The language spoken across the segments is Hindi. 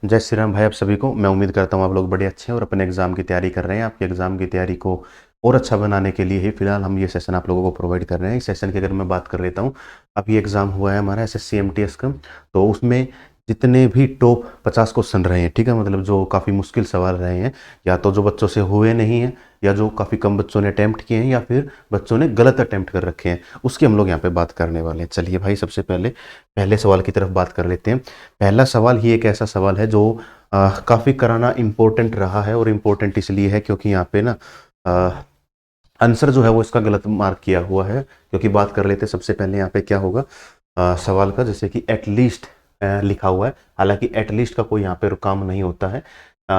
जय श्री राम भाई आप सभी को। मैं उम्मीद करता हूँ आप लोग बड़े अच्छे हैं और अपने एग्ज़ाम की तैयारी कर रहे हैं। आपके एग्ज़ाम की तैयारी को और अच्छा बनाने के लिए ही फिलहाल हम ये सेशन आप लोगों को प्रोवाइड कर रहे हैं। इस सेशन की अगर मैं बात कर लेता हूँ, अभी एग्ज़ाम हुआ है हमारा एसएससी एमटीएस का, तो उसमें जितने भी टॉप 50 क्वेश्चन रहे हैं, ठीक है, मतलब जो काफ़ी मुश्किल सवाल रहे हैं, या तो जो बच्चों से हुए नहीं हैं, या जो काफ़ी कम बच्चों ने अटैम्प्ट किए हैं, या फिर बच्चों ने गलत अटैम्प्ट कर रखे हैं, उसकी हम लोग यहाँ पे बात करने वाले हैं। चलिए भाई, सबसे पहले पहले सवाल की तरफ बात कर लेते हैं। पहला सवाल ही एक ऐसा सवाल है जो काफ़ी कराना इम्पोर्टेंट रहा है, और इम्पोर्टेंट इसलिए है क्योंकि यहाँ पे ना आंसर जो है वो इसका गलत मार्क किया हुआ है। क्योंकि बात कर लेते हैं सबसे पहले यहाँ पे क्या होगा सवाल का, जैसे कि एटलीस्ट लिखा हुआ है। हालांकि एटलीस्ट का कोई यहाँ पे काम नहीं होता है।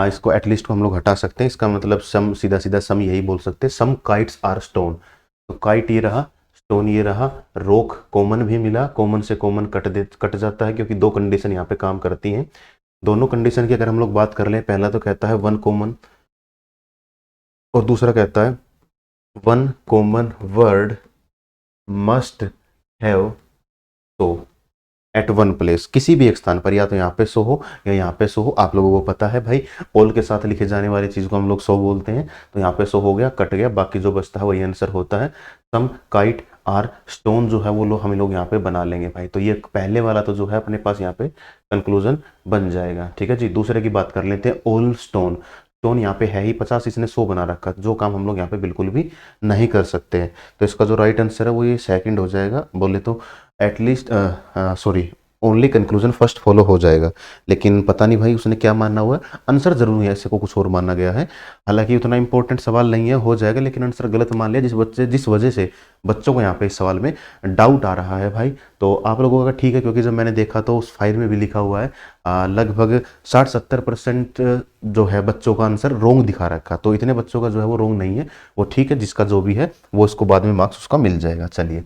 इसको एटलीस्ट को हम लोग हटा सकते हैं। इसका मतलब सम, सीधा सीधा सम यही बोल सकते हैं, सम काइट्स आर स्टोन। तो काइट ये रहा, स्टोन ये रहा, रोक कॉमन भी मिला, कॉमन से कॉमन कट जाता है क्योंकि दो कंडीशन यहाँ पे काम करती हैं। दोनों कंडीशन की अगर हम लोग बात कर लें, पहला तो कहता है वन कॉमन, और दूसरा कहता है one common word must have so at one place. किसी भी एक स्थान पर, या तो यहाँ पे सो हो या यहाँ पे सो हो। आप लोगों को पता है भाई, ऑल के साथ लिखे जाने वाली चीज को हम लोग सो बोलते हैं। तो यहाँ पे सो हो गया, कट गया, बाकी जो बचता है वही आंसर होता है। सम काइट आर स्टोन जो है वो हम लोग यहाँ पे बना लेंगे भाई। तो ये पहले वाला तो जो है अपने पास यहाँ पे कंक्लूजन बन जाएगा। ठीक है जी, दूसरे की बात कर लेते हैं। ऑल स्टोन, स्टोन यहाँ पे है ही 50, इसने 100 बना रखा, जो काम हम लोग यहाँ पे बिल्कुल भी नहीं कर सकते हैं। तो इसका जो राइट आंसर है वो ये सेकंड हो जाएगा। बोले तो at least, sorry, only conclusion first follow हो जाएगा। लेकिन पता नहीं भाई उसने क्या मानना हुआ है, आंसर जरूर है, ऐसे को कुछ और माना गया है। हालांकि उतना इंपॉर्टेंट सवाल नहीं है, हो जाएगा, लेकिन आंसर गलत मान लिया, जिस वजह से बच्चों को यहाँ पे इस सवाल में डाउट आ रहा है भाई। तो आप लोगों का ठीक है, क्योंकि जब मैंने देखा तो उस फाइल में भी लिखा हुआ है लगभग 60-70% जो है बच्चों का आंसर रोंग दिखा रखा। तो इतने बच्चों का जो है वो रोंग नहीं है, वो ठीक है, जिसका जो भी है वो इसको बाद में मार्क्स उसका मिल जाएगा। चलिए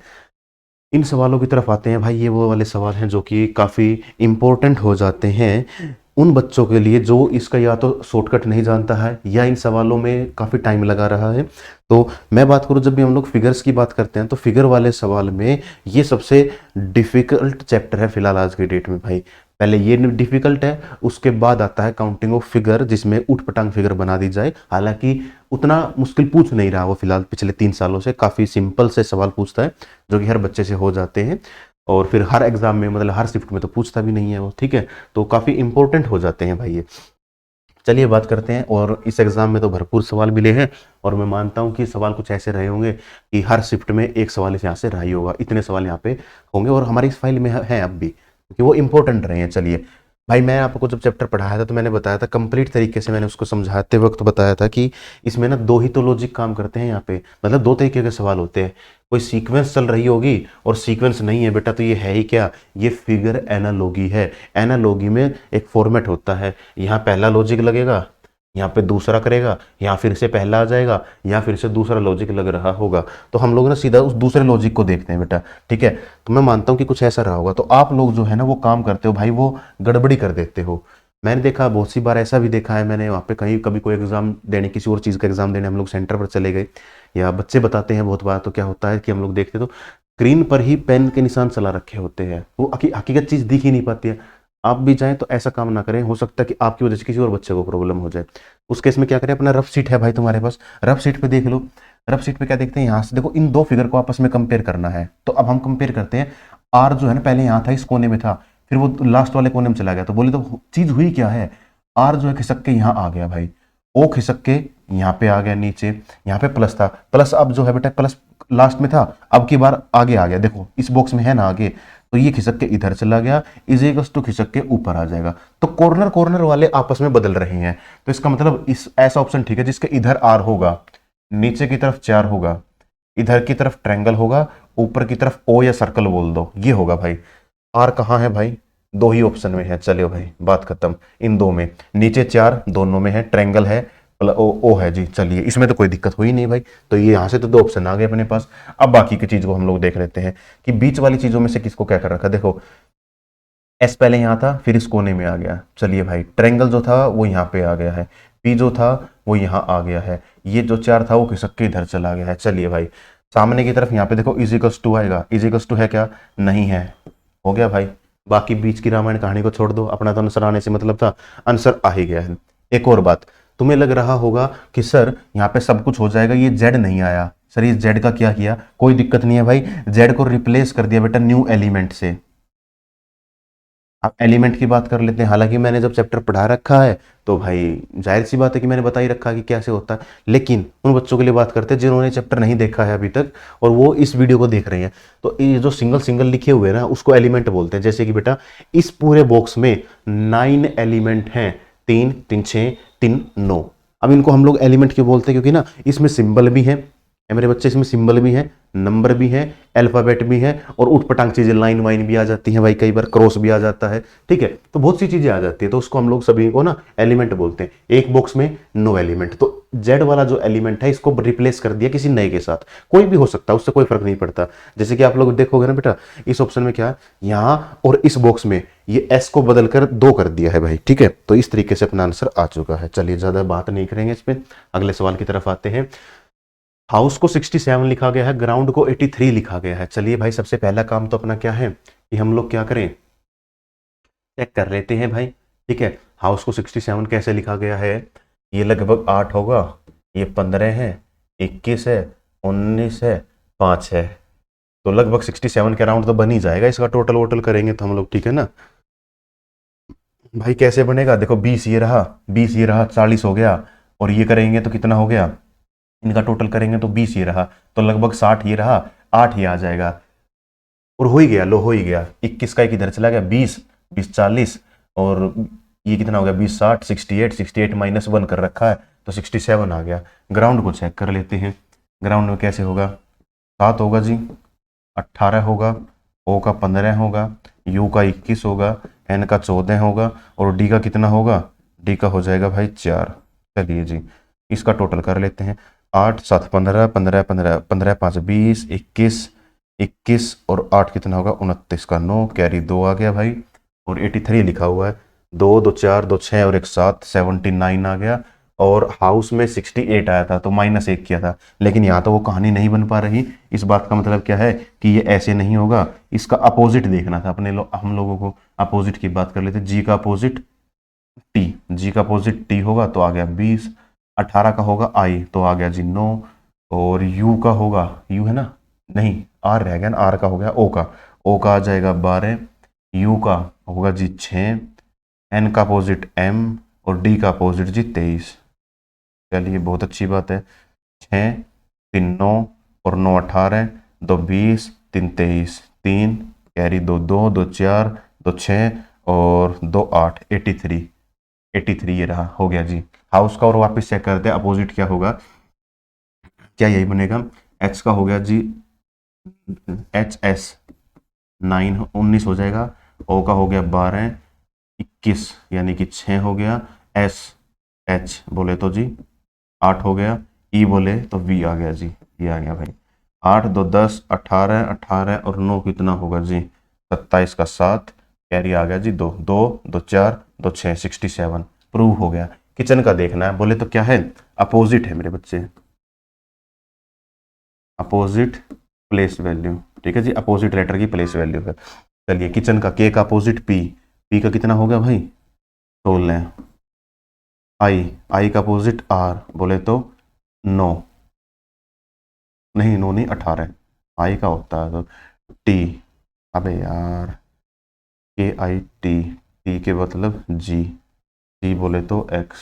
इन सवालों की तरफ आते हैं भाई। ये वो वाले सवाल हैं जो कि काफ़ी इम्पोर्टेंट हो जाते हैं उन बच्चों के लिए जो इसका या तो शॉर्टकट नहीं जानता है, या इन सवालों में काफ़ी टाइम लगा रहा है। तो मैं बात करूं, जब भी हम लोग फिगर्स की बात करते हैं तो फिगर वाले सवाल में ये सबसे डिफ़िकल्ट चैप्टर है फिलहाल आज की डेट में भाई। पहले ये डिफ़िकल्ट है, उसके बाद आता है काउंटिंग ऑफ फिगर, जिसमें उठ पटांग फिगर बना दी जाए। हालांकि उतना मुश्किल पूछ नहीं रहा वो, फिलहाल पिछले 3 सालों से काफ़ी सिंपल से सवाल पूछता है, जो कि हर बच्चे से हो जाते हैं। और फिर हर एग्जाम में, मतलब हर शिफ्ट में तो पूछता भी नहीं है वो, ठीक है। तो काफ़ी इंपॉर्टेंट हो जाते हैं भाई ये। चलिए बात करते हैं, और इस एग्जाम में तो भरपूर सवाल मिले हैं, और मैं मानता हूं कि सवाल कुछ ऐसे रहे होंगे कि हर शिफ्ट में एक सवाल इस यहाँ से रहा ही होगा। इतने सवाल यहाँ पे होंगे, और हमारी इस फाइल में है अब भी, क्योंकि वो इंपॉर्टेंट रहे हैं। चलिए भाई, मैं आपको जब चैप्टर पढ़ाया था तो मैंने बताया था कंप्लीट तरीके से, मैंने उसको समझाते वक्त बताया था कि इसमें ना दो ही तो लॉजिक काम करते हैं यहाँ पे, मतलब दो तरीके के सवाल होते हैं। कोई सीक्वेंस चल रही होगी, और सीक्वेंस नहीं है बेटा तो ये है ही क्या, ये फिगर एनालॉगी है। एनालॉगी में एक फॉर्मेट होता है, यहाँ पहला लॉजिक लगेगा, यहाँ पे दूसरा करेगा, यहाँ फिर से पहला आ जाएगा, या फिर से दूसरा लॉजिक लग रहा होगा। तो हम लोग ना सीधा उस दूसरे लॉजिक को देखते हैं बेटा, ठीक है। तो मैं मानता हूँ कि कुछ ऐसा रहा होगा। तो आप लोग जो है ना वो काम करते हो भाई, वो गड़बड़ी कर देते हो। मैंने देखा बहुत सी बार, ऐसा भी देखा है मैंने, वहाँ पे कहीं कभी कोई एग्जाम देने, किसी और चीज़ का एग्जाम देने हम लोग सेंटर पर चले गए, या बच्चे बताते हैं बहुत बार, तो क्या होता है कि हम लोग देखते तो स्क्रीन पर ही पेन के निशान चला रखे होते हैं, वो हकीकत चीज़ दिख ही नहीं पाती है। आप भी चाहें तो ऐसा काम ना करें, हो सकता है कि आपकी वजह से किसी और बच्चे को प्रॉब्लम हो जाए। उस केस में क्या करें, अपना रफ शीट है भाई तुम्हारे पास, रफ शीट पे देख लो। रफ शीट पे क्या देखते हैं, यहाँ से देखो, इन दो फिगर को आपस में कंपेयर करना है। तो अब हम कंपेयर करते हैं। आर जो है ना पहले यहाँ था, इस कोने में था, फिर वो लास्ट वाले कोने में चला गया। तो बोले तो चीज हुई क्या है, आर जो है खिसक के यहाँ आ गया भाई, ओ खिसक के यहाँ पे आ गया नीचे, यहाँ पे प्लस था, प्लस अब जो है बेटा प्लस लास्ट में था, अब की बार आगे आ गया, देखो इस बॉक्स में है ना आगे, तो ये खिसक के इधर चला गया, इज इक्वल्स टू खिसक के ऊपर आ जाएगा। तो कॉर्नर कॉर्नर वाले आपस में बदल रहे हैं। तो इसका मतलब इस ऐसा ऑप्शन ठीक है जिसके इधर आर होगा, नीचे की तरफ 4 होगा, इधर की तरफ ट्रायंगल होगा, ऊपर की तरफ ओ या सर्कल बोल दो, ये होगा भाई। आर कहाँ है भाई, दो ही ऑप्शन में है। चलिए भाई बात खत्म, इन दो में, नीचे 4 दोनों में है, ट्रायंगल है, ओ है जी। चलिए इसमें तो कोई दिक्कत हुई नहीं भाई। तो ये यहाँ से तो दो ऑप्शन आ गए अपने पास। अब बाकी की चीज को हम लोग देख लेते हैं कि बीच वाली चीजों में से किसको क्या कर रखा। देखो एस पहले यहाँ था, फिर इस कोने में आ गया। चलिए भाई, ट्रायंगल जो था वो यहाँ पे आ गया है, पी जो था वो यहाँ आ गया है, ये जो 4 था वो खिसक के इधर चला गया है। चलिए भाई, सामने की तरफ यहाँ पे देखो इजिकल्स टू आएगा, इजिकल्स टू है क्या, नहीं है, हो गया भाई। बाकी बीच की रामायण कहानी को छोड़ दो, अपना तो आंसर आने से मतलब था, आंसर आ ही गया है। एक और बात, तुम्हें लग रहा होगा कि सर यहाँ पे सब कुछ हो जाएगा, ये जेड नहीं आया, सर ये जेड का क्या किया, कोई दिक्कत नहीं है भाई, जेड को रिप्लेस कर दिया बेटा न्यू एलिमेंट से। अब एलिमेंट की बात कर लेते हैं, हालांकि मैंने जब चैप्टर पढ़ा रखा है तो भाई जाहिर सी बात है कि मैंने बता ही रखा है कि कैसे होता है, लेकिन उन बच्चों के लिए बात करते हैं जिन्होंने चैप्टर नहीं देखा है अभी तक और वो इस वीडियो को देख रहे हैं। तो ये जो सिंगल सिंगल लिखे हुए हैं ना उसको एलिमेंट बोलते हैं। जैसे कि बेटा इस पूरे बॉक्स में 9 एलिमेंट हैं, 3 3 6 3 9। अब इनको हम लोग एलिमेंट क्यों बोलते हैं, क्योंकि ना इसमें सिंबल भी है मेरे बच्चे, इसमें सिंबल भी है, नंबर भी है, अल्फाबेट भी है, और उठपटांग चीजें लाइन वाइन भी आ जाती हैं भाई, कई बार क्रॉस भी आ जाता है, ठीक है, तो बहुत सी चीजें आ जाती है, तो उसको हम लोग सभी को ना एलिमेंट बोलते हैं। एक बॉक्स में 9 एलिमेंट, तो जेड वाला जो एलिमेंट है इसको रिप्लेस कर दिया किसी नए के साथ, कोई भी हो सकता है, उससे कोई फर्क नहीं पड़ता। जैसे कि आप लोग देखोगे ना बेटा, इस ऑप्शन में क्या है, यहाँ और इस बॉक्स में ये एस को बदल कर 2 कर दिया है भाई, ठीक है, तो इस तरीके से अपना आंसर आ चुका है। चलिए ज्यादा बात नहीं करेंगे इस पे, अगले सवाल की तरफ आते हैं। हाउस को 67 लिखा गया है, ग्राउंड को 83 लिखा गया है। चलिए भाई सबसे पहला काम तो अपना क्या है कि हम लोग क्या करें, चेक कर लेते हैं भाई, ठीक है। हाउस को 67 कैसे लिखा गया है, ये लगभग 8 होगा, ये 15 है, 21 है, 19 है, 5 है, तो लगभग 67 के अराउंड तो बन ही जाएगा, इसका टोटल वोटल करेंगे तो हम लोग, ठीक है ना भाई। कैसे बनेगा, देखो 20 ये रहा, 20 ये रहा, 40 हो गया, और ये करेंगे तो कितना हो गया, इनका टोटल करेंगे तो 20 ये रहा, तो लगभग 60 ये रहा, 8 ये आ जाएगा, और हो ही गया, लो हो ही गया, 21 का एक इधर चला गया, 20 20 40, और ये कितना हो गया, 20 60 68, 68 -1 कर रखा है तो 67 आ गया। ग्राउंड को चेक कर लेते हैं, ग्राउंड में कैसे होगा, 7 होगा जी, 18 होगा, ओ का 15 होगा, यू का 21 होगा, एन का 14 होगा, और डी का कितना होगा, डी का हो जाएगा भाई 4। चलिए जी इसका टोटल कर लेते हैं, 8 7 15 15 15 15 5 20 21 21 और 8 कितना होगा, 29 का 9, कैरी 2 आ गया भाई, और 83 लिखा हुआ है, 2 2 4 2 6 और 1 7, 79 आ गया, और हाउस में 68 आया था तो -1 किया था, लेकिन यहाँ तो वो कहानी नहीं बन पा रही। इस बात का मतलब क्या है कि ये ऐसे नहीं होगा, इसका अपोजिट देखना था हम लोगों को। अपोजिट की बात कर लेते, जी का अपोजिट टी, जी का अपोजिट टी होगा तो आ गया 20, 18 का होगा आई तो आ गया जी 9, और यू का होगा, यू है ना, नहीं आर रह गया ना, आर का हो गया ओ का आ जाएगा 12, यू का होगा जी 6, एन का अपोजिट एम, और डी का अपोजिट जी 23। चलिए बहुत अच्छी बात है, 6 3 9 और 9 18, 2 20 3 23, 3 कैरी 2 2 2 4 2 6 और 2 8, 83, 83 ये रहा, हो गया जी हाउस का। और वापस चेक करते हैं अपोजिट क्या होगा, क्या यही बनेगा, एच का हो गया जी एच एस 9 19 हो जाएगा, ओ का हो गया 12 21 यानी कि 6 हो गया, एस एच बोले तो जी 8 हो गया, ई बोले तो वी आ गया जी, ये आ गया भाई, 8 2 10 18 18 और 9 कितना होगा जी 27 का 7, कैरी आ गया जी 2 2 2 4 2 6, 67 प्रूव हो गया। किचन का देखना है, बोले तो क्या है, अपोजिट है मेरे बच्चे, अपोजिट प्लेस वैल्यू, ठीक है जी, अपोजिट लेटर की प्लेस वैल्यू है। चलिए किचन का के का अपोजिट पी, पी का कितना हो गया भाई 16, आई का अपोजिट आर बोले तो 9, नहीं 9 नहीं 18, आई का होता है तो टी, अबे यार के आई टी, टी के मतलब जी, जी बोले तो एक्स,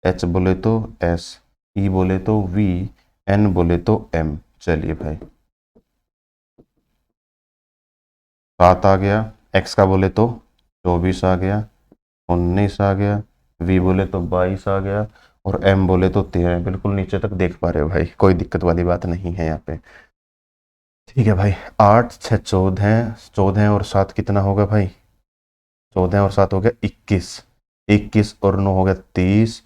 एच बोले तो एस, ई बोले तो वी, एन बोले तो एम। चलिए भाई 7 आ गया, एक्स का बोले तो 24 आ गया, 19 आ गया, वी बोले तो 22 आ गया, और एम बोले तो 13, बिल्कुल नीचे तक देख पा रहे हो भाई, कोई दिक्कत वाली बात नहीं है यहाँ पे। ठीक है भाई 8 6 14, 14 और 7 कितना होगा भाई, 14 और 7 हो गया 21, 21 और 9 हो गया 30,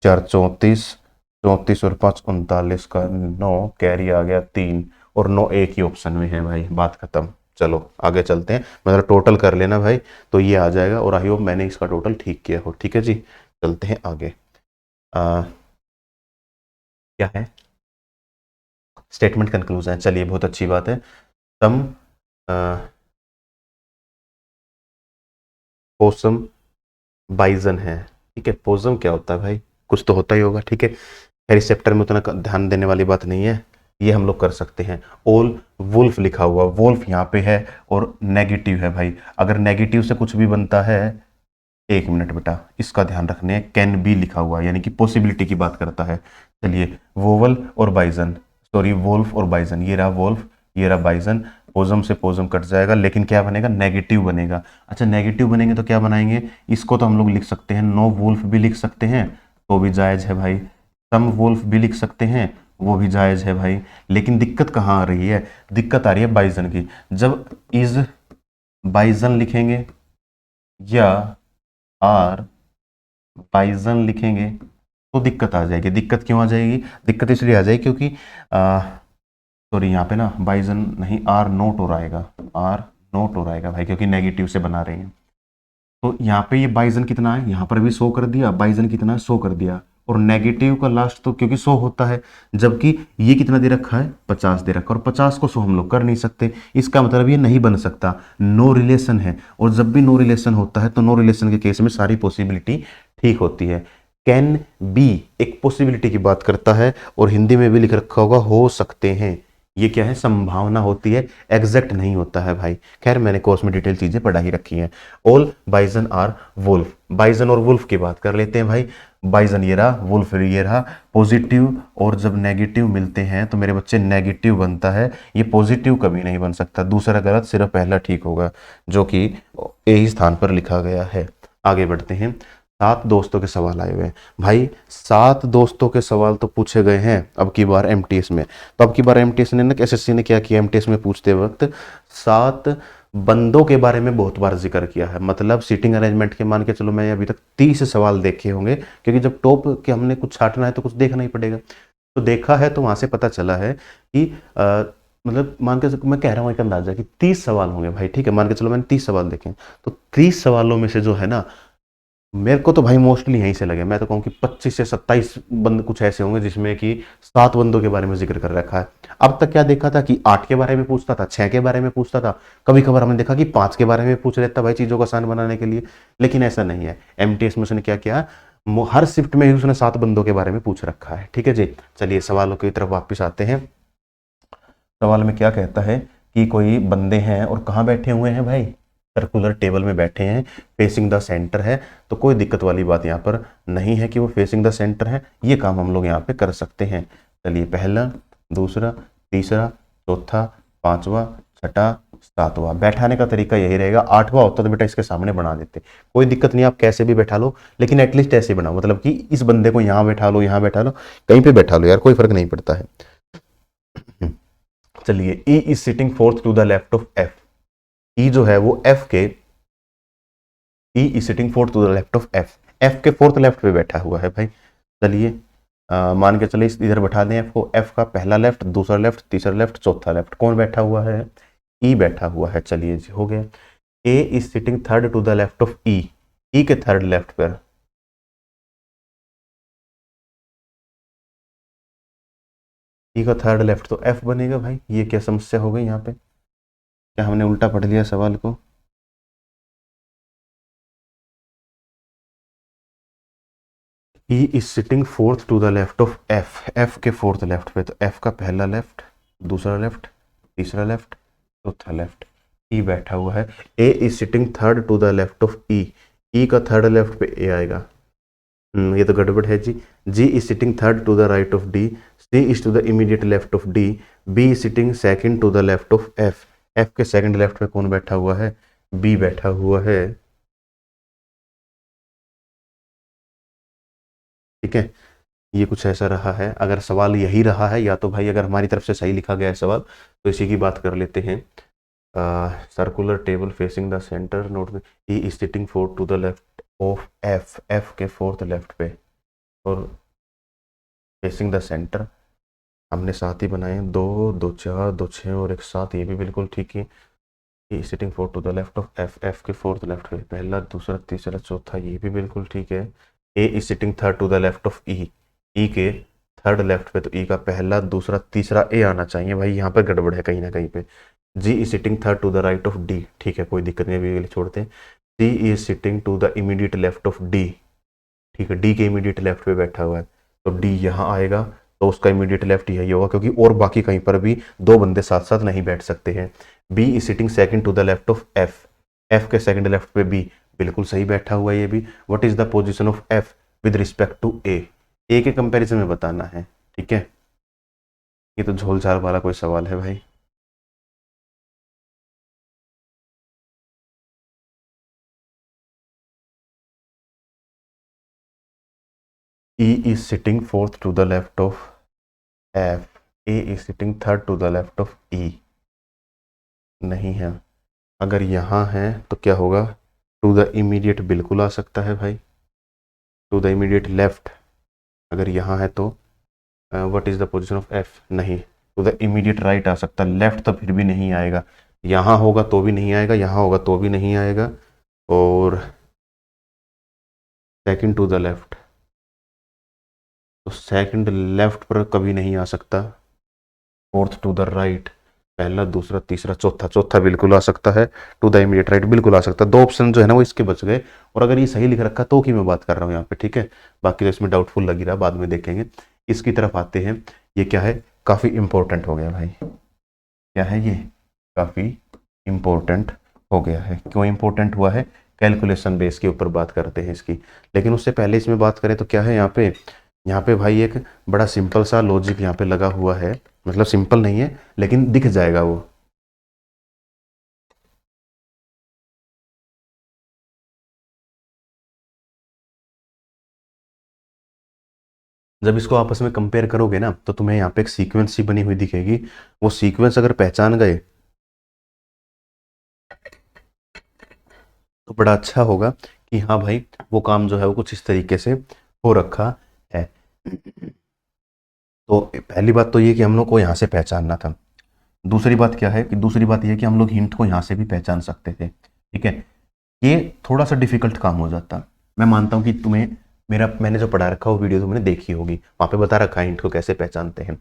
4 34, 34 और 5 39 का 9, कैरी आ गया 3, और 9 एक ही ऑप्शन में है भाई, बात खत्म। चलो आगे चलते हैं, मतलब टोटल कर लेना भाई तो ये आ जाएगा, और आई होप मैंने इसका टोटल ठीक किया हो, ठीक है जी। चलते हैं आगे, क्या है, स्टेटमेंट कंक्लूजन, चलिए बहुत अच्छी बात है। सम पोसम, बाइजन है। ठीक है, पोसम क्या होता है भाई, कुछ तो होता ही होगा। ठीक है, रिसेप्टर में उतना ध्यान देने वाली बात नहीं है, ये हम लोग कर सकते हैं। ओल वुल्फ लिखा हुआ, वुल्फ यहाँ पे है और नेगेटिव है भाई। अगर नेगेटिव से कुछ भी बनता है, एक मिनट बेटा, इसका ध्यान रखने, कैन बी लिखा हुआ यानी कि पॉसिबिलिटी की बात करता है। चलिए, वोवल और बाइजन, सॉरी वोल्फ और बाइजन, ये रहा वोल्फ, ये रहा बाइजन। पोजम से पोजम कट जाएगा, लेकिन क्या बनेगा, नेगेटिव बनेगा। अच्छा, नेगेटिव बनेंगे तो क्या बनाएंगे, इसको तो हम लोग लिख सकते हैं, नो वुल्फ भी लिख सकते हैं, तो भी जायज़ है भाई। सम वुल्फ भी लिख सकते हैं, वो भी जायज़ है भाई। लेकिन दिक्कत कहाँ आ रही है, दिक्कत आ रही है बाइजन की। जब इज बाइजन लिखेंगे या आर बाइजन लिखेंगे तो दिक्कत आ जाएगी। दिक्कत क्यों आ जाएगी, दिक्कत इसलिए आ जाएगी क्योंकि सॉरी यहाँ पे ना बाइजन नहीं, आर नोट हो आएगा, आर नोट हो आएगा भाई, क्योंकि नेगेटिव से बना रहे हैं। तो यहाँ पे ये बाइजन कितना है, यहाँ पर भी 100 कर दिया, बाइजन कितना है 100 कर दिया, और नेगेटिव का लास्ट तो क्योंकि 100 होता है, जबकि ये कितना दे रखा है 50 दे रखा है, और 50 को 100 हम लोग कर नहीं सकते। इसका मतलब ये नहीं बन सकता, नो रिलेशन है। और जब भी नो रिलेशन होता है तो नो रिलेशन के केस में सारी पॉसिबिलिटी ठीक होती है। कैन बी एक पॉसिबिलिटी की बात करता है, और हिंदी में भी लिख रखा होगा हो सकते हैं, ये क्या है, संभावना होती है, एग्जैक्ट नहीं होता है भाई। खैर, मैंने कोर्स में डिटेल चीजें पढ़ा ही रखी हैं। ऑल बाइजन आर वुल्फ, बाइजन और वुल्फ की बात कर लेते हैं भाई। बाइजन ये रहा, वुल्फ ये रहा। पॉजिटिव और जब नेगेटिव मिलते हैं तो मेरे बच्चे नेगेटिव बनता है, ये पॉजिटिव कभी नहीं बन सकता। दूसरा गलत, सिर्फ पहला ठीक होगा, जो कि ए ही स्थान पर लिखा गया है। आगे बढ़ते हैं, 7 दोस्तों के सवाल आए हुए हैं भाई। 7 दोस्तों के सवाल तो पूछे गए हैं अब की बार एमटीएस में। तो अब की बार एमटीएस ने ना, एसएससी ने क्या किया, एमटीएस में पूछते वक्त 7 बंदों के बारे में बहुत बार जिक्र किया है। मतलब सीटिंग अरेंजमेंट के मान के चलो, मैं अभी तक 30 सवाल देखे होंगे, क्योंकि जब टॉप के हमने कुछ छाटना है तो कुछ देखना ही पड़ेगा। तो देखा है तो वहां से पता चला है कि मतलब मान के, मैं कह रहा हूँ एक अंदाजा कि 30 सवाल होंगे भाई। ठीक है, मान के चलो मैंने 30 सवाल देखे, तो 30 सवालों में से जो है ना, मेरे को तो भाई मोस्टली यहीं से लगे, मैं तो कहूँ कि 25 से 27 बंद कुछ ऐसे होंगे जिसमें कि 7 बंदों के बारे में जिक्र कर रखा है। अब तक क्या देखा था कि 8 के बारे में पूछता था, 6 के बारे में पूछता था, कभी कभार हमने देखा कि 5 के बारे में पूछ लेता भाई, चीज़ों को आसान बनाने के लिए। लेकिन ऐसा नहीं है, एमटीएस में उसने क्या किया, हर शिफ्ट में ही उसने 7 बंदों के बारे में पूछ रखा है। ठीक है जी, चलिए सवालों की तरफ वापिस आते हैं। सवाल में क्या कहता है कि कोई बंदे हैं और कहाँ बैठे हुए हैं भाई, सर्कुलर टेबल में बैठे हैं, फेसिंग द सेंटर है। तो कोई दिक्कत वाली बात यहाँ पर नहीं है कि वो फेसिंग द सेंटर है, ये काम हम लोग यहाँ पे कर सकते हैं। चलिए, पहला, दूसरा, तीसरा, चौथा, पांचवा, छठा, सातवां। बैठाने का तरीका यही रहेगा, 8वां होता तो बेटा इसके सामने बना देते, कोई दिक्कत नहीं, आप कैसे भी बैठा लो, लेकिन एटलीस्ट ऐसे बनाओ, मतलब कि इस बंदे को यहाँ बैठा लो, यहाँ बैठा लो, कहीं पे बैठा लो यार, कोई फर्क नहीं पड़ता है। चलिए, E is sitting fourth to the left of F. E जो है वो एफ के, E is sitting fourth to the left of F, F के फोर्थ लेफ्ट पे बैठा हुआ है भाई। चलिए, मान के चलिए इधर बैठा दें एफ को, एफ का पहला लेफ्ट, दूसरा लेफ्ट, तीसरा लेफ्ट, चौथा लेफ्ट, कौन बैठा हुआ है, ई बैठा हुआ है। चलिए जी, हो गया। A is sitting third to the left of E, E के थर्ड लेफ्ट पर, ई का थर्ड लेफ्ट तो एफ बनेगा भाई। ये क्या समस्या हो गई यहाँ पे, क्या हमने उल्टा पढ़ लिया सवाल को। E is sitting fourth to the left of F, F के फोर्थ लेफ्ट पे, तो एफ का पहला लेफ्ट, दूसरा लेफ्ट, तीसरा लेफ्ट, चौथा लेफ्ट, ई बैठा हुआ है। A is sitting third to the left of E, E का थर्ड लेफ्ट पे ए आएगा। ये तो गड़बड़ है जी। G is sitting third to the right of D, C is to the immediate left of D, B is sitting second to the left of F, F के सेकंड लेफ्ट पे कौन बैठा हुआ है, बी बैठा हुआ है। ठीक है, ये कुछ ऐसा रहा है। अगर सवाल यही रहा है, या तो भाई अगर हमारी तरफ से सही लिखा गया है सवाल, तो इसी की बात कर लेते हैं। Circular table facing the centre, note में ही is sitting fourth to the left of F, F के फोर्थ लेफ्ट पे, और फेसिंग द सेंटर हमने 7 ही बनाए हैं, 2, 2, 4, 2, 6 और एक 7, ये भी बिल्कुल ठीक है। He is sitting fourth to the left of F, F के फोर्थ लेफ्ट पे, पहला, दूसरा, तीसरा, चौथा, ये भी बिल्कुल ठीक है। A is sitting third to the left of E, E के थर्ड लेफ्ट पे, तो ई का पहला, दूसरा, तीसरा ए आना चाहिए भाई, यहाँ पर गड़बड़ है कहीं ना कहीं पे। G is sitting third to the right of D, ठीक है, कोई दिक्कत नहीं, अभी छोड़ते हैं। C is sitting to the immediate left of D. ठीक है, डी के इमीडिएट लेफ्ट पे बैठा हुआ है, तो डी यहाँ आएगा, तो उसका इमीडिएट लेफ्ट यही होगा, क्योंकि और बाकी कहीं पर भी दो बंदे साथ साथ नहीं बैठ सकते हैं। B is sitting second to the left of F. F के सेकंड लेफ्ट पे बी बिल्कुल सही बैठा हुआ है ये भी। What is the position of F with respect to A के कंपैरिजन में बताना है। ठीक है, ये तो झोल झाल वाला कोई सवाल है भाई। E is sitting fourth to the left of F. A is sitting third to the left of E. नहीं है। अगर यहाँ है तो क्या होगा, टू द इमीडिएट बिल्कुल आ सकता है भाई, टू द इमीडिएट लेफ्ट। अगर यहाँ है तो what is the position of F, नहीं, टू द इमीडिएट राइट आ सकता है। लेफ्ट तो फिर भी नहीं आएगा, यहाँ होगा तो भी नहीं आएगा, यहाँ होगा तो भी नहीं आएगा, और सेकंड टू द लेफ्ट, तो सेकंड लेफ्ट पर कभी नहीं आ सकता। फोर्थ टू द राइट, पहला दूसरा तीसरा चौथा, चौथा बिल्कुल आ सकता है। टू द इमीडिएट राइट बिल्कुल आ सकता है। दो ऑप्शन जो है ना वो इसके बच गए, और अगर ये सही लिख रखा तो की मैं बात कर रहा हूँ यहाँ पे। ठीक है, बाकी तो इसमें डाउटफुल लग रहा है, बाद में देखेंगे। इसकी तरफ आते हैं, ये क्या है, काफ़ी इंपॉर्टेंट हो गया भाई। क्या है ये, काफ़ी इंपॉर्टेंट हो गया है। क्यों इंपॉर्टेंट हुआ है, कैलकुलेशन बेस के ऊपर बात करते हैं इसकी। लेकिन उससे पहले इसमें बात करें तो क्या है यहाँ पे भाई एक बड़ा सिंपल सा लॉजिक यहाँ पे लगा हुआ है। मतलब सिंपल नहीं है लेकिन दिख जाएगा वो। जब इसको आपस में कंपेयर करोगे ना तो तुम्हें यहाँ पे एक सीक्वेंस सी बनी हुई दिखेगी। वो सीक्वेंस अगर पहचान गए तो बड़ा अच्छा होगा कि हाँ भाई वो काम जो है वो कुछ इस तरीके से हो रखा है। तो पहली बात तो ये कि हम लोग को यहाँ से पहचानना था। दूसरी बात क्या है कि दूसरी बात ये कि हम लोग हिंट को यहाँ से भी पहचान सकते थे। ठीक है, ये थोड़ा सा डिफिकल्ट काम हो जाता। मैं मानता हूँ कि तुम्हें मैंने जो पढ़ा रखा वो वीडियो तुमने देखी होगी, वहाँ पे बता रखा है हिंट को कैसे पहचानते हैं।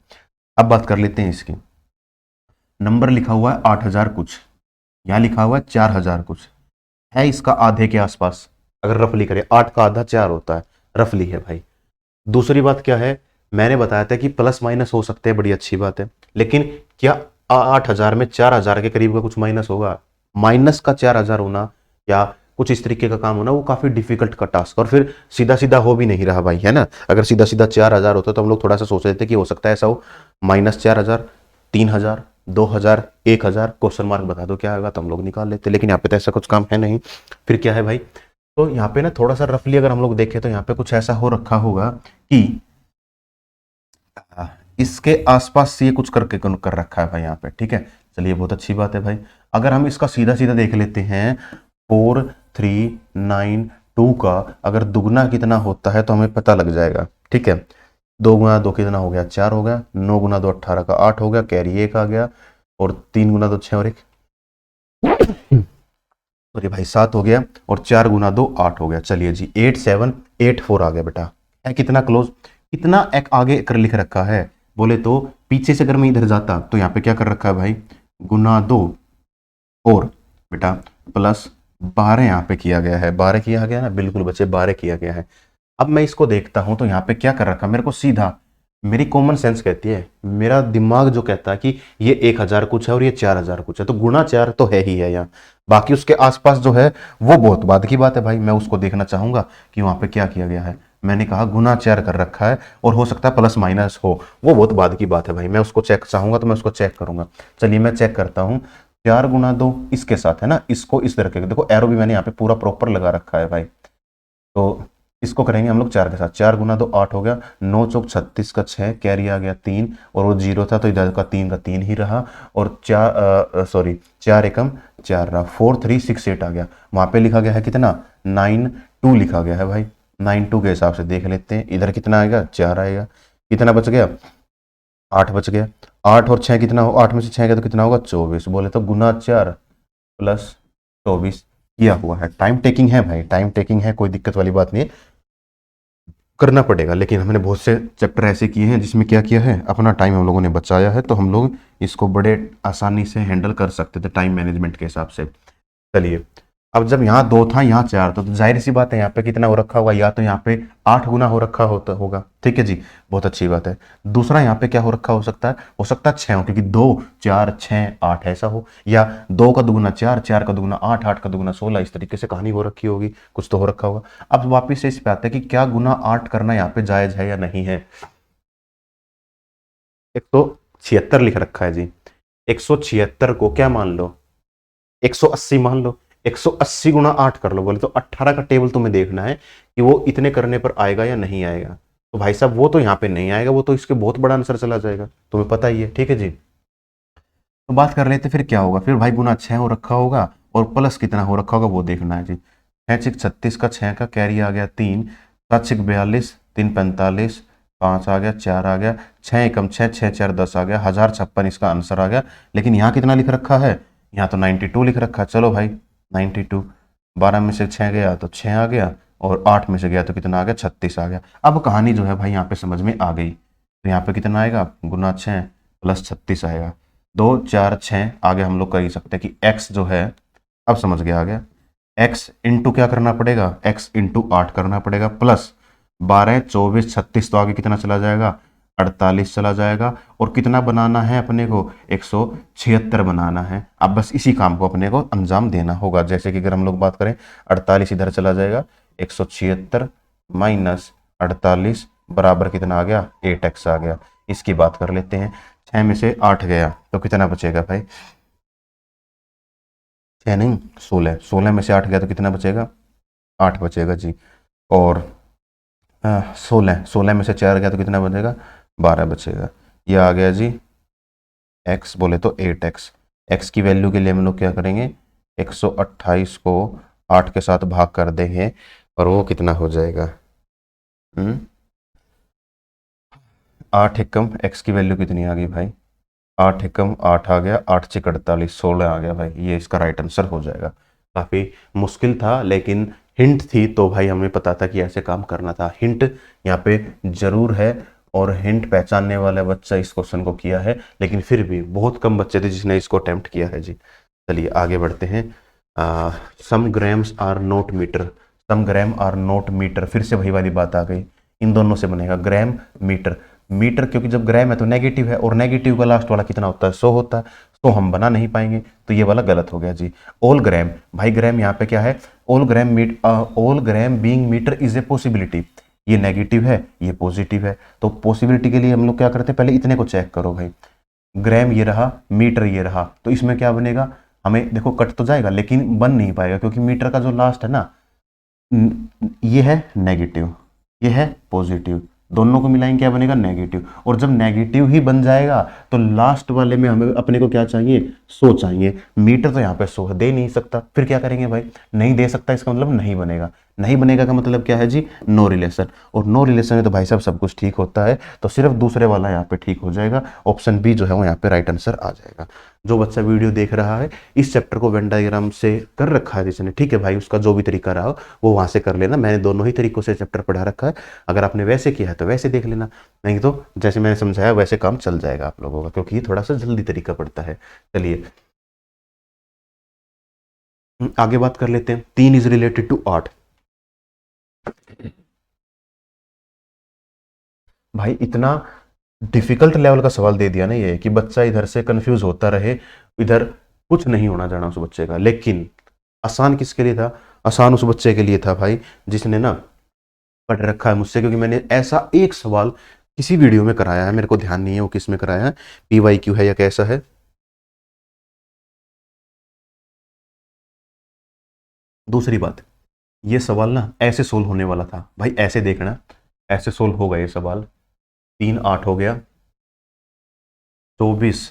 अब बात कर लेते हैं इसकी। नंबर लिखा हुआ है 8000 कुछ, यहाँ लिखा हुआ है 4000 कुछ, है इसका आधे के आसपास। अगर रफली करें 8 का आधा 4 होता है, रफली है भाई। दूसरी बात क्या है, मैंने बताया था कि प्लस माइनस हो सकते हैं, बड़ी अच्छी बात है। लेकिन क्या 8000 में 4000 के करीब का कुछ माइनस होगा? माइनस का 4000 होना या कुछ इस तरीके का काम होना वो काफी डिफिकल्ट का टास्क, और फिर सीधा सीधा हो भी नहीं रहा भाई, है ना। अगर सीधा सीधा 4000 होता तो हम लोग थोड़ा सा सोच रहे थे कि हो सकता है ऐसा हो, -4000, 3000, 2000, 1000, क्वेश्चन मार्क बता दो क्या होगा तो हम लोग निकाल लेते। लेकिन यहाँ पे तो ऐसा कुछ काम है नहीं। फिर क्या है भाई, तो यहाँ पे ना थोड़ा सा रफली अगर हम लोग देखें तो यहाँ पे कुछ ऐसा हो रखा होगा कि इसके आसपास से ये कुछ करके कर रखा है भाई यहाँ पे। ठीक है, चलिए बहुत अच्छी बात है भाई। अगर हम इसका सीधा सीधा देख लेते हैं, 4392 का अगर दुगना कितना होता है तो हमें पता लग जाएगा। ठीक है, 2 गुना 2 कितना हो गया, 4 हो गया। 9 गुना 2 18 का 8 हो गया, कैरी 1 आ गया, और 3 गुना 2 6 और 1 सॉरी भाई 7 हो गया, और 4 गुना 2 8 हो गया। चलिए जी 8784 आ गया बेटा। है कितना क्लोज, कितना एक आगे कर लिख रखा है बोले तो पीछे से अगर मैं इधर जाता तो यहाँ पे क्या कर रखा है भाई, गुना 2 और बेटा प्लस 12 यहाँ पे किया गया है। 12 किया गया ना, बिल्कुल बच्चे 12 किया गया है। अब मैं इसको देखता हूं तो यहाँ पे क्या कर रखा है, मेरे को सीधा मेरी कॉमन सेंस कहती है, मेरा दिमाग जो कहता है कि ये 1000 कुछ है और ये 4000 कुछ है, तो गुना 4 तो है ही है यहाँ। बाकी उसके आसपास जो है वो बहुत बाद की बात है भाई, मैं उसको देखना चाहूंगा कि वहां पे क्या किया गया है। मैंने कहा गुना 4 कर रखा है और हो सकता है प्लस माइनस हो, वो बहुत बाद की बात है भाई। मैं उसको चेक चाहूंगा तो मैं उसको चेक करूंगा। चलिए मैं चेक करता हूँ। 4 गुना 2 इसके साथ है ना, इसको इस तरह के देखो, एरो भी मैंने यहाँ पे पूरा प्रॉपर लगा रखा है भाई। तो इसको करेंगे हम लोग 4 के साथ। 4 गुना 2 8 हो गया, 9 चौक 36 का 6, कैरी आ गया 3, और वो 0 था तो इधर का 3 ही रहा, और 4 एकम 4 रहा, 4368 आ गया। वहां पे लिखा गया है कितना, 92 लिखा गया है भाई। 92 के हिसाब से देख लेते हैं, इधर कितना आएगा, 4 आएगा। कितना बच गया, 8 बच गया। 8 और 6 कितना हो, 8 में से 6 गया तो कितना होगा, 24। बोले तो गुना 4 प्लस 24 किया हुआ है। टाइम टेकिंग है भाई, टाइम टेकिंग है, कोई दिक्कत वाली बात नहीं, करना पड़ेगा। लेकिन हमने बहुत से चैप्टर ऐसे किए हैं जिसमें क्या किया है, अपना टाइम हम लोगों ने बचाया है, तो हम लोग इसको बड़े आसानी से हैंडल कर सकते थे टाइम मैनेजमेंट के हिसाब से। चलिए अब जब यहाँ 2 था यहाँ 4 था, तो जाहिर सी बात है यहाँ पे कितना हो रखा होगा, या तो यहाँ पे 8 गुना हो रखा होगा। ठीक है जी, बहुत अच्छी बात है। दूसरा यहाँ पे क्या हो रखा हो सकता है 6 हो, क्योंकि 2 4 6 8 ऐसा हो, या 2 का दुगुना 4, 4 का दुगुना 8, 8 का दुगुना 16, इस तरीके से कहानी हो रखी होगी, कुछ तो हो रखा होगा। अब वापिस से इस पे आते हैं कि क्या गुना 8 करना यहाँ पे जायज है या नहीं है। 176 लिख रखा है जी, 176 को क्या मान लो, 180 मान लो। 180 गुना 8 कर लो, बोले तो 18 का टेबल तुम्हें देखना है कि वो इतने करने पर आएगा या नहीं आएगा। तो भाई साहब वो तो यहाँ पे नहीं आएगा, वो तो इसके बहुत बड़ा आंसर चला जाएगा, तुम्हें पता ही है। ठीक है जी, तो बात कर लेते फिर क्या होगा। फिर भाई गुना 6 हो रखा होगा और प्लस कितना हो रखा होगा वो देखना है जी। 6 36 का 6 का कैरी आ गया 3, 7 6 42, 3 45, 5 आ गया, 4 आ गया, 6 एकम 6, 6 4 10 आ गया, 1056 इसका आंसर आ गया। लेकिन यहाँ कितना लिख रखा है, यहाँ तो 92 लिख रखा है। चलो भाई 92, 12 में से 6 गया तो 6 आ गया, और 8 में से गया तो कितना आ गया, 36 आ गया। अब कहानी जो है भाई यहाँ पे समझ में आ गई। तो यहाँ पे कितना आएगा, गुना 6 प्लस 36 आएगा। 2 4 6 आगे हम लोग कर ही सकते हैं कि x जो है, अब समझ गया आ गया, x इंटू क्या करना पड़ेगा, x इंटू 8 करना पड़ेगा, प्लस 12 24 36, तो आगे कितना चला जाएगा, 48 चला जाएगा। और कितना बनाना है अपने को, 176 बनाना है। अब बस इसी काम को अपने को अंजाम देना होगा। जैसे कि अगर हम लोग बात करें, 48 इधर चला जाएगा, 176 माइनस 48 बराबर कितना आ गया, 8x आ गया। इसकी बात कर लेते हैं। 6 में से 8 गया तो कितना बचेगा भाई, 6 नहीं 16, 16 में से 8 गया तो कितना बचेगा, 8 बचेगा जी। और 16, 16 में से 4 गया तो कितना बचेगा, 12 बचेगा। ये आ गया जी x, बोले तो 8x। x की वैल्यू के लिए हम लोग क्या करेंगे, 128 को 8 के साथ भाग कर देंगे, और वो कितना हो जाएगा, 8 एकम x की वैल्यू कितनी आ गई भाई, 8 एकम 8 आ गया, 8 6 48, 16 आ गया भाई। ये इसका राइट आंसर हो जाएगा। काफ़ी मुश्किल था, लेकिन हिंट थी तो भाई हमें पता था कि ऐसे काम करना था। हिंट यहाँ पे जरूर है, और हिंट पहचानने वाला बच्चा इस क्वेश्चन को किया है, लेकिन फिर भी बहुत कम बच्चे थे जिसने इसको अटेम्प्ट किया है जी। चलिए आगे बढ़ते हैं। Some grams are not metre, some gram are not metre, फिर से वही वाली बात आ गई। इन दोनों से बनेगा ग्राम मीटर। मीटर क्योंकि जब ग्राम है तो नेगेटिव है, और नेगेटिव का लास्ट वाला कितना होता है, 100 होता है, तो हम बना नहीं पाएंगे, तो ये वाला गलत हो गया जी। ऑल ग्राम, भाई ग्राम यहाँ पे क्या है, all gram all gram being meter is a possibility. ये नेगेटिव है, ये पॉजिटिव है, तो पॉसिबिलिटी के लिए हम लोग क्या करते हैं, पहले इतने को चेक करो भाई। ग्राम ये रहा, मीटर ये रहा, तो इसमें क्या बनेगा, हमें देखो कट तो जाएगा लेकिन बन नहीं पाएगा, क्योंकि मीटर का जो लास्ट है ना, ये है नेगेटिव, ये है पॉजिटिव, दोनों को मिलाएंगे क्या बनेगा, नेगेटिव। और जब नेगेटिव ही बन जाएगा तो लास्ट वाले में हमें अपने को क्या चाहिए, 100 चाहिए। मीटर तो यहाँ पे 100 दे नहीं सकता, फिर क्या करेंगे भाई, नहीं दे सकता इसका मतलब नहीं बनेगा। नहीं बनेगा का मतलब क्या है जी, नो रिलेशन। और नो रिलेशन में तो भाई साहब सब कुछ ठीक होता है, तो सिर्फ दूसरे वाला यहाँ पे ठीक हो जाएगा। ऑप्शन बी जो है वो यहाँ पे राइट आंसर आ जाएगा। जो बच्चा वीडियो देख रहा है, इस चैप्टर को वेन डायग्राम से कर रखा है जिसने, ठीक है भाई, उसका जो भी तरीका रहा हो वो वहां से कर लेना। मैंने दोनों ही तरीकों से चैप्टर पढ़ा रखा है, अगर आपने वैसे किया है तो वैसे देख लेना, नहीं तो जैसे मैंने समझाया वैसे काम चल जाएगा आप लोगों का, क्योंकि ये थोड़ा सा जल्दी तरीका पड़ता है। चलिए आगे बात कर लेते हैं। 3 इज रिलेटेड टू 8। भाई इतना डिफिकल्ट लेवल का सवाल दे दिया ना ये, कि बच्चा इधर से कंफ्यूज होता रहे, इधर कुछ नहीं होना जाना उस बच्चे का। लेकिन आसान किसके लिए था, आसान उस बच्चे के लिए था भाई जिसने ना पढ़ रखा है मुझसे, क्योंकि मैंने ऐसा एक सवाल किसी वीडियो में कराया है, मेरे को ध्यान नहीं है वो किस में कराया है, PYQ है या कैसा है। दूसरी बात, ये सवाल ना ऐसे सोल्व होने वाला था भाई, ऐसे देखना, ऐसे सोल्व होगा ये सवाल। 3 8 हो गया, 24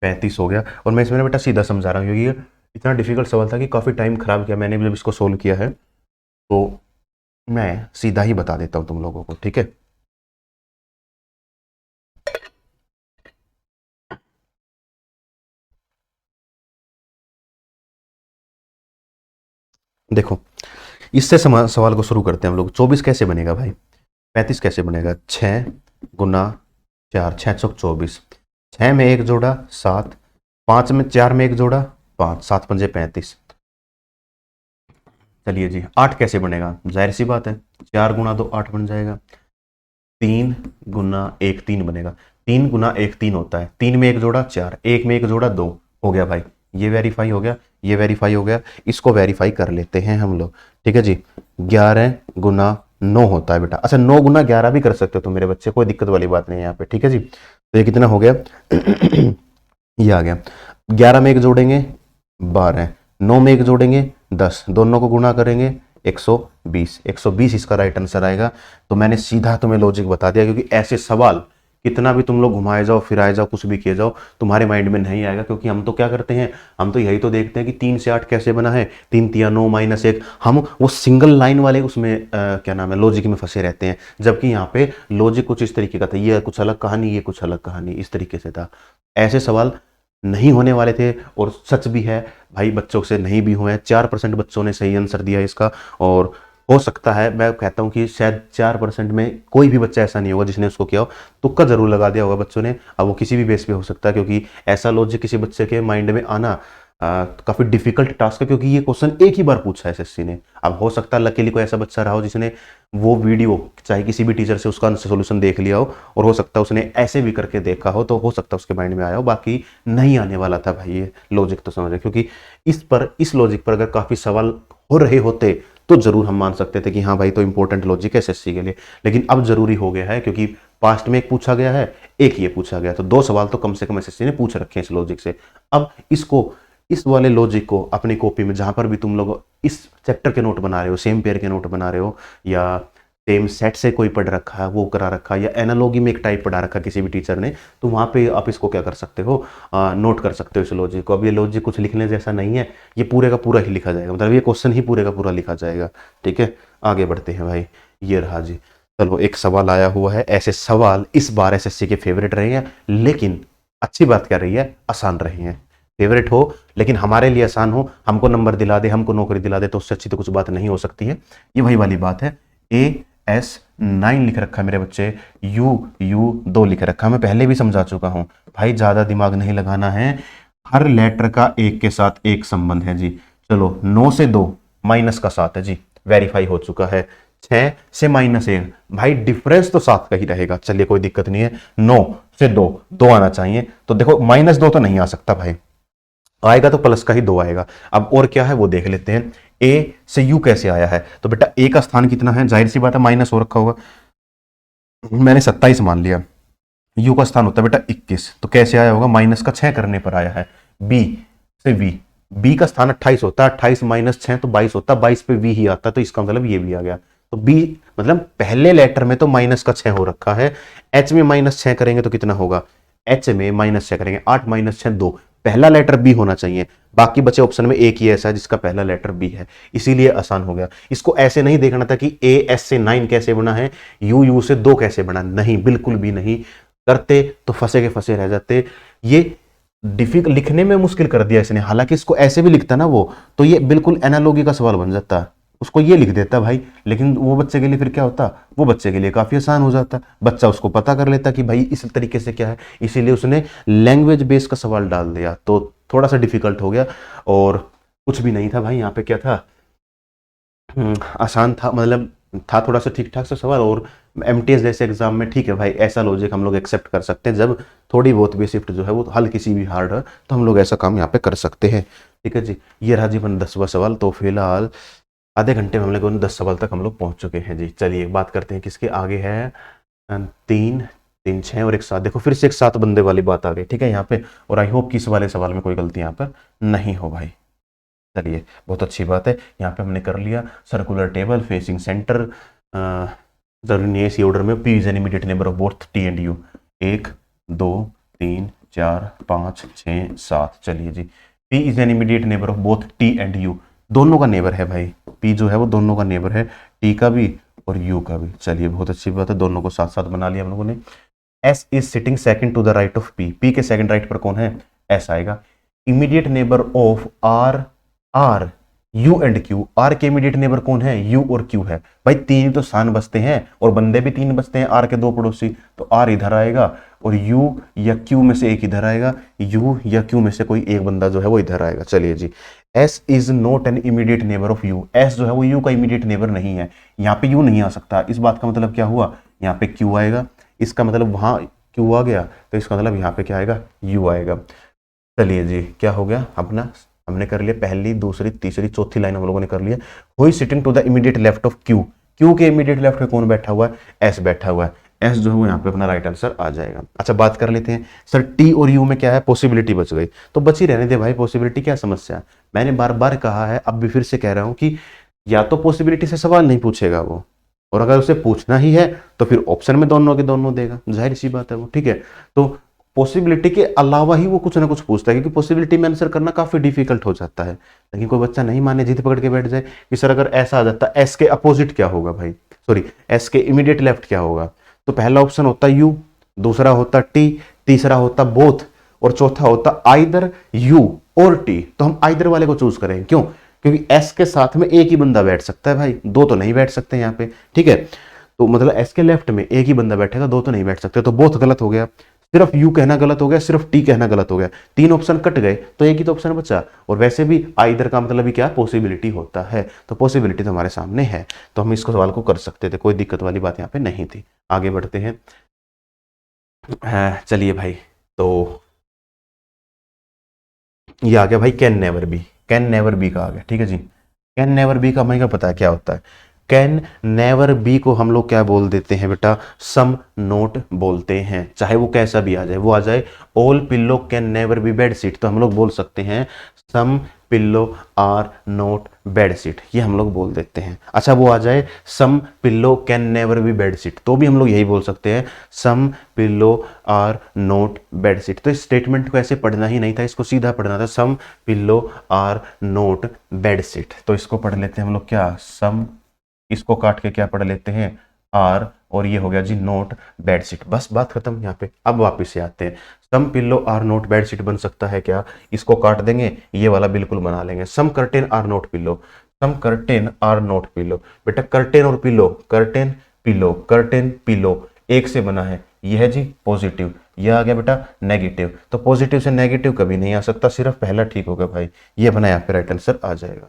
35 हो गया। और मैं इसमें ना बेटा सीधा समझा रहा हूँ, क्योंकि ये इतना डिफिकल्ट सवाल था कि काफ़ी टाइम खराब किया मैंने भी जब इसको सोल्व किया है, तो मैं सीधा ही बता देता हूँ तुम लोगों को, ठीक है। देखो इससे सवाल को शुरू करते हैं हम लोग। 24 कैसे बनेगा भाई, 35 कैसे बनेगा, 6 गुना 4, 6 चौक 24, 6 में एक जोड़ा 7, 5 में 4 में एक जोड़ा 5, 7 पंजे 35, चलिए जी 8 कैसे बनेगा, जाहिर सी बात है 4 गुना 2 8 बन जाएगा। 3 गुना 1 3 बनेगा। 3 गुना 1 3 होता है, 3 में एक जोड़ा 4, 1 में एक जोड़ा 2, हो गया भाई। ये वेरीफाई हो गया, ये वेरीफाई हो गया। इसको वेरीफाई कर लेते हैं हम लोग, ठीक है जी। 11 गुना 9 होता है बेटा। अच्छा 9 गुना 11 भी कर सकते हो तो मेरे बच्चे, कोई दिक्कत वाली बात नहीं है यहाँ पे, ठीक है जी। तो ये कितना हो गया ये आ गया। 11 में एक जोड़ेंगे 12, 9 में एक जोड़ेंगे 10, दोनों को गुणा करेंगे 120, 120 इसका राइट आंसर आएगा। तो मैंने सीधा तुम्हें लॉजिक बता दिया, क्योंकि ऐसे सवाल कितना भी तुम लोग घुमाए जाओ फिराए जाओ कुछ भी किए जाओ तुम्हारे माइंड में नहीं आएगा। क्योंकि हम तो क्या करते हैं, हम तो यही तो देखते हैं कि 3 से 8 कैसे बना है, 3 तिया 9 माइनस 1, हम वो सिंगल लाइन वाले उसमें क्या नाम है लॉजिक में फंसे रहते हैं। जबकि यहाँ पे लॉजिक कुछ इस तरीके का था, ये कुछ अलग कहानी, ये कुछ अलग कहानी, इस तरीके से था। ऐसे सवाल नहीं होने वाले थे, और सच भी है भाई, बच्चों से नहीं भी हुए हैं। 4% बच्चों ने सही आंसर दिया इसका, और हो सकता है, मैं कहता हूं कि शायद 4% में कोई भी बच्चा ऐसा नहीं होगा जिसने उसको किया हो, तुक्का जरूर लगा दिया होगा बच्चों ने। अब वो किसी भी बेस पे हो सकता है, क्योंकि ऐसा लॉजिक किसी बच्चे के माइंड में आना काफी डिफिकल्ट टास्क है, क्योंकि ये क्वेश्चन एक ही बार पूछा है एसएससी ने। अब हो सकता है लकीली कोई ऐसा बच्चा रहा हो जिसने वो वीडियो चाहे किसी भी टीचर से उसका सोल्यूशन देख लिया हो, और हो सकता है उसने ऐसे भी करके देखा हो, तो हो सकता है उसके माइंड में आया हो। बाकी नहीं आने वाला था भाई ये लॉजिक, तो समझ रहे, क्योंकि इस लॉजिक पर अगर काफी सवाल हो रहे होते तो जरूर हम मान सकते थे कि हाँ भाई तो इंपॉर्टेंट लॉजिक है एसएससी के लिए। लेकिन अब जरूरी हो गया है, क्योंकि पास्ट में एक पूछा गया है, एक ये पूछा गया, तो 2 सवाल तो कम से कम एसएससी ने पूछ रखे हैं इस लॉजिक से। अब इसको, इस वाले लॉजिक को अपनी कॉपी में, जहां पर भी तुम लोग इस चैप्टर के नोट बना रहे हो, सेम पेयर के नोट बना रहे हो, या सेम सेट से कोई पढ़ रखा है वो करा रखा है, या एनालॉगी में एक टाइप पढ़ा रखा है किसी भी टीचर ने, तो वहां पे आप इसको क्या कर सकते हो, नोट कर सकते हो इस लॉजिक को। अब ये लॉजिक कुछ लिखने जैसा नहीं है, ये पूरे का पूरा ही लिखा जाएगा, मतलब ये क्वेश्चन ही पूरे का पूरा लिखा जाएगा, ठीक है। आगे बढ़ते हैं भाई, ये रहा जी। चलो एक सवाल आया हुआ है, ऐसे सवाल इस बार एसएससी के फेवरेट रहे हैं, लेकिन अच्छी बात क्या रही है, आसान रही है। फेवरेट हो लेकिन हमारे लिए आसान हो, हमको नंबर दिला दे, हमको नौकरी दिला दे, तो उससे अच्छी तो कुछ बात नहीं हो सकती है। ये वही वाली बात है। AS9 लिख रखा है मेरे बच्चे, U2 लिख रखा है, मैं पहले भी समझा चुका हूं भाई, ज्यादा दिमाग नहीं लगाना है। हर लेटर का एक के साथ एक संबंध है जी। चलो 9 से 2 माइनस का 7 है जी, वेरीफाई हो चुका है। 6 से -1 भाई डिफरेंस तो 7 का ही रहेगा, चलिए कोई दिक्कत नहीं है। 9 से 2 आना चाहिए, तो देखो -2 तो नहीं आ सकता भाई, आएगा तो प्लस का ही 2 आएगा। अब और क्या है वो देख लेते हैं। ए से यू कैसे आया है, तो बेटा ए का स्थान कितना है, जाहिर सी बात है माइनस हो रखा होगा, मैंने 27 मान लिया। यू का स्थान होता है बेटा 21, तो कैसे आया होगा, माइनस का 6 करने पर आया है। बी से वी, बी का स्थान 28 होता है, 28 माइनस 6 तो 22 होता है, 22 पे वी ही आता है, तो इसका मतलब ये भी आ गया। तो बी मतलब पहले लेटर में तो माइनस का 6 हो रखा है। एच में -6 करेंगे तो कितना होगा, एच में -6 करेंगे 8 - 6 2, पहला लेटर बी होना चाहिए। बाकी बचे ऑप्शन में एक ही ऐसा है जिसका पहला लेटर बी है, इसीलिए आसान हो गया। इसको ऐसे नहीं देखना था कि AS से 9 कैसे बना है, U से 2 कैसे बना, नहीं बिल्कुल भी नहीं। करते तो फंसे के फंसे रह जाते। ये डिफिकल्ट लिखने में मुश्किल कर दिया इसने, हालांकि इसको ऐसे भी लिखता ना वो, तो ये बिल्कुल एनालॉगी का सवाल बन जाता, उसको ये लिख देता भाई। लेकिन वो बच्चे के लिए फिर क्या होता, वो बच्चे के लिए काफी आसान हो जाता, बच्चा उसको पता कर लेता कि भाई इस तरीके से क्या है। इसीलिए उसने लैंग्वेज बेस का सवाल डाल दिया, तो थोड़ा सा डिफिकल्ट हो गया। और कुछ भी नहीं था भाई, यहाँ पे क्या था, आसान था, मतलब था थोड़ा सा ठीक ठाक सा सवाल। और एमटीएस जैसे एग्जाम में ठीक है भाई, ऐसा लॉजिक हम लोग एक्सेप्ट कर सकते हैं, जब थोड़ी बहुत भी शिफ्ट जो है वो हल किसी भी हार्ड है, तो हम लोग ऐसा काम यहाँ पे कर सकते हैं, ठीक है जी। ये रहा जी 10वां सवाल। तो फिलहाल आधे घंटे में हम लोग 10 सवाल तक हम लोग पहुंच चुके हैं जी। चलिए बात करते हैं किसके आगे है, 3 3 6 और एक 7। देखो फिर से एक 7 बंदे वाली बात आ गई, ठीक है यहाँ पे। और आई होप कि इस वाले सवाल में कोई गलती यहाँ पर नहीं हो भाई। चलिए बहुत अच्छी बात है, यहाँ पे हमने कर लिया circular table facing centre, order में P is an immediate neighbour of both T and U. 1 2 3 4 5 6 7। चलिए जी, P is an immediate neighbour of both T and U, दोनों का नेबर है भाई, पी जो है वो दोनों का नेबर है, टी का भी और यू का भी। चलिए बहुत अच्छी बात है, दोनों को साथ साथ बना लिया हम लोगों ने। S is sitting second to the right of P, P के सेकंड राइट पर कौन है, एस आएगा। Immediate neighbour of R U and Q, R के इमीडिएट नेबर कौन है, यू और क्यू है भाई। 3 तो स्थान बचते हैं और बंदे भी 3 बचते हैं, आर के 2 पड़ोसी, तो आर इधर आएगा और यू या क्यू में से एक इधर आएगा, यू या क्यू में से कोई एक बंदा जो है वो इधर आएगा। चलिए जी, S is not an immediate neighbour of U, S जो है वो यू का इमीडिएट नेबर नहीं है, यहाँ पे यू नहीं आ सकता। इस बात का मतलब क्या हुआ, यहाँ पे क्यू आएगा, इसका मतलब वहां क्यू आ गया, तो इसका मतलब यहाँ पे क्या आएगा, यू आएगा। चलिए जी, क्या हो गया अपना, हमने कर लिया पहली, दूसरी, तीसरी, चौथी लाइन हम लोगों ने कर लिया। Who is sitting to the immediate left of Q, Q के इमीडिएट लेफ्ट में कौन बैठा हुआ है, एस बैठा हुआ है, एस जो है वो यहाँ पे अपना राइट आंसर आ जाएगा। अच्छा बात कर लेते हैं, सर टी और यू में क्या है, पॉसिबिलिटी बच गई, तो बची रहने दे भाई पॉसिबिलिटी, क्या समस्या है। मैंने बार बार कहा है, अब भी फिर से कह रहा हूं कि या तो पॉसिबिलिटी से सवाल नहीं पूछेगा वो, और अगर उसे पूछना ही है तो फिर ऑप्शन में दोनों के दोनों देगा, जाहिर सी बात है वो, ठीक है। तो पॉसिबिलिटी के अलावा ही वो कुछ ना कुछ पूछता है, क्योंकि पॉसिबिलिटी में आंसर करना काफी डिफिकल्ट हो जाता है। लेकिन कोई बच्चा नहीं माने, जिद पकड़ के बैठ जाए कि सर अगर ऐसा आ जाता, एस के अपोजिट क्या होगा भाई, सॉरी एस के इमीडिएट लेफ्ट क्या होगा, तो पहला ऑप्शन होता यू, दूसरा होता टी, तीसरा होता बोथ, और चौथा होता आइदर यू और टी। तो हम आइदर वाले को चूज करें, क्यों, क्योंकि एस के साथ में एक ही बंदा बैठ सकता है भाई, दो तो नहीं बैठ सकते यहाँ पे, ठीक है। तो मतलब एस के लेफ्ट में एक ही बंदा बैठेगा, दो तो नहीं बैठ सकते, तो बोथ गलत हो गया, सिर्फ यू कहना गलत हो गया, सिर्फ टी कहना गलत हो गया, तीन ऑप्शन कट गए, तो एक ही तो ऑप्शन बचा। और वैसे भी आइदर का मतलब ही क्या, पॉसिबिलिटी होता है, तो पॉसिबिलिटी तो हमारे सामने है, तो हम इसको सवाल को कर सकते थे, कोई दिक्कत वाली बात यहाँ पे नहीं थी। आगे बढ़ते हैं, चलिए भाई, तो ये आ गया भाई can never B, can never B का आ गया, ठीक है जी। कैन नेवर बी का हमें क्या पता है क्या होता है, कैन नेवर बी को हम लोग क्या बोल देते हैं बेटा, सम नोट बोलते हैं, चाहे वो कैसा भी आ जाए, वो आ जाए all pillow can never be bed sheet, तो हम लोग बोल सकते हैं some pillow are not bed sheet, ये हम लोग बोल देते हैं। अच्छा वो आ जाए some pillow can never be bed sheet, तो भी हम लोग यही बोल सकते हैं some pillow are not bed sheet. तो इस स्टेटमेंट को ऐसे पढ़ना ही नहीं था, इसको सीधा पढ़ना था, some pillow are not bed sheet. तो इसको पढ़ लेते हैं हम लोग क्या, सम, इसको काट के क्या पढ़ लेते हैं आर, और ये हो गया जी नोट बेडशीट, बस बात खत्म यहाँ पे। अब वापस से आते हैं, some pillow are note bedsheet बन सकता है क्या, इसको काट देंगे, ये वाला बिल्कुल बना लेंगे, some curtain are not pillow, some curtain are not pillow. बेटा कर्टेन और pillow, curtain pillow, curtain pillow एक से बना है, यह है जी पॉजिटिव, यह आ गया बेटा नेगेटिव, तो पॉजिटिव से नेगेटिव कभी नहीं आ सकता, सिर्फ पहला ठीक होगा भाई, ये बना यहाँ पे राइट आंसर आ जाएगा।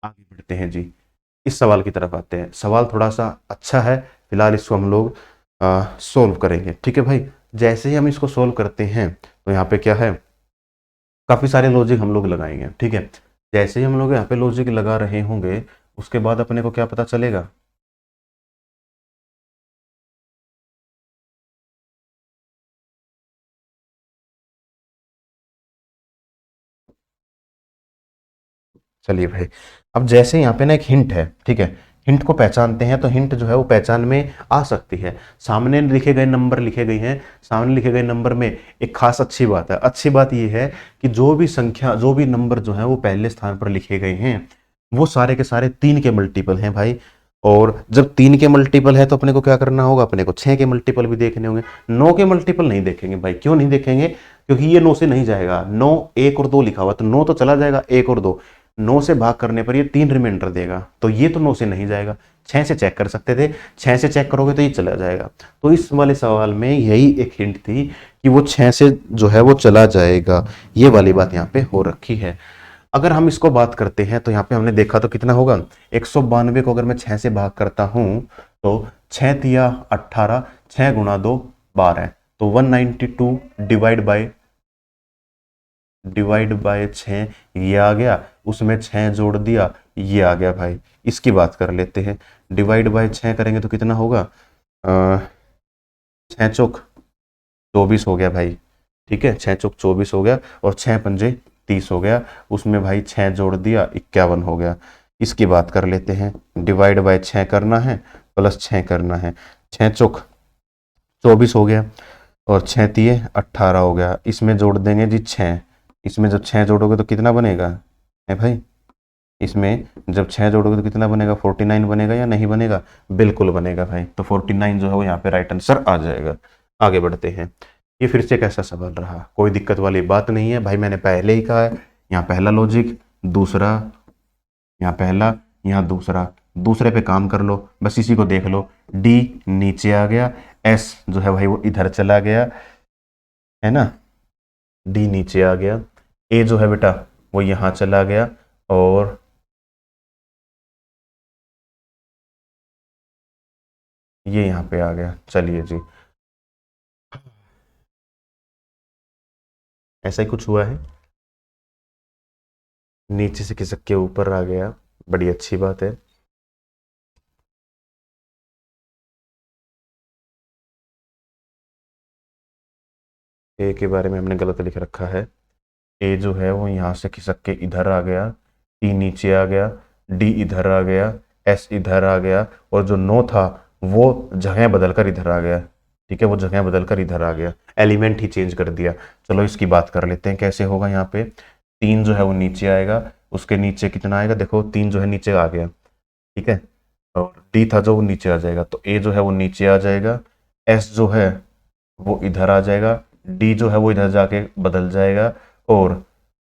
आगे बढ़ते हैं जी, इस सवाल की तरफ आते हैं, सवाल थोड़ा सा अच्छा है, फिलहाल इसको हम लोग सोल्व करेंगे, ठीक है भाई। जैसे ही हम इसको सोल्व करते हैं तो यहाँ पे क्या है, काफ़ी सारे लॉजिक हम लोग लगाएंगे, ठीक है। जैसे ही हम लोग यहाँ पे लॉजिक लगा रहे होंगे, उसके बाद अपने को क्या पता चलेगा, चलिए भाई, अब जैसे यहाँ पे ना एक हिंट है, ठीक है, हिंट को पहचानते हैं, तो हिंट जो है वो पहचान में आ सकती है। सामने लिखे गए नंबर लिखे गए हैं, सामने लिखे गए नंबर में एक खास अच्छी बात है, अच्छी बात ये है कि जो भी संख्या, जो भी नंबर जो है वो पहले स्थान पर लिखे गए हैं, वो सारे के सारे तीन के मल्टीपल हैं भाई। और जब तीन के मल्टीपल है तो अपने को क्या करना होगा, अपने को छह के मल्टीपल भी देखने होंगे, नौ के मल्टीपल नहीं देखेंगे भाई, क्यों नहीं देखेंगे, क्योंकि ये नौ से नहीं जाएगा, नौ एक और दो लिखा हुआ, तो नौ तो चला जाएगा, एक और दो, नौ से भाग करने पर ये तीन रिमाइंडर देगा, तो ये तो नौ से नहीं जाएगा, छह से चेक कर सकते थे, छह से चेक करोगे तो ये चला जाएगा। तो इस वाले सवाल में यही एक हिंट थी कि वो छह से जो है वो चला जाएगा, ये वाली बात यहाँ पे हो रखी है। अगर हम इसको बात करते हैं तो यहाँ पे हमने देखा तो कितना होगा, 192 को अगर मैं 6 से भाग करता हूं तो 6 तिया 18, 6 गुणा 2 12, तो 192 डिवाइड बाय 6, ये आ गया, उसमें 6 जोड़ दिया, ये आ गया भाई। इसकी बात कर लेते हैं, डिवाइड बाय 6 करेंगे तो कितना होगा, 6 चौक 24 हो गया भाई, ठीक है, 6 चौक 24 हो गया, और 6 पंजे 30 हो गया, उसमें भाई 6 जोड़ दिया 51 हो गया। इसकी बात कर लेते हैं, डिवाइड बाय 6 करना है प्लस 6 करना है, 6 चौक 24 हो गया, और 6 तिये 18 हो गया, इसमें जोड़ देंगे जी 6, इसमें जब 6 जोड़ोगे तो कितना बनेगा है भाई, इसमें जब 6 जोड़ोगे तो कितना बनेगा, 49 बनेगा या नहीं बनेगा, बिल्कुल बनेगा भाई, तो 49 जो है वो यहाँ पे राइट आंसर आ जाएगा। आगे बढ़ते हैं, ये फिर से कैसा सवाल रहा, कोई दिक्कत वाली बात नहीं है भाई, मैंने पहले ही कहा है, यहाँ पहला लॉजिक, दूसरा, यहाँ पहला, यहाँ दूसरा, दूसरे पे काम कर लो, बस इसी को देख लो, डी नीचे आ गया, एस जो है भाई वो इधर चला गया, है ना, डी नीचे आ गया, ए जो है बेटा वो यहाँ चला गया, और ये यहाँ पे आ गया। चलिए जी, ऐसा ही कुछ हुआ है, नीचे से खिसक के ऊपर आ गया, बड़ी अच्छी बात है। ए के बारे में हमने गलत लिख रखा है। ए जो है वो यहाँ से खिसक के इधर आ गया, टी नीचे आ गया, डी इधर आ गया, एस इधर आ गया, और जो नो था वो जगह बदल कर इधर आ गया। ठीक है, वो जगह बदल कर इधर आ गया, एलिमेंट ही चेंज कर दिया। चलो इसकी बात कर लेते हैं कैसे होगा। यहाँ पे 3 जो है वो नीचे आएगा, उसके नीचे कितना आएगा, देखो 3 जो है नीचे आ गया। ठीक है, और डी था जो वो नीचे आ जाएगा, तो ए जो है वो नीचे आ जाएगा, एस जो है वो इधर आ जाएगा, डी जो है वो इधर जाके बदल जाएगा, और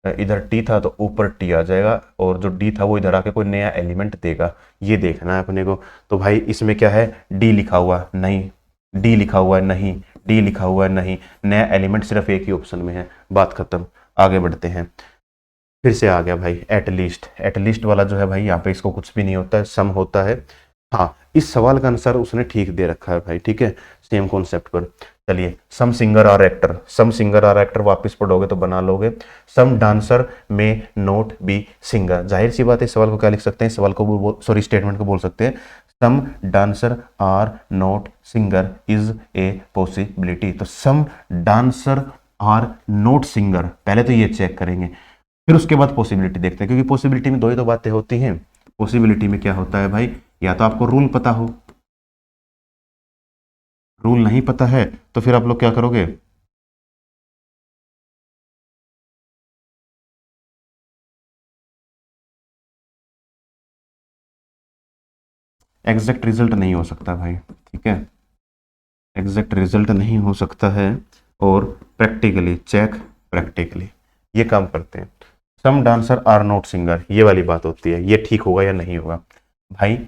इधर टी था तो ऊपर टी आ जाएगा, और जो डी था वो इधर आके कोई नया एलिमेंट देगा। ये देखना है अपने को। तो भाई इसमें क्या है, डी लिखा हुआ नहीं, डी लिखा हुआ है नहीं, डी लिखा हुआ है नहीं, नया एलिमेंट सिर्फ एक ही ऑप्शन में है, बात खत्म। आगे बढ़ते हैं, फिर से आ गया भाई एटलीस्ट। एटलीस्ट वाला जो है भाई यहाँ पे इसको कुछ भी नहीं होता है, सम होता है। हाँ, इस सवाल का आंसर उसने ठीक दे रखा है भाई। ठीक है, सेम कॉन्सेप्ट पर चलिए। सम सिंगर और एक्टर, सम सिंगर और एक्टर वापस पढ़ोगे तो बना लोगे। सम डांसर में नोट बी सिंगर, जाहिर सी बात है, सवाल को क्या लिख सकते हैं, सवाल को सॉरी स्टेटमेंट को बोल सकते हैं, some dancer are not singer is a possibility. तो some dancer are not singer, पहले तो ये चेक करेंगे, फिर उसके बाद पॉसिबिलिटी देखते हैं, क्योंकि पॉसिबिलिटी में दो ही तो बातें होती हैं। पॉसिबिलिटी में क्या होता है भाई, या तो आपको रूल पता हो, रूल नहीं पता है तो फिर आप लोग क्या करोगे, एग्जैक्ट रिजल्ट नहीं हो सकता भाई। ठीक है, एग्जैक्ट रिजल्ट नहीं हो सकता है, और प्रैक्टिकली चेक, प्रैक्टिकली ये काम करते हैं। Some dancer are not singer, ये वाली बात होती है, ये ठीक होगा या नहीं होगा भाई।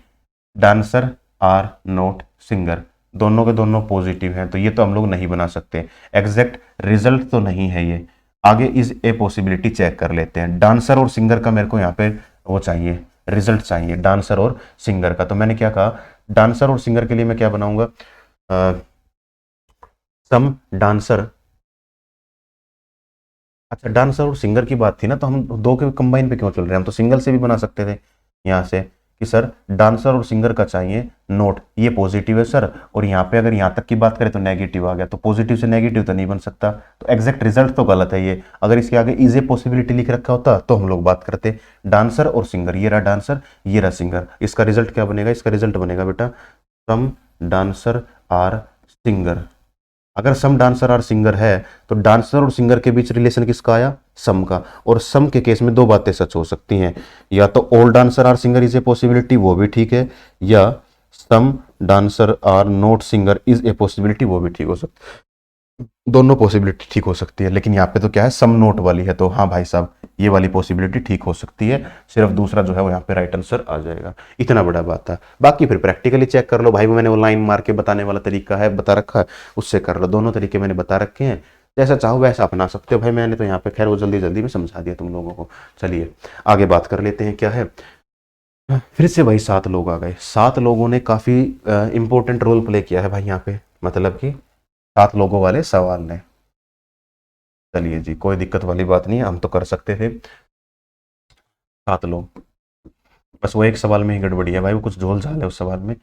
डांसर आर नॉट सिंगर, दोनों के दोनों पॉजिटिव हैं, तो ये तो हम लोग नहीं बना सकते, एग्जैक्ट रिजल्ट तो नहीं है ये। आगे इज ए पॉसिबिलिटी चेक कर लेते हैं। डांसर और सिंगर का मेरे को यहाँ पे वो चाहिए, रिजल्ट चाहिए, डांसर और सिंगर का। तो मैंने क्या कहा, डांसर और सिंगर के लिए मैं क्या बनाऊंगा, सम डांसर, अच्छा डांसर और सिंगर की बात थी ना, तो हम दो के कंबाइन पे क्यों चल रहे हैं, हम तो सिंगल से भी बना सकते थे यहाँ से, कि सर डांसर और सिंगर का चाहिए नोट, ये पॉजिटिव है सर, और यहाँ पे अगर यहाँ तक की बात करें तो नेगेटिव आ गया, तो पॉजिटिव से नेगेटिव तो नहीं बन सकता, तो एग्जैक्ट रिजल्ट तो गलत है ये। अगर इसके आगे इज ए पॉसिबिलिटी लिख रखा होता तो हम लोग बात करते, डांसर और सिंगर, ये रहा डांसर, ये रहा सिंगर, इसका रिजल्ट क्या बनेगा, इसका रिजल्ट बनेगा बेटा सम डांसर आर सिंगर। अगर सम डांसर और सिंगर है तो डांसर और सिंगर के बीच रिलेशन किसका आया, सम का, और सम के केस में दो बातें सच हो सकती हैं, या तो all dancer are singer is a possibility, वो भी ठीक है, या some dancer are not singer is a possibility, वो भी ठीक हो सकता है, दोनों पॉसिबिलिटी ठीक हो सकती है। लेकिन यहाँ पे तो क्या है, सम नोट वाली है, तो हाँ भाई साहब ये वाली पॉसिबिलिटी ठीक हो सकती है, सिर्फ दूसरा जो है वो यहाँ पे राइट आंसर आ जाएगा। इतना बड़ा बात था, बाकी फिर प्रैक्टिकली चेक कर लो भाई, वो मैंने वो लाइन मार के बताने वाला तरीका है बता रखा है, उससे कर लो, दोनों तरीके मैंने बता रखे हैं, जैसा चाहो वैसा अपना सकते हो भाई। मैंने तो यहाँ पे खैर वो जल्दी जल्दी में समझा दिया तुम लोगों को। चलिए आगे बात कर लेते हैं, क्या है, फिर से भाई 7 लोग आ गए, 7 लोगों ने काफी इंपॉर्टेंट रोल प्ले किया है भाई यहाँ पे, मतलब कि 7 लोगों वाले सवाल ने। चलिए जी, कोई दिक्कत वाली बात नहीं है, हम तो कर सकते थे 7 लोग, बस वो एक सवाल में ही गड़बड़ी है भाई, वो कुछ झोल झाल है उस सवाल में,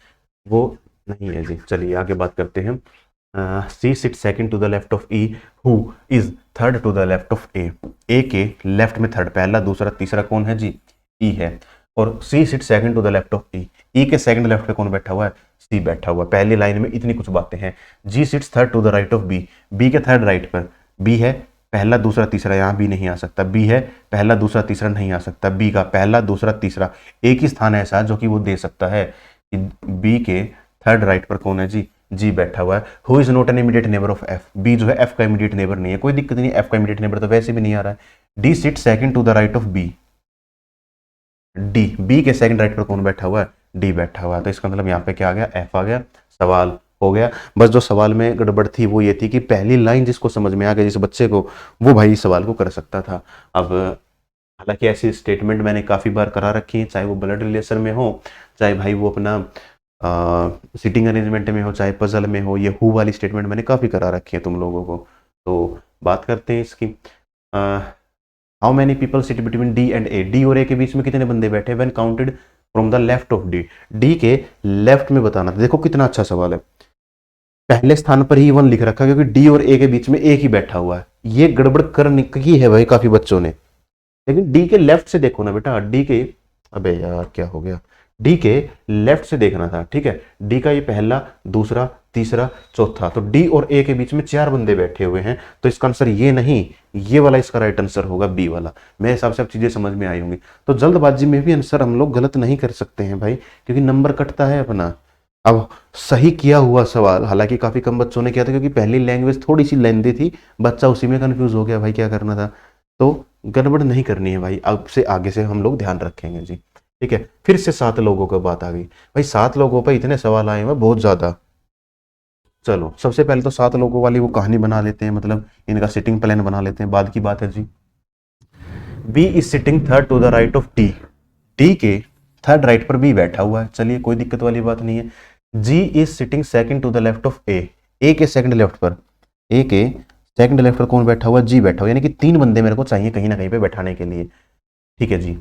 वो नहीं है जी। चलिए आगे बात करते हैं। C sit second to the left of E, who is third to the left of A, A के लेफ्ट में थर्ड, पहला दूसरा तीसरा कौन है जी, ई है, और C sit second to the left of E, E के सेकंड लेफ्ट पे कौन बैठा हुआ है, सी बैठा हुआ है। पहली लाइन में इतनी कुछ बातें हैं। G sits third to the right of B, B के थर्ड राइट पर, बी है पहला दूसरा तीसरा, यहाँ बी नहीं आ सकता, बी है पहला दूसरा तीसरा नहीं आ सकता, बी का पहला दूसरा तीसरा एक ही स्थान ऐसा जो कि वो दे सकता है, बी के थर्ड राइट पर कौन है जी, जी बैठा हुआ है। Who is not an immediate neighbour of F, B जो है एफ का इमीडिएट नेबर नहीं है, कोई दिक्कत नहीं, एफ का इमीडिएट नेबर तो वैसे भी नहीं आ रहा है। D sit second to the right of B, D, B के सेकंड राइट पर कौन बैठा हुआ है, डी बैठा हुआ है, तो इसका मतलब यहाँ पे क्या आ गया, एफ आ गया, सवाल हो गया। बस जो सवाल में गड़बड़ थी वो ये थी कि पहली लाइन जिसको समझ में आ गया, जिस बच्चे को, वो भाई इस सवाल को कर सकता था। अब हालांकि ऐसी स्टेटमेंट मैंने काफ़ी बार करा रखी है, चाहे वो ब्लड रिलेशन में हो, चाहे भाई वो अपना सीटिंग अरेंजमेंट में हो, चाहे पजल में हो, ये हु वाली स्टेटमेंट मैंने काफ़ी करा रखी है तुम लोगों को। तो बात करते हैं इसकी। How many people sit between D and A, D और ए के बीच में कितने बंदे बैठे when counted from the left of D, D के लेफ्ट में बताना था। देखो कितना अच्छा सवाल है, पहले स्थान पर ही वन लिख रखा है क्योंकि डी और ए के बीच में एक ही बैठा हुआ है। ये गड़बड़ कर की है भाई काफी बच्चों ने, लेकिन डी के लेफ्ट से देखो ना बेटा, डी के, अबे यार क्या हो गया, डी के लेफ्ट से देखना था, ठीक है। डी का ये पहला, दूसरा, तीसरा, चौथा, तो डी और ए के बीच में 4 बंदे बैठे हुए हैं, तो इसका आंसर ये नहीं, ये वाला इसका राइट आंसर होगा, बी वाला। मेरे हिसाब से अब चीजें समझ में आई होंगी। तो जल्दबाजी में भी आंसर हम लोग गलत नहीं कर सकते हैं भाई, क्योंकि नंबर कटता है अपना। अब सही किया हुआ सवाल, हालांकि काफी कम बच्चों ने किया था क्योंकि पहली लैंग्वेज थोड़ी सी लेंदी थी, बच्चा उसी में कंफ्यूज हो गया भाई क्या करना था। तो गड़बड़ नहीं करनी है भाई, अब से आगे से हम लोग ध्यान रखेंगे जी, ठीक है। फिर से 7 लोगों की बात आ गई भाई, 7 लोगों पर इतने सवाल आए हैं बहुत ज्यादा। चलो सबसे पहले तो 7 लोगों वाली वो कहानी बना लेते हैं, मतलब इनका सिटिंग प्लान बना लेते हैं, बाद की बात है जी। B is sitting third to the right of D, D के थर्ड राइट पर बी बैठा हुआ है, चलिए कोई दिक्कत वाली बात नहीं है। G is sitting second to the left of A, A के सेकंड लेफ्ट पर, ए के सेकंड लेफ्ट पर कौन बैठा हुआ, जी बैठा हुआ, यानी कि 3 बंदे मेरे को चाहिए कहीं ना कहीं पे बैठाने के लिए, ठीक है जी।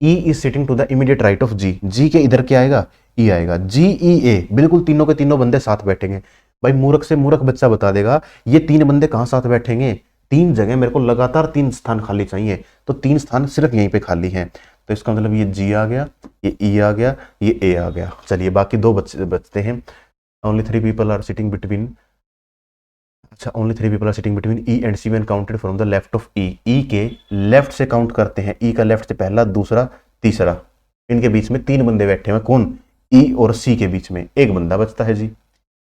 E is sitting to the immediate right of G, G के इधर क्या आएगा, ई आएगा, जी ई ए, बिल्कुल तीनों के तीनों बंदे साथ बैठेंगे। भाई मूर्ख से मूर्ख बच्चा बता देगा ये 3 बंदे कहां साथ बैठेंगे, 3 जगह मेरे को लगातार 3 स्थान खाली चाहिए, तो 3 स्थान सिर्फ यहीं पे खाली हैं, तो इसका मतलब ये जी आ गया, ये ई आ गया, ये ए आ गया। चलिए बाकी 2 बचते हैं। Only 3 people are sitting between, अच्छा only 3 people are sitting between E and C when counted from the left of E, E के लेफ्ट से काउंट करते हैं, ई का लेफ्ट से पहला, दूसरा, तीसरा, इनके बीच में 3 बंदे बैठे हुए, कौन, ई और सी के बीच में एक बंदा बचता है जी,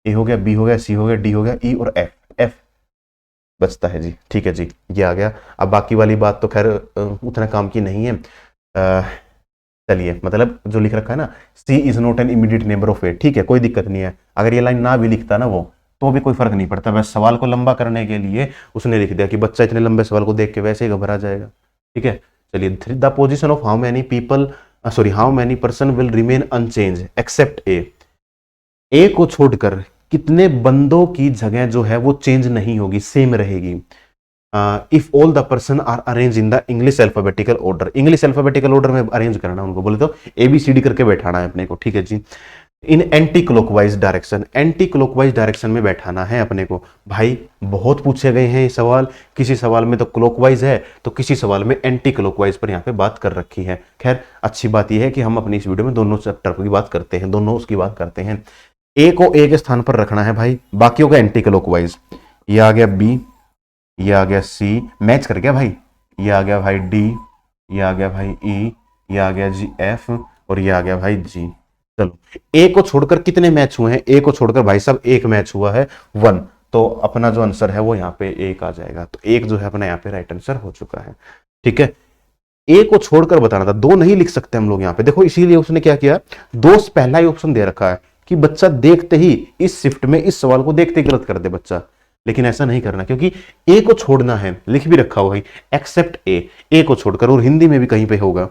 ए हो गया, बी हो गया, सी हो गया, डी हो गया, ई और एफ, एफ बचता है जी, ठीक है जी, ये आ गया। अब बाकी वाली बात तो खैर उतना काम की नहीं है, चलिए मतलब जो लिख रखा है ना, C is not an immediate neighbour of A, ठीक है कोई दिक्कत नहीं है, अगर ये लाइन ना भी लिखता ना वो तो भी कोई फर्क नहीं पड़ता, बस सवाल को लंबा करने के लिए उसने लिख दिया कि बच्चा इतने लंबे सवाल को देख के वैसे ही घबरा जाएगा, ठीक है। चलिए the position of how many people, sorry how many person will remain unchange except A, A को छोड़कर कितने बंदों की जगह जो है वो चेंज नहीं होगी, सेम रहेगी। If all the person are arrange in the English alphabetical order, English alphabetical order में अरेंज करना उनको, बोले तो ABCD करके बैठाना है अपने को, ठीक है जी। In anticlockwise direction, anticlockwise direction में बैठाना है अपने को। भाई बहुत पूछे गए हैं ये सवाल, किसी सवाल में तो क्लॉकवाइज है तो किसी सवाल में एंटी क्लॉकवाइज पर यहाँ पे बात कर रखी है। खैर अच्छी बात यह है कि हम अपनी इस वीडियो में दोनों चैप्टर की बात करते हैं, दोनों उसकी बात करते हैं। ए को ए के स्थान पर रखना है भाई, बाकियों का एंटी क्लॉकवाइज, ये आ गया बी, ये आ गया सी, मैच कर गया भाई, ये आ गया भाई डी, ये आ गया भाई ई, ये आ गया जी एफ, और ये आ गया भाई जी। चलो ए को छोड़कर कितने मैच हुए हैं, ए को छोड़कर भाई साहब एक मैच हुआ है 1, तो अपना जो आंसर है वो यहाँ पे एक आ जाएगा, तो एक जो है अपना यहाँ पे राइट आंसर हो चुका है, ठीक है। ए को छोड़कर बताना था, 2 नहीं लिख सकते हम लोग यहाँ पे, देखो इसीलिए उसने क्या किया, 2 पहला ही ऑप्शन दे रखा है कि बच्चा देखते ही इस शिफ्ट में इस सवाल को देखते ही गलत कर दे बच्चा, लेकिन ऐसा नहीं करना क्योंकि ए को छोड़ना है, लिख भी रखा हुआ है एक्सेप्ट ए, ए को छोड़कर, और हिंदी में भी कहीं पे होगा।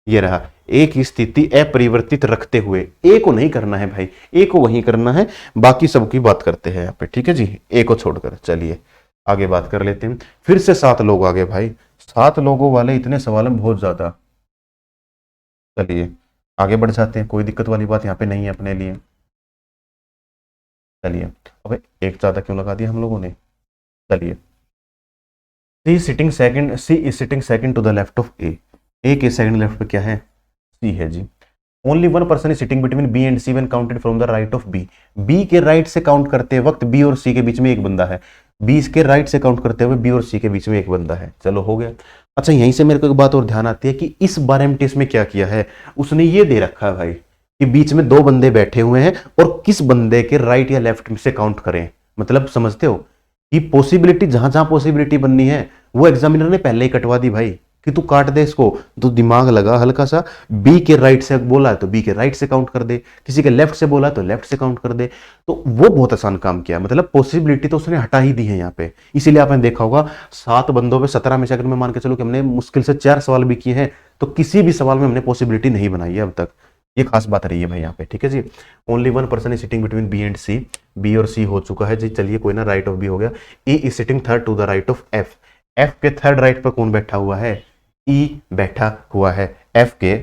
ये रहा, ए की स्थिति अपरिवर्तित रखते हुए, ए को नहीं करना है भाई, ए को वहीं करना है, बाकी सबकी बात करते हैं यहाँ पे, ठीक है जी, ए को छोड़कर। चलिए आगे बात कर लेते हैं। फिर से 7 लोग आ गए भाई, 7 लोगों वाले इतने सवाल हैं बहुत ज्यादा। चलिए आगे बढ़ जाते हैं, कोई दिक्कत वाली बात यहाँ पे नहीं है अपने लिए। चलिए अबे एक ज्यादा क्यों लगा दिया हम लोगों ने। चलिए C sitting second, C is sitting second to the left of A, A के सेकंड लेफ्ट पे क्या है, सी है जी। Only 1 person is sitting between B and C when counted from the right of B, B के राइट से काउंट करते वक्त बी और सी के बीच में एक बंदा है, बी के राइट से काउंट करते हुए बी और सी के बीच में एक बंदा है। चलो हो गया। अच्छा यहीं से मेरे को एक बात और ध्यान आती है कि इस बार एमटीएस में क्या किया है, उसने ये दे रखा है भाई कि बीच में 2 बंदे बैठे हुए हैं और किस बंदे के राइट या लेफ्ट से काउंट करें, मतलब समझते हो कि पॉसिबिलिटी जहां जहां पॉसिबिलिटी बननी है वो एग्जामिनर ने पहले ही कटवा दी भाई, कि तू काट दे इसको, तो दिमाग लगा हल्का सा, बी के राइट से बोला है तो बी के राइट से काउंट कर दे, किसी के लेफ्ट से बोला तो लेफ्ट से काउंट कर दे। तो वो बहुत आसान काम किया, मतलब पॉसिबिलिटी तो उसने हटा ही दी है यहाँ पे। इसीलिए आपने देखा होगा 7 बंदों में 17 में से अगर मैं मान के चलो कि हमने मुश्किल से 4 सवाल भी किए हैं, तो किसी भी सवाल में हमने पॉसिबिलिटी नहीं बनाई है अब तक। ये खास बात रही है भाई यहाँ पे, ठीक है जी। Only one person is sitting between B and C, B और सी हो चुका है जी, चलिए कोई ना, राइट ऑफ बी हो गया। E is sitting third to the right of F, F के थर्ड राइट पर कौन बैठा हुआ है, ई बैठा हुआ है। एफ के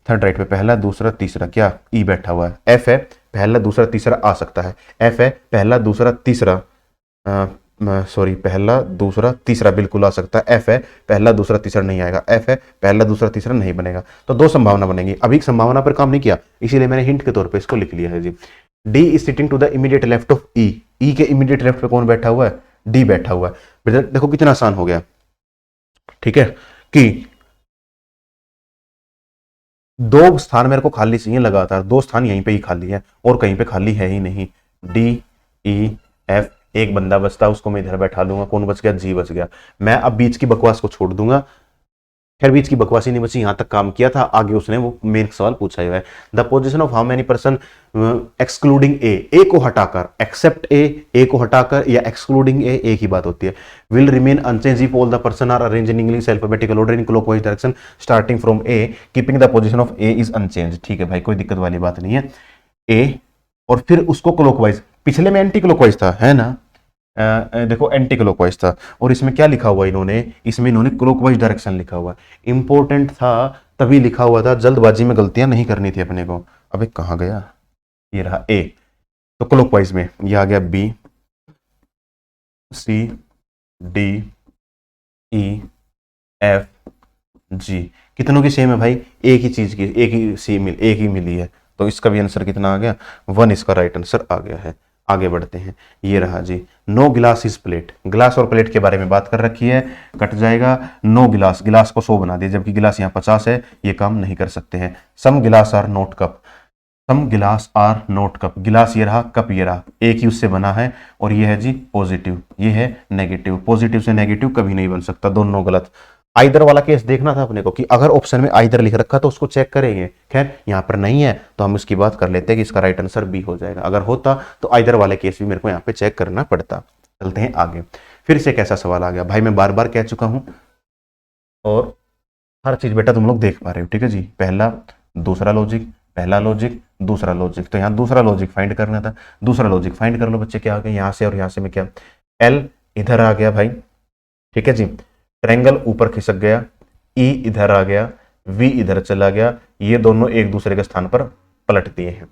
थर्ड राइट पे पहला दूसरा तीसरा, क्या ई बैठा हुआ है, एफ है पहला दूसरा तीसरा आ सकता है, एफ है पहला दूसरा तीसरा, सॉरी पहला दूसरा तीसरा बिल्कुल आ सकता है, एफ है पहला दूसरा तीसरा नहीं आएगा, एफ है पहला दूसरा तीसरा नहीं बनेगा। तो 2 संभावना बनेगी, अभी संभावना पर काम नहीं किया, इसीलिए मैंने हिंट के तौर पे इसको लिख लिया है जी। D is sitting to the immediate left of E, E के इमीडिएट लेफ्ट पे कौन बैठा हुआ है, डी बैठा हुआ है। देखो कितना आसान हो गया, ठीक है, कि 2 स्थान मेरे को खाली चाहिए लगातार, 2 स्थान यहीं पे ही खाली है और कहीं पे खाली है ही नहीं, डी ई एफ, एक बंदा बचता है उसको मैं इधर बैठा लूंगा, कौन बच गया, जी बच गया। मैं अब बीच की बकवास को छोड़ दूंगा, खैर बीच की बकवास ही नहीं बची, यहां तक काम किया था, आगे उसने वो मेन सवाल पूछा हुआ है। The position of how many person excluding A को हटाकर, एक्सेप्ट ए को हटाकर या एक्सक्लूडिंग ए, एक ही बात होती है। Will remain unchange if all the person are arrange in English alphabetical order in clockwise direction starting from A, keeping the position of A is unchange. ठीक है भाई, कोई दिक्कत वाली बात नहीं है। ए और फिर उसको क्लॉकवाइज, पिछले में एंटी क्लॉकवाइज था, है ना, देखो एंटी क्लॉकवाइज था, और इसमें क्या लिखा हुआ इन्होंने, इसमें इन्होंने क्लॉकवाइज डायरेक्शन लिखा हुआ। इंपॉर्टेंट था तभी लिखा हुआ था, जल्दबाजी में गलतियां नहीं करनी थी अपने को। अबे कहाँ गया, ये रहा ए, तो क्लॉकवाइज में ये आ गया B C D E F G, कितनों की सेम है भाई, एक ही चीज की, एक ही मिली है, तो इसका भी आंसर कितना आ गया, 1 इसका राइट आंसर आ गया है। आगे बढ़ते हैं, ये रहा जी, नो गिलास इज प्लेट, गिलास और प्लेट के बारे में बात कर रखी है, कट जाएगा। नो गिलास, गिलास को 100 बना दिया, जबकि गिलास यहाँ 50 है, ये काम नहीं कर सकते हैं। सम गिलास आर नोट कप, सम गिलास आर नोट कप, गिलास ये रहा, कप ये रहा, एक ही उससे बना है, और ये है जी पॉजिटिव, ये है नेगेटिव, पॉजिटिव से नेगेटिव कभी नहीं बन सकता, दोनों गलत। आइदर वाला केस देखना था अपने को, कि अगर ऑप्शन में आइदर लिख रखा तो उसको चेक करेंगे, खैर यहाँ पर नहीं है तो हम इसकी बात कर लेते हैं कि इसका राइट आंसर बी हो जाएगा। अगर होता तो आइदर वाले केस भी मेरे को यहाँ पे चेक करना पड़ता। चलते हैं आगे, फिर से कैसा सवाल आ गया भाई, मैं बार बार कह चुका हूं और हर चीज बेटा तुम लोग देख पा रहे हो, ठीक है जी। पहला दूसरा लॉजिक, पहला लॉजिक दूसरा लॉजिक, तो यहाँ दूसरा लॉजिक फाइंड करना था, दूसरा लॉजिक फाइंड कर लो बच्चे। क्या आ गया यहाँ से और यहाँ से में, क्या एल इधर आ गया भाई, ठीक है जी, ट्रायंगल ऊपर खिसक गया, ई इधर आ गया, वी इधर चला गया, ये दोनों एक दूसरे के स्थान पर पलट दिए हैं,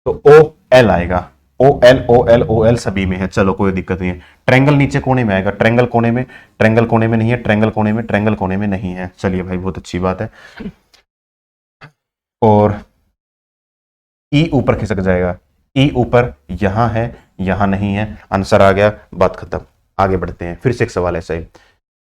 तो ओ एल आएगा, O L O L O L सभी में है, चलो कोई दिक्कत नहीं है। ट्रायंगल नीचे कोने में आएगा, ट्रायंगल कोने में, ट्रायंगल कोने में नहीं है, ट्रायंगल कोने में, ट्रायंगल कोने में नहीं है, चलिए भाई बहुत अच्छी बात है। और ई ऊपर खिसक जाएगा, ई ऊपर यहां है, यहां नहीं है, आंसर आ गया, बात खत्म। आगे बढ़ते हैं, फिर से एक सवाल ऐसा ही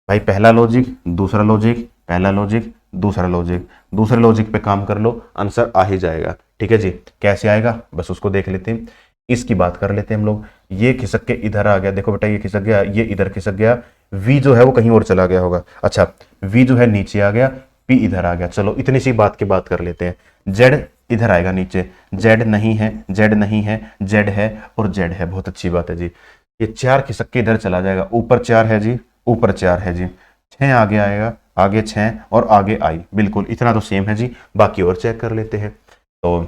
भाई, पहला लॉजिक दूसरा लॉजिक, पहला लॉजिक दूसरा लॉजिक, दूसरे लॉजिक पे काम कर लो, आंसर आ ही जाएगा, ठीक है जी। कैसे आएगा बस उसको देख लेते हैं, इसकी बात कर लेते हैं हम लोग। ये खिसक के इधर आ गया, देखो बेटा ये खिसक गया, ये इधर खिसक गया, वी जो है वो कहीं और चला गया होगा, अच्छा वी जो है नीचे आ गया, पी इधर आ गया, चलो इतनी सी बात की बात कर लेते हैं। जेड इधर आएगा नीचे, जेड नहीं है, जेड नहीं है, जेड है और जेड है, बहुत अच्छी बात है जी। ये 4 खिसक के इधर चला जाएगा, ऊपर 4 है जी, ऊपर 4 है जी, 6 आगे आएगा, आगे 6 और आगे आई, बिल्कुल इतना तो सेम है जी। बाकी और चेक कर लेते हैं, तो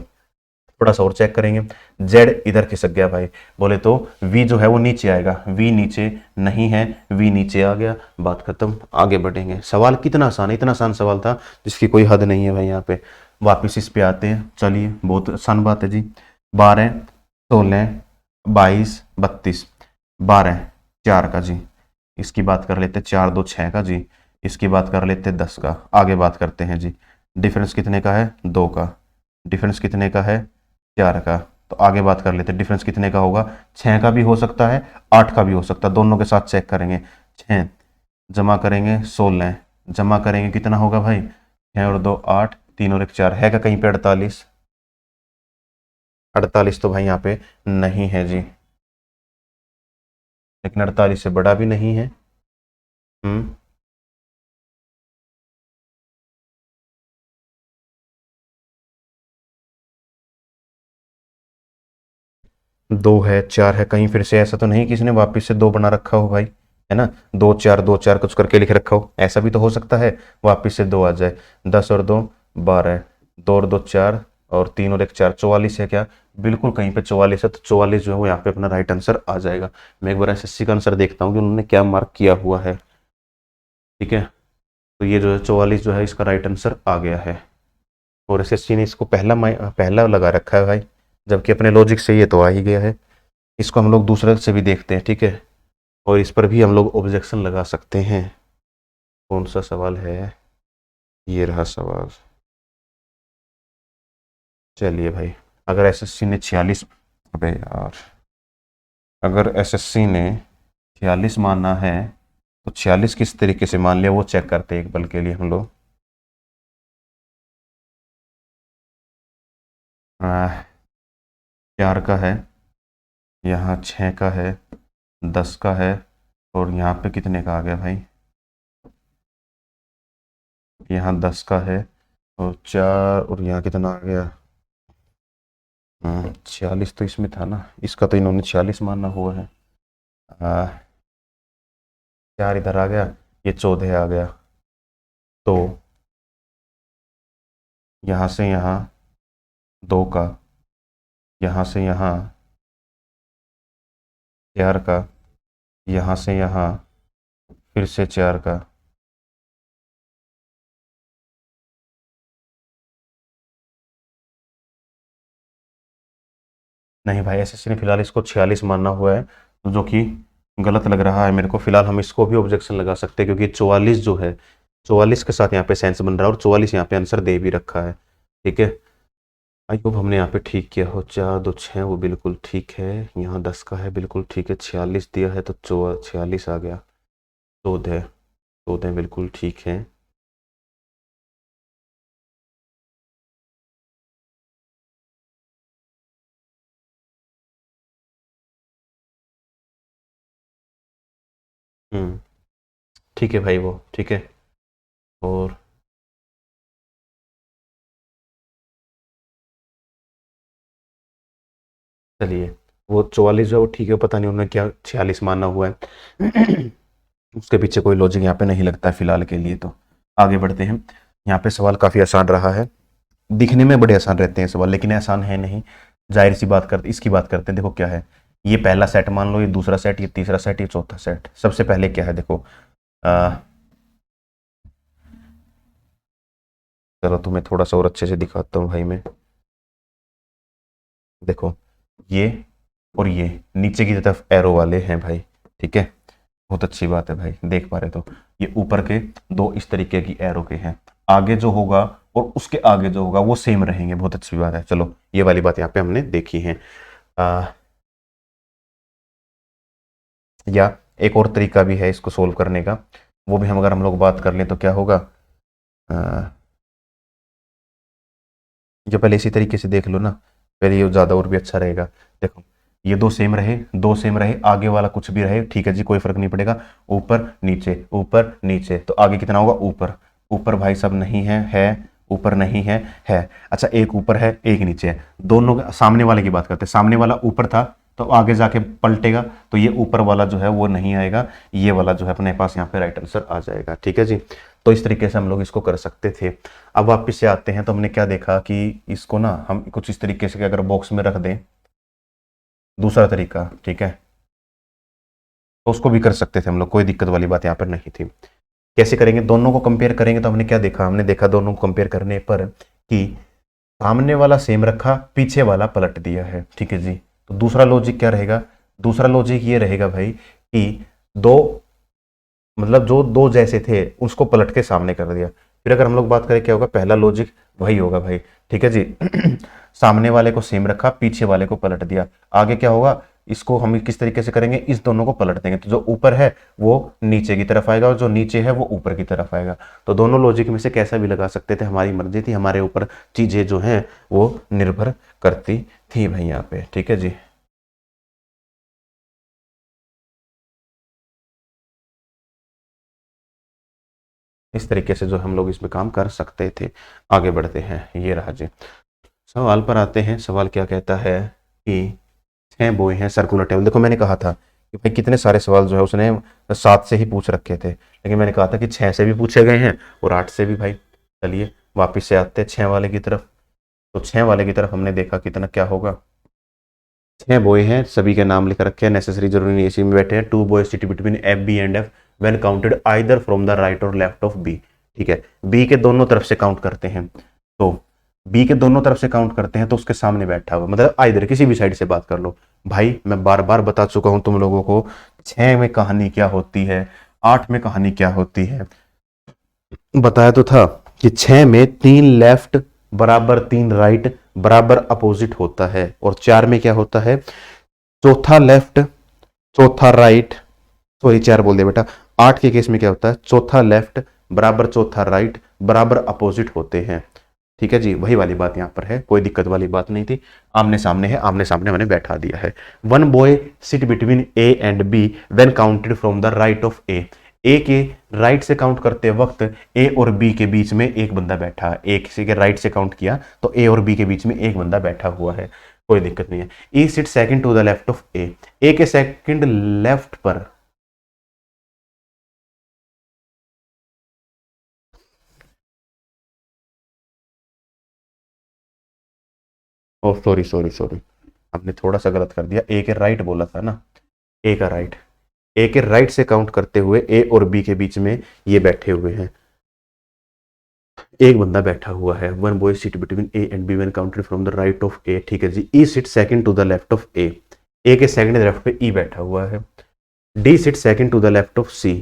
थोड़ा सा और चेक करेंगे। जेड इधर खिसक गया भाई, बोले तो वी जो है वो नीचे आएगा, वी नीचे नहीं है, वी नीचे आ गया, बात खत्म। आगे बढ़ेंगे, सवाल कितना आसान है, इतना आसान सवाल था जिसकी कोई हद नहीं है भाई। यहाँ पे वापिस इस पे आते हैं, चलिए बहुत आसान बात है जी। 12 16 22 32, 12 4 का जी, इसकी बात कर लेते 4 2 6 का जी, इसकी बात कर लेते 10 का। आगे बात करते हैं जी, डिफरेंस कितने का है, 2 का, डिफरेंस कितने का है, 4 का। तो आगे बात कर लेते हैं, डिफरेंस कितने का होगा, 6 का भी हो सकता है, 8 का भी हो सकता है, दोनों के साथ चेक करेंगे। 6 जमा करेंगे 16, जमा करेंगे कितना होगा भाई, 6 और 2 8, 3 और 1 4, है क्या कहीं पे 48? 48 तो भाई यहाँ पे नहीं है जी, लेकिन 48 से बड़ा भी नहीं है। 2 है, 4 है, कहीं फिर से ऐसा तो नहीं किसी ने वापस से 2 बना रखा हो भाई, है ना, 2 4 कुछ करके लिख रखा हो, ऐसा भी तो हो सकता है वापस से 2 आ जाए। 10 और 2 12, 2 और 2 4, और 3 और 1 4, 44 है क्या? बिल्कुल कहीं पे 44 है, तो 44 जो है वो यहाँ पे अपना राइट आंसर आ जाएगा। मैं एक बार एसएससी का आंसर देखता हूँ कि उन्होंने क्या मार्क किया हुआ है। ठीक है, तो ये जो है 44 जो है इसका राइट आंसर आ गया है, और एसएससी ने इसको पहला लगा रखा है भाई, जबकि अपने लॉजिक से ये तो आ ही गया है। इसको हम लोग दूसरे से भी देखते हैं, ठीक है, और इस पर भी हम लोग ऑब्जेक्शन लगा सकते हैं। कौन सा सवाल है? ये रहा सवाल। चलिए भाई, अगर एसएससी ने 46, अबे यार, अगर एसएससी ने 46 माना है तो 46 किस तरीके से मान लिया वो चेक करते हैं एक पल के लिए हम लोग। 4 का है, यहाँ 6 का है, 10 का है, और यहाँ पे कितने का आ गया भाई? यहाँ 10 का है, और 4, और यहाँ कितना आ गया? 46 तो इसमें था ना, इसका तो इन्होंने 46 माना हुआ है। 4 इधर आ गया, ये 14 आ गया, तो यहाँ से यहाँ 2 का, यहाँ से यहाँ 4 का, यहाँ से यहाँ फिर से 4 का। नहीं भाई, एसएससी ने फिलहाल इसको 46 मानना हुआ है, तो जो कि गलत लग रहा है मेरे को। फिलहाल हम इसको भी ऑब्जेक्शन लगा सकते हैं, क्योंकि 44 जो है, 44 के साथ यहाँ पे सेंस बन रहा है, और 44 यहाँ पे आंसर दे भी रखा है। ठीक है, आई होप हमने यहाँ पे ठीक किया हो। 4 2 6 वो बिल्कुल ठीक है, यहाँ 10 का है बिल्कुल ठीक है, 46 दिया है तो 46 आ गया, 14, 14 बिल्कुल ठीक है। हम्म, ठीक है भाई, वो ठीक है। और चलिए, वो 44 जो है वो ठीक है, पता नहीं उन्होंने क्या 46 माना हुआ है। उसके पीछे कोई लॉजिक यहाँ पे नहीं लगता है फिलहाल के लिए, तो आगे बढ़ते हैं। यहाँ पे सवाल काफ़ी आसान रहा है, दिखने में बड़े आसान रहते हैं सवाल, लेकिन आसान है नहीं। जाहिर सी बात करते, इसकी बात करते हैं। देखो क्या है, ये पहला सेट मान लो, ये दूसरा सेट, ये तीसरा सेट, ये चौथा सेट। सबसे पहले क्या है देखो, आ, चलो तुम्हें थोड़ा सा और अच्छे से दिखाता हूँ भाई मैं। देखो, ये और ये नीचे की तरफ एरो वाले हैं भाई, ठीक है, बहुत अच्छी बात है भाई, देख पा रहे तो ये ऊपर के 2 इस तरीके की एरो के हैं। आगे जो होगा और उसके आगे जो होगा वो सेम रहेंगे, बहुत अच्छी बात है। चलो, ये वाली बात यहाँ पे हमने देखी है। आ, या एक और तरीका भी है इसको सोल्व करने का, वो भी हम अगर हम लोग बात कर लें तो क्या होगा। आ, जो पहले इसी तरीके से देख लो ना, पहले ये ज़्यादा और भी अच्छा रहेगा। देखो, ये 2 सेम रहे, 2 सेम रहे, आगे वाला कुछ भी रहे, ठीक है जी, कोई फर्क नहीं पड़ेगा। ऊपर नीचे, ऊपर नीचे, तो आगे कितना होगा? ऊपर। ऊपर भाई सब नहीं है, ऊपर नहीं है। अच्छा, एक ऊपर है, एक नीचे है, दोनों सामने वाले की बात करते हैं। सामने वाला ऊपर था तो आगे जाके पलटेगा, तो ये ऊपर वाला जो है वो नहीं आएगा, ये वाला जो है अपने पास यहाँ पे राइट आंसर आ जाएगा। ठीक है जी, तो इस तरीके से हम लोग इसको कर सकते थे। अब वापस से आते हैं, तो हमने क्या देखा कि इसको ना हम कुछ इस तरीके से अगर बॉक्स में रख दें, दूसरा तरीका, ठीक है, तो उसको भी कर सकते थे हम लोग, कोई दिक्कत वाली बात यहाँ पर नहीं थी। कैसे करेंगे? दोनों को कंपेयर करेंगे, तो हमने क्या देखा, हमने देखा दोनों को कंपेयर करने पर कि सामने वाला सेम रखा, पीछे वाला पलट दिया है। ठीक है जी, तो दूसरा लॉजिक क्या रहेगा? दूसरा लॉजिक ये रहेगा भाई कि दो, मतलब जो 2 जैसे थे उसको पलट के सामने कर दिया। फिर अगर हम लोग बात करें क्या होगा, पहला लॉजिक वही होगा भाई, ठीक है जी। सामने वाले को सेम रखा, पीछे वाले को पलट दिया। आगे क्या होगा, इसको हम किस तरीके से करेंगे, इस दोनों को पलट देंगे, तो जो ऊपर है वो नीचे की तरफ आएगा, और जो नीचे है वो ऊपर की तरफ आएगा। तो दोनों लॉजिक में से कैसा भी लगा सकते थे, हमारी मर्जी थी, हमारे ऊपर चीजें जो हैं वो निर्भर करती थी भाई यहाँ पे। ठीक है जी, इस तरीके से जो हम लोग इसमें काम कर सकते थे। आगे बढ़ते हैं, ये रहा जी। सवाल पर आते हैं। सवाल क्या कहता है कि 6 बोए हैं सर्कुलर टेबल। देखो मैंने कहा था कि भाई कितने सारे सवाल जो है उसने 7 से ही पूछ रखे थे, लेकिन मैंने कहा था कि 6 से भी पूछे गए हैं और 8 से भी भाई। चलिए वापस से आते हैं 6 वाले की तरफ। तो 6 वाले की तरफ हमने देखा कितना क्या होगा। 6 बॉय हैं, सभी के नाम लिख रखे हैं, नेसेसरी जरूरी नहीं इसी में बैठे हैं। 2 boys sit between F B and F when counted either from the right और लेफ्ट ऑफ बी। ठीक है, बी के दोनों तरफ से काउंट करते हैं, तो बी के दोनों तरफ से काउंट करते हैं तो उसके सामने बैठा हुआ, मतलब आइदर किसी भी साइड से बात कर लो। भाई मैं बार बार बता चुका हूं तुम लोगों को, 6 में कहानी क्या होती है, 8 में कहानी क्या होती है। बताया तो था कि 6 में 3 लेफ्ट बराबर 3 राइट बराबर अपोजिट होता है, और 4 में क्या होता है, चौथा लेफ्ट चौथा राइट, सॉरी 4 बोल दिया बेटा। 8 के केस में क्या होता है, चौथा लेफ्ट बराबर चौथा राइट बराबर अपोजिट होते हैं। ठीक है जी, वही वाली बात यहाँ पर है, कोई दिक्कत वाली बात नहीं थी। आमने सामने है, आमने सामने मैंने बैठा दिया है। 1 boy sit between A and B when counted from the right of A. A के राइट से काउंट करते वक्त ए और बी के बीच में एक बंदा बैठा है। ए किसी के राइट से काउंट किया तो ए और बी के बीच में एक बंदा बैठा हुआ है, कोई दिक्कत नहीं है। E sit second to the left of A. A के सेकंड लेफ्ट पर ओ सॉरी सॉरी सॉरी, हमने थोड़ा सा गलत कर दिया, ए के राइट बोला था ना, ए का राइट। ए के राइट से काउंट करते हुए ए और बी के बीच में ये बैठे हुए हैं, एक बंदा बैठा हुआ है। 1 boy sit between A and B when counted from the right of A. ठीक है जी। E sit second to the left of A. A के सेकंड लेफ्ट पे ई बैठा हुआ है। D sit second to the left of C.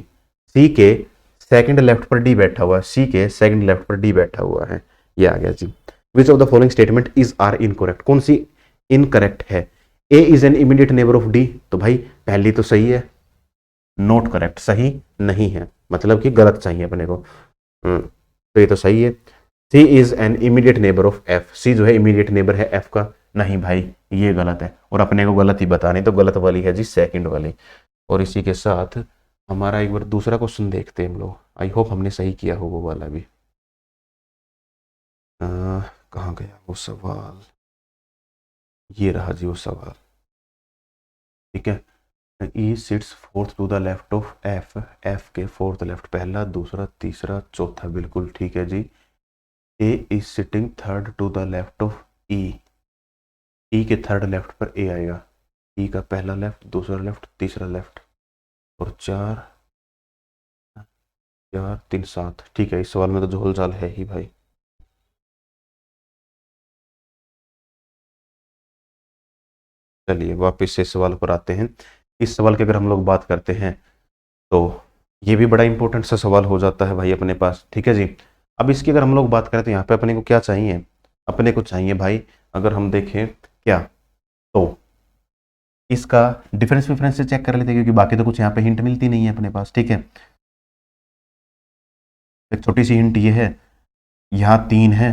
C के सेकंड लेफ्ट पर डी बैठा हुआ है, सी के सेकंड लेफ्ट पर डी बैठा हुआ है। ये आ गया जी। Which of the following statement is are incorrect, कौन सी इनकरेक्ट है। A is an immediate neighbour of D, तो भाई पहली तो सही है, नॉट करेक्ट, सही नहीं है, मतलब कि गलत चाहिए अपने को। तो ये तो सही है। C is an immediate neighbour of F, C जो है इमीडिएट नेबर है एफ का, नहीं भाई ये गलत है, और अपने को गलत ही बतानी, तो गलत वाली है जी सेकंड वाली। और इसी के साथ हमारा एक बार दूसरा क्वेश्चन देखते हैं हम लोग, आई होप हमने सही किया हो वो वाला भी। कहाँ गया वो सवाल, ये रहा जी वो सवाल। ठीक है, E sits fourth to the left of F, F के फोर्थ लेफ्ट, पहला दूसरा तीसरा चौथा, बिल्कुल ठीक है जी। A is sitting third to the left of E, E के थर्ड लेफ्ट पर ए आएगा, ई का पहला लेफ्ट दूसरा लेफ्ट तीसरा लेफ्ट, और 4 4 3 7। ठीक है, इस सवाल में तो झोल झाल है ही भाई। चलिए वापस से सवाल पर आते हैं। इस सवाल की अगर हम लोग बात करते हैं तो ये भी बड़ा इंपॉर्टेंट सा सवाल हो जाता है भाई अपने पास। ठीक है जी। अब इसकी अगर हम लोग बात करें तो यहाँ पे अपने को क्या चाहिए, अपने को चाहिए भाई, अगर हम देखें क्या, तो इसका डिफरेंस विफरेंस से चेक कर लेते हैं, क्योंकि बाकी तो कुछ यहाँ पे हिंट मिलती नहीं है अपने पास। ठीक है, एक छोटी सी हिंट ये है, यहाँ 3 है,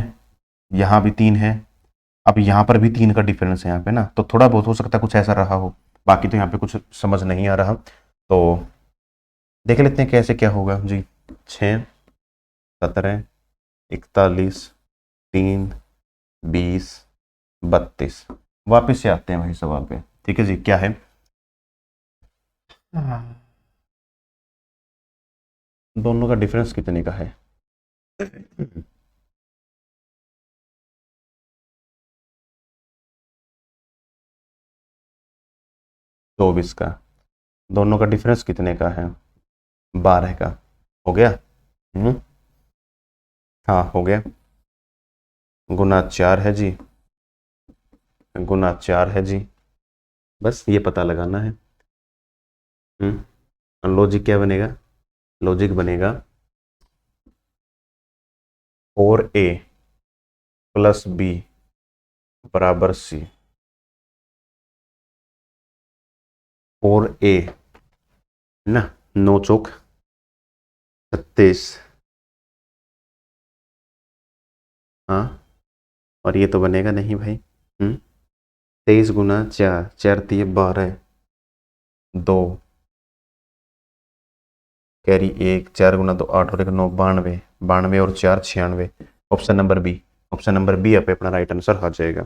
यहाँ भी 3 है, अब यहाँ पर भी 3 का डिफरेंस है यहाँ पे ना, तो थोड़ा बहुत हो सकता है कुछ ऐसा रहा हो, बाकी तो यहाँ पे कुछ समझ नहीं आ रहा। तो देख लेते हैं कैसे क्या होगा जी। 6 17 41 3 20 32। वापिस से आते हैं भाई सवाल पे। ठीक है जी, क्या है, दोनों का डिफरेंस कितने का है। 24 का। दोनों का डिफरेंस कितने का है, 12 का। हो गया। हाँ हो गया। गुना 4 है जी, गुना 4 है जी, बस ये पता लगाना है। लॉजिक क्या बनेगा, लॉजिक बनेगा 4a प्लस बी बराबर सी। 4a ना, 9 चौक 36, हाँ, और ये तो बनेगा नहीं भाई। 23 गुना 4, 4 3 12, 2 कैरी 1, 4 गुना 2 8 और 1 9, 92, 92 और 4 96। Option number B, option number B पे अपना राइट आंसर आ जाएगा।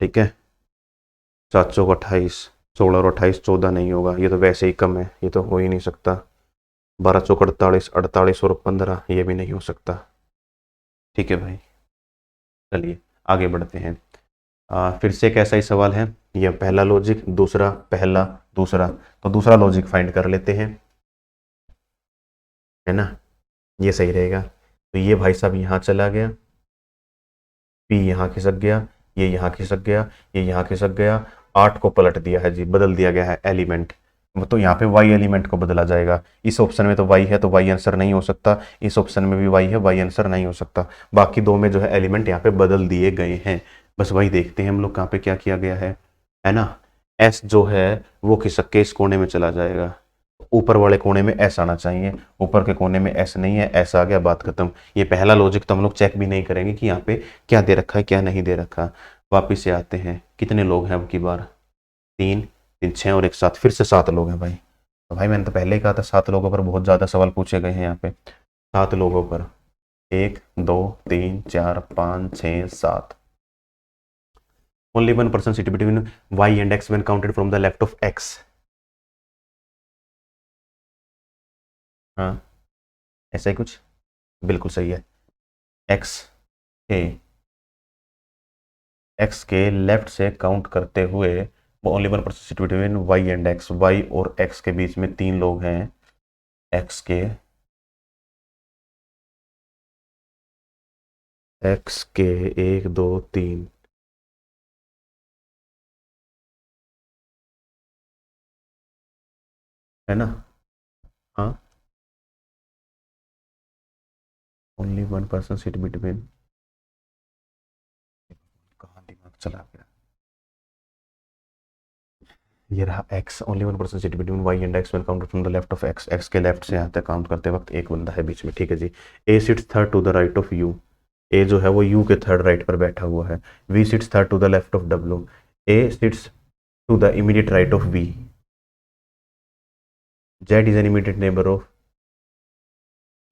ठीक है, सात चौक 28, 16 और 28 14 नहीं होगा, ये तो वैसे ही कम है, ये तो हो ही नहीं सकता। 12 चौक 48, 48 और 15 ये भी नहीं हो सकता। ठीक है भाई, चलिए आगे बढ़ते हैं। फिर से एक ऐसा ही सवाल है, ये पहला लॉजिक, दूसरा, पहला, दूसरा। तो दूसरा लॉजिक फाइंड कर लेते हैं, है ना, ये सही रहेगा। तो ये भाई साहब यहाँ चला गया, पी यहाँ खिसक गया, ये यहाँ खिसक गया, ये यहाँ खिसक गया, 8 को पलट दिया है जी, बदल दिया गया है एलिमेंट। तो यहाँ पे वाई एलिमेंट को बदला जाएगा। इस ऑप्शन में तो वाई है तो वाई आंसर नहीं हो सकता, इस ऑप्शन में भी वाई है, वाई आंसर नहीं हो सकता। बाकी दो में जो है एलिमेंट यहाँ पे बदल दिए गए हैं, बस वही देखते हैं हम लोग कहाँ पे क्या किया गया है ना। एस जो है वो खिसक के इस कोने में चला जाएगा, ऊपर वाले कोने में एस आना चाहिए, ऊपर के कोने में एस नहीं है, एस आ गया, बात खत्म। ये पहला लॉजिक तो हम लोग चेक भी नहीं करेंगे कि यहाँ पे क्या दे रखा है क्या नहीं दे रखा। वापिस से आते हैं, कितने लोग हैं अब की बार, 3 3 6 और एक 7, फिर से 7 लोग हैं भाई। तो भाई मैंने तो पहले ही कहा था 7 लोगों पर बहुत ज़्यादा सवाल पूछे गए हैं यहाँ पे। 7 लोगों पर, 1 2 3 4 5 6 7। Only 1% sit between Y and X when counted from the left of X. हाँ, ऐसा ही कुछ, बिल्कुल सही है। एक्स के एक्स के लेफ्ट से काउंट करते हुए वो only 1% between Y and X, Y और एक्स के बीच में 3 लोग हैं। एक्स के 1 2 3, है ना। हाँ, ओनली 1% सिट बिटवीन, कहाँ दिमाग चला गया। ये रहा X, only 1% sit between Y and X when counted from the left of X. X के लेफ्ट से यहाँ तक काउंट करते वक्त एक बंदा है बीच में, ठीक है जी। A sits third to the right of U, A जो है वो यू के थर्ड राइट पर बैठा हुआ है। V sits third to the left of W, A sits to the immediate right of V, Z is an immediate neighbour of.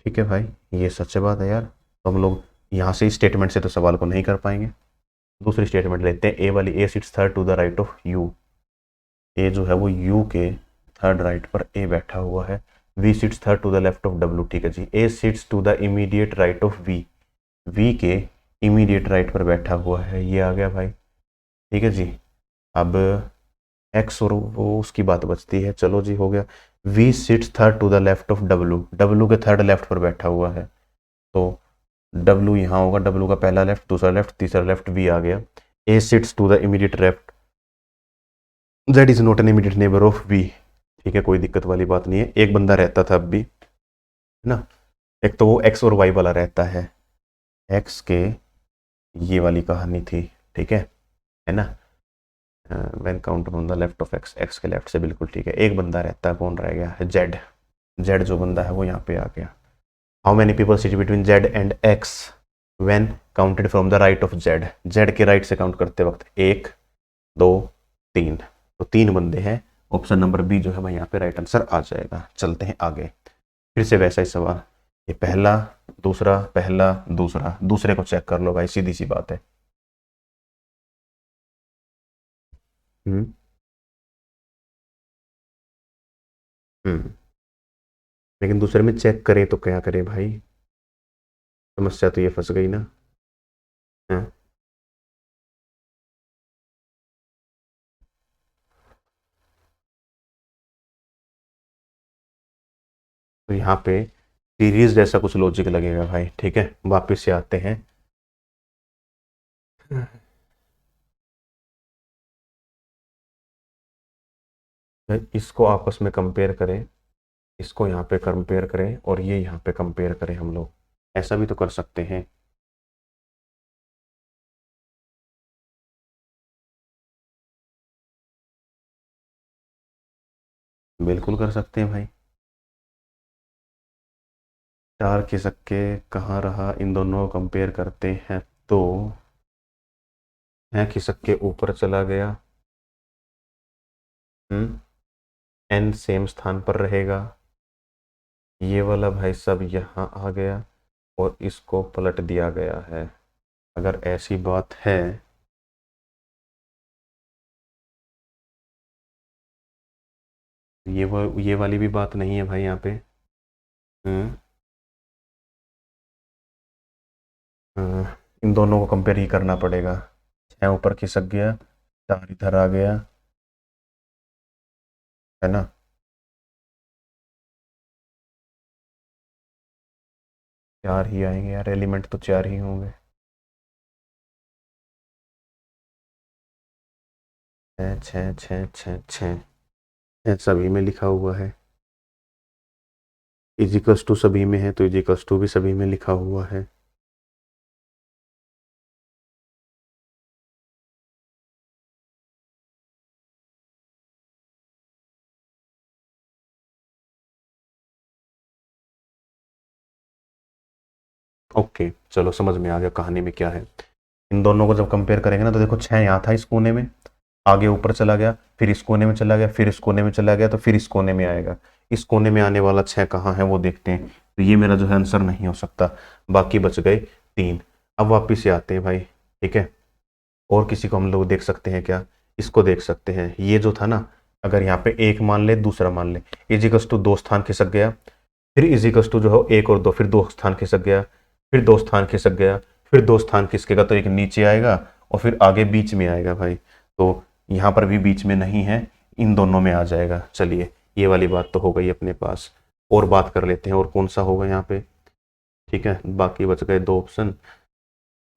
ठीक है भाई, ये सच बात है यार, तो हम लोग यहाँ से स्टेटमेंट से तो सवाल को नहीं कर पाएंगे। दूसरी स्टेटमेंट लेते हैं, ए वाली, A sits third to the right of U. A जो है वो यू के थर्ड राइट पर ए बैठा हुआ है। V sits third to the left of W, ठीक है जी। A sits to the immediate right of V, V के इमीडिएट राइट पर बैठा हुआ है, ये आ गया भाई, ठीक है जी। अब एक्स और वो उसकी बात बचती है, चलो जी हो गया। V sits third to the left of W, W के थर्ड लेफ्ट पर बैठा हुआ है, तो डब्ल्यू यहाँ होगा, डब्ल्यू का पहला लेफ्ट, दूसरा लेफ्ट, तीसरा लेफ्ट, वी आ गया। A sits to the immediate left, Z is not an immediate neighbour of V, ठीक है, कोई दिक्कत वाली बात नहीं है, एक बंदा रहता था अब भी, है ना। एक तो वो एक्स और वाई वाला रहता है, एक्स के ये वाली कहानी थी, ठीक है ना। When count from the left of X, X के लेफ्ट से बिल्कुल ठीक है। एक बंदा रहता है, कौन रह गया है, जेड, जेड जो बंदा है वो यहाँ पे आ गया। How many people sit between Z and X when counted from the right of Z, Z के राइट से काउंट करते वक्त 1 2 3, तो 3 बंदे हैं। ऑप्शन नंबर बी जो है भाई यहाँ पे राइट आंसर आ जाएगा। चलते हैं आगे, फिर से वैसा ही सवाल, ये पहला दूसरा, पहला दूसरा, दूसरे को चेक कर लो भाई, सीधी सी बात है। हम्म हम्म लेकिन दूसरे में चेक करें तो क्या करें भाई, समस्या तो ये फंस गई ना। हाँ, तो यहाँ पे सीरीज जैसा कुछ लॉजिक लगेगा भाई, ठीक है, वापस से आते हैं। भाई इसको आपस में कंपेयर करें, इसको यहाँ पे कंपेयर करें और ये यहाँ पे कंपेयर करें हम लोग, ऐसा भी तो कर सकते हैं। बिल्कुल कर सकते हैं भाई। 4 खिसक के कहाँ रहा, इन दोनों को कंपेयर करते हैं तो है खिसक के ऊपर चला गया, एन सेम स्थान पर रहेगा, ये वाला भाई सब यहाँ आ गया और इसको पलट दिया गया है। अगर ऐसी बात है ये वाली भी बात नहीं है भाई यहाँ पे। हम्म, इन दोनों को कंपेयर ही करना पड़ेगा। 6 ऊपर खिसक गया, 4 इधर आ गया, है ना। 4 ही आएंगे यार, एलिमेंट तो 4 ही होंगे। 6 सभी में लिखा हुआ है। इजिकल्स टू सभी में है तो इजिकल्स टू भी सभी में लिखा हुआ है। ओके चलो समझ में आ गया कहानी में क्या है। इन दोनों को जब कंपेयर करेंगे ना तो देखो 6 यहाँ था इस कोने में, आगे ऊपर चला गया, फिर इस कोने में चला गया, फिर इस कोने में चला गया, तो फिर इस कोने में आएगा। इस कोने में आने वाला 6 कहाँ है वो देखते हैं। तो ये मेरा जो है आंसर नहीं हो सकता। बाकी बच गए 3। अब वापिस से आते हैं भाई, ठीक है। और किसी को हम लोग देख सकते हैं क्या? इसको देख सकते हैं। ये जो था ना, अगर यहाँ पे 1 मान ले, दूसरा मान ले, इजिकल्स टू 2 स्थान खिसक गया, फिर इजिकल्स टू जो है 1 और 2, फिर 2 स्थान खिसक गया, फिर 2 स्थान खिसक गया, फिर 2 स्थान खिसकेगा तो एक नीचे आएगा और फिर आगे बीच में आएगा भाई। तो यहाँ पर भी बीच में नहीं है, इन दोनों में आ जाएगा। चलिए ये वाली बात तो हो गई अपने पास। और बात कर लेते हैं और कौन सा होगा यहाँ पे, ठीक है। बाकी बच गए 2 ऑप्शन।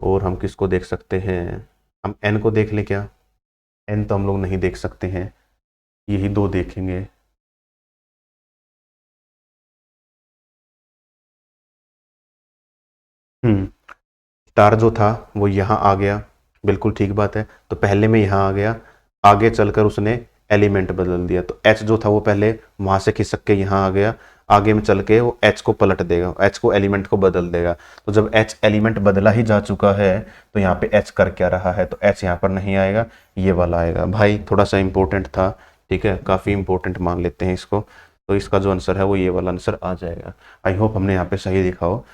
और हम किसको देख सकते हैं? हम एन को देख लें क्या? एन तो हम लोग नहीं देख सकते हैं, यही 2 देखेंगे। हम्म, स्टार जो था वो यहाँ आ गया, बिल्कुल ठीक बात है। तो पहले में यहाँ आ गया, आगे चलकर उसने एलिमेंट बदल दिया। तो एच जो था वो पहले वहाँ से खिसक के यहाँ आ गया, आगे में चल के वो एच को पलट देगा, एच को एलिमेंट को बदल देगा। तो जब एच एलिमेंट बदला ही जा चुका है तो यहाँ पे एच कर क्या रहा है? तो एच यहाँ पर नहीं आएगा, ये वाला आएगा। भाई थोड़ा सा इंपॉर्टेंट था, ठीक है, काफ़ी इंपॉर्टेंट मान लेते हैं इसको। तो इसका जो आंसर है वो ये वाला आंसर आ जाएगा। आई होप हमने यहाँ पे सही लिखा हो।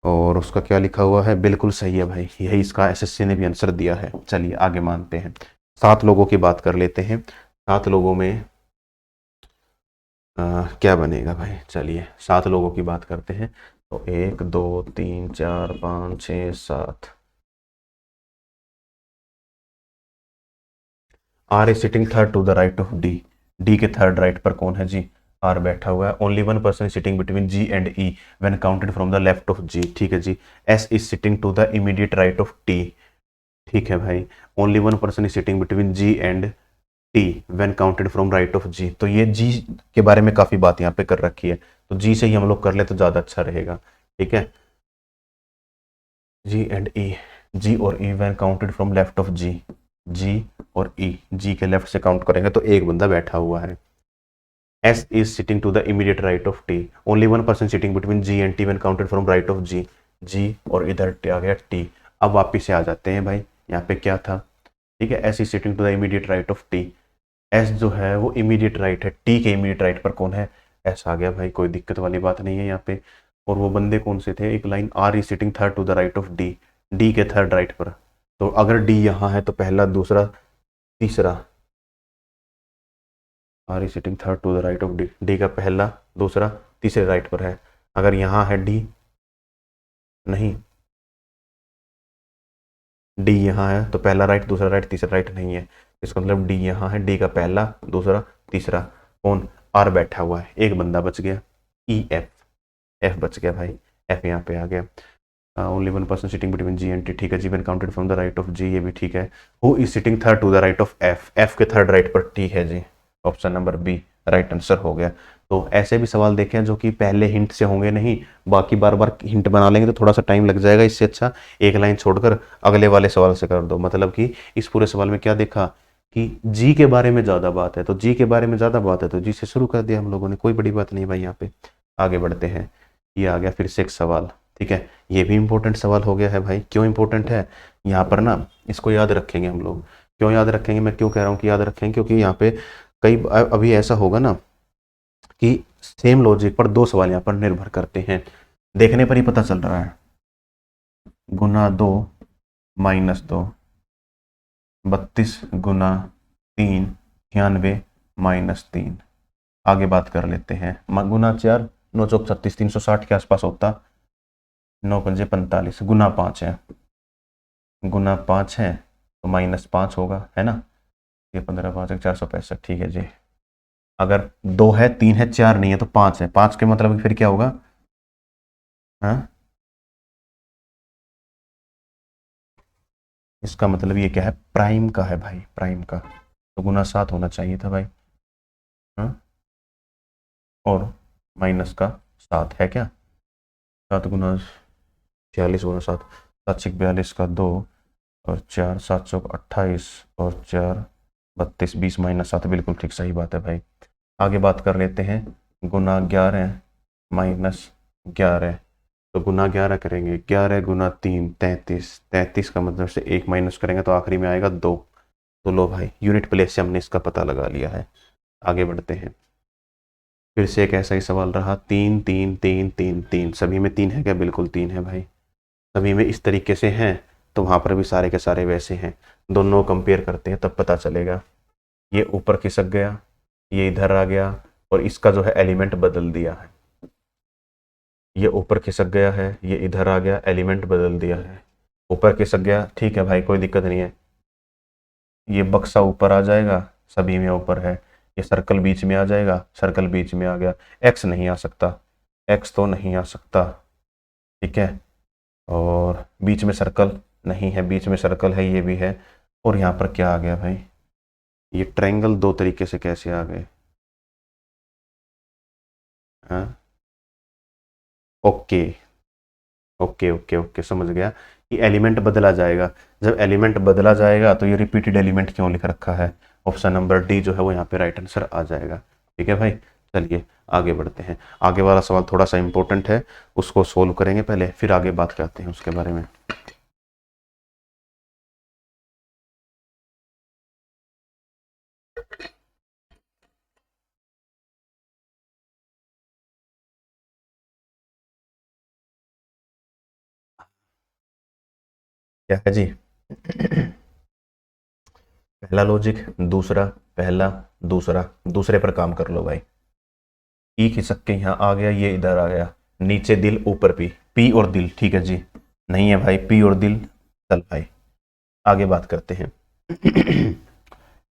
और उसका क्या लिखा हुआ है? बिल्कुल सही है भाई, यही इसका एसएससी ने भी आंसर दिया है। चलिए आगे मानते हैं। 7 लोगों की बात कर लेते हैं। 7 लोगों में क्या बनेगा भाई? चलिए 7 लोगों की बात करते हैं। तो 1 2 3 4 5 6 7। R is sitting third to the right of D. D के थर्ड राइट पर कौन है जी? आर बैठा हुआ है। Only one person sitting between G and E when counted from the left of G, ठीक है जी। S is sitting to the immediate right of T, ठीक है भाई। Only one person is sitting between G and T when counted from right of G. तो ये जी के बारे में काफ़ी बात यहाँ पे कर रखी है, तो जी से ही हम लोग कर ले तो ज़्यादा अच्छा रहेगा, ठीक है। जी एंड ई, जी और E when counted from left of G. G और ई, जी के लेफ्ट से काउंट करेंगे तो एक बंदा बैठा हुआ है। S is sitting to the immediate right of T. Only one person sitting between G and T when counted from right of G. G और इधर आ गया टी। अब वापिस से आ जाते हैं भाई, यहाँ पे क्या था, ठीक है। S is sitting to the immediate right of T. S जो है वो इमीडिएट राइट है, टी के इमीडिएट राइट पर कौन है? एस आ गया भाई, कोई दिक्कत वाली बात नहीं है यहाँ पे। और वो बंदे कौन से थे? एक line, R is sitting third to the right of D. D के थर्ड राइट पर। तो अगर डी यहाँ है तो पहला, दूसरा, तीसरा। R is sitting third to the right of D, D का पहला, दूसरा, तीसरे राइट पर है। अगर यहाँ है डी, नहीं, डी यहाँ है तो पहला राइट, दूसरा राइट, तीसरा राइट नहीं है। इसका मतलब डी यहाँ है, डी का पहला, दूसरा, तीसरा। कौन? आर बैठा हुआ है, एक बंदा बच गया। ई एफ, एफ बच गया भाई, एफ यहाँ पे आ गया। Only one person sitting between G and T, ठीक है जी, when counted from the right of G, ये भी ठीक है। Who is sitting third to the right of F? F के थर्ड राइट पर टी है जी। Option number B right answer हो गया। तो ऐसे भी सवाल देखें जो कि पहले हिंट से होंगे नहीं, बाकी बार बार हिंट बना लेंगे तो थोड़ा सा टाइम लग जाएगा। इससे अच्छा एक लाइन छोड़कर अगले वाले सवाल से कर दो। मतलब कि इस पूरे सवाल में क्या देखा कि जी के बारे में ज़्यादा बात है, तो जी के बारे में ज़्यादा बात है तो जी से शुरू कर दिया हम लोगों ने, कोई बड़ी बात नहीं भाई। यहाँ पे आगे बढ़ते हैं। ये आ गया फिर से एक सवाल, ठीक है। ये भी इंपॉर्टेंट सवाल हो गया है भाई। क्यों इंपॉर्टेंट है? यहाँ पर ना इसको याद रखेंगे हम लोग। क्यों याद रखेंगे? मैं क्यों कह रहा हूँ कि याद रखेंगे, क्योंकि यहाँ पे कई अभी ऐसा होगा ना कि सेम लॉजिक पर 2 सवाल यहाँ पर निर्भर करते हैं। देखने पर ही पता चल रहा है। गुना 2 माइनस 2, 32 गुना 3 96 माइनस 3। आगे बात कर लेते हैं। गुना 4, 9 चौक 36, 360 के आसपास होता। 9 पंजे 45, गुना 5 है, गुना 5 है तो -5 होगा, है ना। ये 15 5 465, ठीक है जी। अगर 2 है, 3 है, 4 नहीं है तो 5 है। 5 के मतलब फिर क्या होगा, हाँ, इसका मतलब ये क्या है, प्राइम का है भाई, प्राइम का। तो गुना 7 होना चाहिए था भाई, हाँ, और माइनस का 7 है क्या। 7 गुना 46 गुना 7, 7 6 42 का 2 और 4, 7 चौक 28 और 4 32, 20 -7, बिल्कुल ठीक, सही बात है भाई। आगे बात कर लेते हैं। गुना 11 -11, तो गुना 11 करेंगे, 11 गुना 3 33, 33 का मतलब से 1 माइनस करेंगे तो आखिरी में आएगा 2। तो लो भाई, यूनिट प्लेस से हमने इसका पता लगा लिया है। आगे बढ़ते हैं। फिर से एक ऐसा ही सवाल रहा, 3 3 3 3 3, सभी में 3 है क्या, बिल्कुल 3 है भाई। सभी में इस तरीके से हैं तो वहाँ पर भी सारे के सारे वैसे हैं। दोनों कंपेयर करते हैं तब पता चलेगा। ये ऊपर खिसक गया, ये इधर आ गया, और इसका जो है एलिमेंट बदल दिया है। ये ऊपर खिसक गया है, ये इधर आ गया, एलिमेंट बदल दिया है। ऊपर खिसक गया, ठीक है भाई, कोई दिक्कत नहीं है। ये बक्सा ऊपर आ जाएगा, सभी में ऊपर है। ये सर्कल बीच में आ जाएगा, सर्कल बीच में आ गया। एक्स नहीं आ सकता, एक्स तो नहीं आ सकता, ठीक है। और बीच में सर्कल नहीं है, बीच में सर्कल है, ये भी है। और यहाँ पर क्या आ गया भाई, ये ट्रायंगल दो तरीके से कैसे आ गए, हाँ, ओके ओके ओके ओके, समझ गया कि एलिमेंट बदला जाएगा। जब एलिमेंट बदला जाएगा तो ये रिपीटेड एलिमेंट क्यों लिख रखा है, ऑप्शन नंबर डी जो है वो यहाँ पे राइट आंसर आ जाएगा। ठीक है भाई, चलिए आगे बढ़ते हैं। आगे वाला सवाल थोड़ा सा इंपॉर्टेंट है, उसको सोल्व करेंगे पहले, फिर आगे बात करते हैं उसके बारे में। क्या है जी, पहला लॉजिक, दूसरा, पहला, दूसरा, दूसरे पर काम कर लो भाई। ई खिसक के यहाँ आ गया, ये इधर आ गया, नीचे दिल ऊपर पी, पी और दिल, ठीक है जी। नहीं है भाई, पी और दिल, चल भाई आगे बात करते हैं।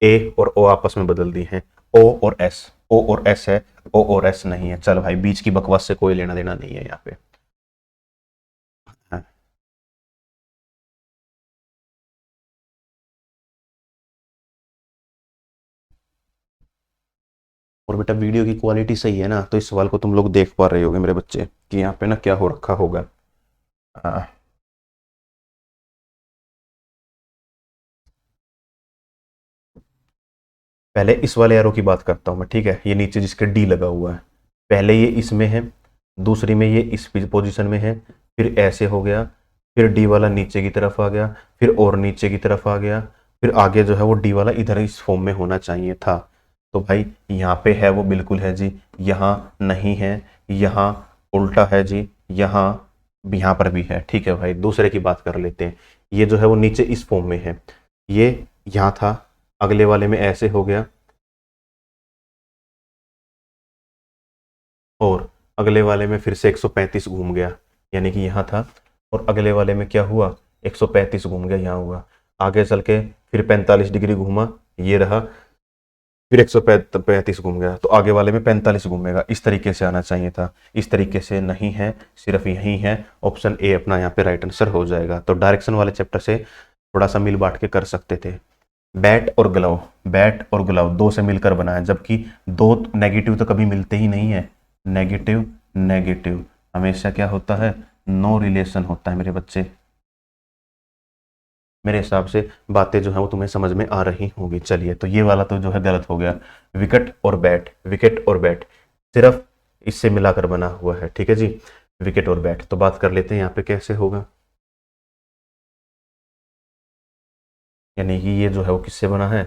ए और ओ आपस में बदल दी हैं, ओ और एस, ओ और एस है, ओ और एस नहीं है। चल भाई, बीच की बकवास से कोई लेना देना नहीं है यहाँ पे, हाँ। और बेटा वीडियो की क्वालिटी सही है ना, तो इस सवाल को तुम लोग देख पा रहे होगे मेरे बच्चे कि यहाँ पे ना क्या हो रखा होगा, हाँ। पहले इस वाले एरो की बात करता हूँ मैं, ठीक है। ये नीचे जिसके डी लगा हुआ है, पहले ये इसमें है, दूसरी में ये इस पोजीशन में है, फिर ऐसे हो गया, फिर डी वाला नीचे की तरफ आ गया, फिर और नीचे की तरफ आ गया, फिर आगे जो है वो डी वाला इधर इस फॉर्म में होना चाहिए था। तो भाई यहाँ पे है वो बिल्कुल है जी, यहाँ नहीं है, यहाँ उल्टा है जी, यहाँ पर भी है, ठीक है भाई। दूसरे की बात कर लेते हैं। ये जो है वो नीचे इस फॉर्म में है, ये यहाँ था, अगले वाले में ऐसे हो गया, और अगले वाले में फिर से 135 घूम गया, यानी कि यहाँ था, और अगले वाले में क्या हुआ, 135 घूम गया, यहाँ हुआ। आगे चल के फिर 45 डिग्री घूमा, ये रहा, फिर 135 घूम गया, तो आगे वाले में 45 घूमेगा। इस तरीके से आना चाहिए था, इस तरीके से नहीं है, सिर्फ यही है। ऑप्शन ए अपना यहाँ पे राइट आंसर हो जाएगा। तो डायरेक्शन वाले चैप्टर से थोड़ा सा मिल बांट के कर सकते थे। बैट और ग्लव, बैट और ग्लव दो से मिलकर बना है, जबकि दो नेगेटिव तो कभी मिलते ही नहीं है। नेगेटिव नेगेटिव हमेशा क्या होता है, नो रिलेशन होता है मेरे बच्चे। मेरे हिसाब से बातें जो है वो तुम्हें समझ में आ रही होंगी। चलिए, तो ये वाला तो जो है गलत हो गया। विकेट और बैट, विकेट और बैट सिर्फ इससे मिलाकर बना हुआ है, ठीक है जी, विकेट और बैट। तो बात कर लेते हैं यहाँ पे कैसे होगा। यानी कि ये जो है वो किससे बना है,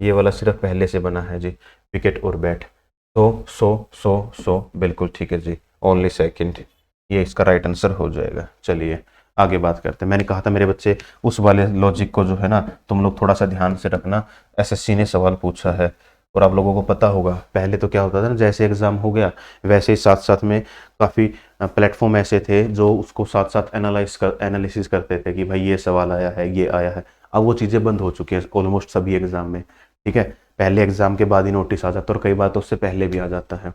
ये वाला सिर्फ पहले से बना है जी, विकेट और बैट। तो सो बिल्कुल ठीक है जी, ओनली सेकंड, ये इसका राइट आंसर हो जाएगा। चलिए आगे बात करते हैं। मैंने कहा था मेरे बच्चे उस वाले लॉजिक को जो है ना तुम लोग थोड़ा सा ध्यान से रखना, एसएससी ने सवाल पूछा है और आप लोगों को पता होगा पहले तो क्या होता था ना, जैसे एग्ज़ाम हो गया वैसे ही साथ साथ में काफ़ी प्लेटफॉर्म ऐसे थे जो उसको साथ साथ एनालिसिस करते थे कि भाई ये सवाल आया है, ये आया है। अब वो चीज़ें बंद हो चुकी हैं ऑलमोस्ट सभी एग्ज़ाम में, ठीक है। पहले एग्ज़ाम के बाद ही नोटिस आ जाता है और कई बार तो उससे पहले भी आ जाता है।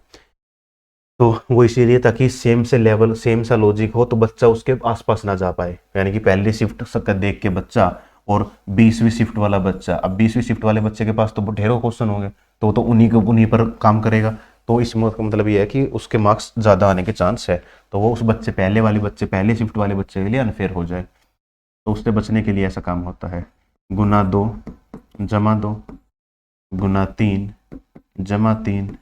तो वो इसीलिए ताकि सेम से लेवल सेम सा लॉजिक हो तो बच्चा उसके आसपास ना जा पाए, यानी कि पहली शिफ्ट का देख के बच्चा और 20वीं शिफ्ट वाला बच्चा, अब 20वीं शिफ्ट वाले बच्चे के पास तो ढेरों क्वेश्चन होंगे तो वो तो उन्हीं पर काम करेगा। तो इस मतलब ये है कि उसके मार्क्स ज़्यादा आने के चांस है, तो वो उस बच्चे पहले शिफ्ट वाले बच्चे के लिए अनफेयर हो जाए। तो उससे बचने के लिए ऐसा काम होता है, गुना 2 जमा 2 गुना 3 जमा 3।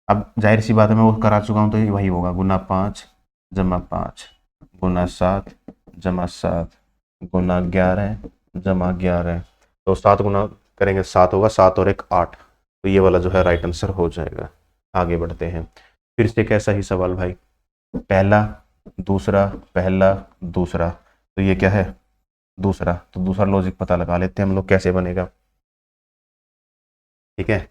अब जाहिर सी बात है मैं वो करा चुका हूँ तो ये वही होगा, गुना 5 जमा 5 गुना 7 जमा 7 गुना 11 जमा 11। तो 7 गुना करेंगे 7 होगा, 7 और 1 8। तो ये वाला जो है राइट आंसर हो जाएगा। आगे बढ़ते हैं, फिर से कैसा ही सवाल भाई, पहला दूसरा पहला दूसरा, तो ये क्या है दूसरा, तो दूसरा लॉजिक पता लगा लेते हैं हम लोग कैसे बनेगा, ठीक है।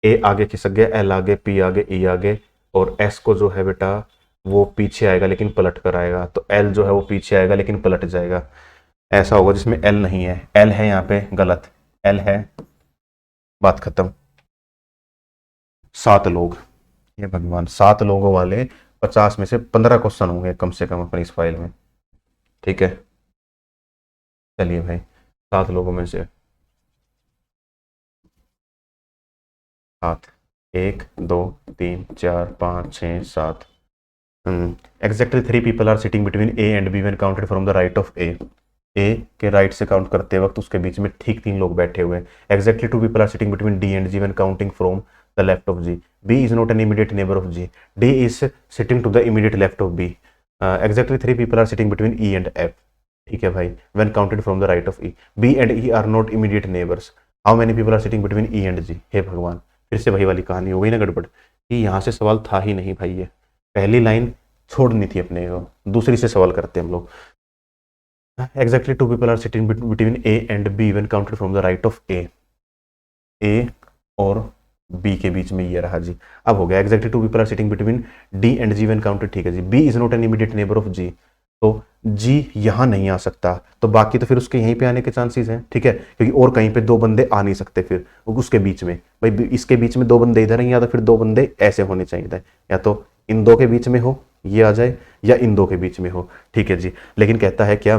ए आगे खिसक गया, एल आगे, पी आगे, ई आगे, और एस को जो है बेटा वो पीछे आएगा लेकिन पलट कर आएगा, तो एल जो है वो पीछे आएगा लेकिन पलट जाएगा। ऐसा होगा जिसमें एल नहीं है, एल है यहाँ पे गलत, एल है, बात खत्म। 7 लोग, ये भगवान 7 लोगों वाले 50 में से 15 क्वेश्चन होंगे कम से कम अपनी इस फाइल में, ठीक है। चलिए भाई 7 लोगों में से 7, 1 2 3 4 5 6 7, exactly 3 people are sitting between A and B when counted from the right of A. A के राइट से काउंट करते वक्त उसके बीच में ठीक 3 लोग बैठे हुए हैं। Exactly 2 people are sitting between D and G when counting from the left of G. B is not an immediate neighbour of G, D is sitting to the immediate left of B. Exactly 3 people are sitting between E and F, ठीक है भाई, when counted from the right of E. B and E are not immediate neighbours, how many people are sitting between E and जी। हे भगवान, फिर से वही वाली कहानी हो गई ना गड़बड़, कि यहाँ से सवाल था ही नहीं भाई, ये पहली लाइन छोड़नी थी अपने को, दूसरी से सवाल करते हैं हम लोग। Exactly 2 people are sitting between A and B when counted from the right of A. A और बी के बीच में ये रहा जी। अब हो गया exactly 2 people are sitting between D and G when counted, ठीक है जी। B is not an immediate neighbour of G, तो जी यहाँ नहीं आ सकता, तो बाकी तो फिर उसके यहीं पे आने के चांसेस हैं, ठीक है, क्योंकि और कहीं पे 2 बंदे आ नहीं सकते फिर उसके बीच में, भाई इसके बीच में 2 बंदे इधर हैं, या तो फिर 2 बंदे ऐसे होने चाहिए थे, या तो इन 2 के बीच में हो ये आ जाए, या इन 2 के बीच में हो, ठीक है जी। लेकिन कहता है क्या,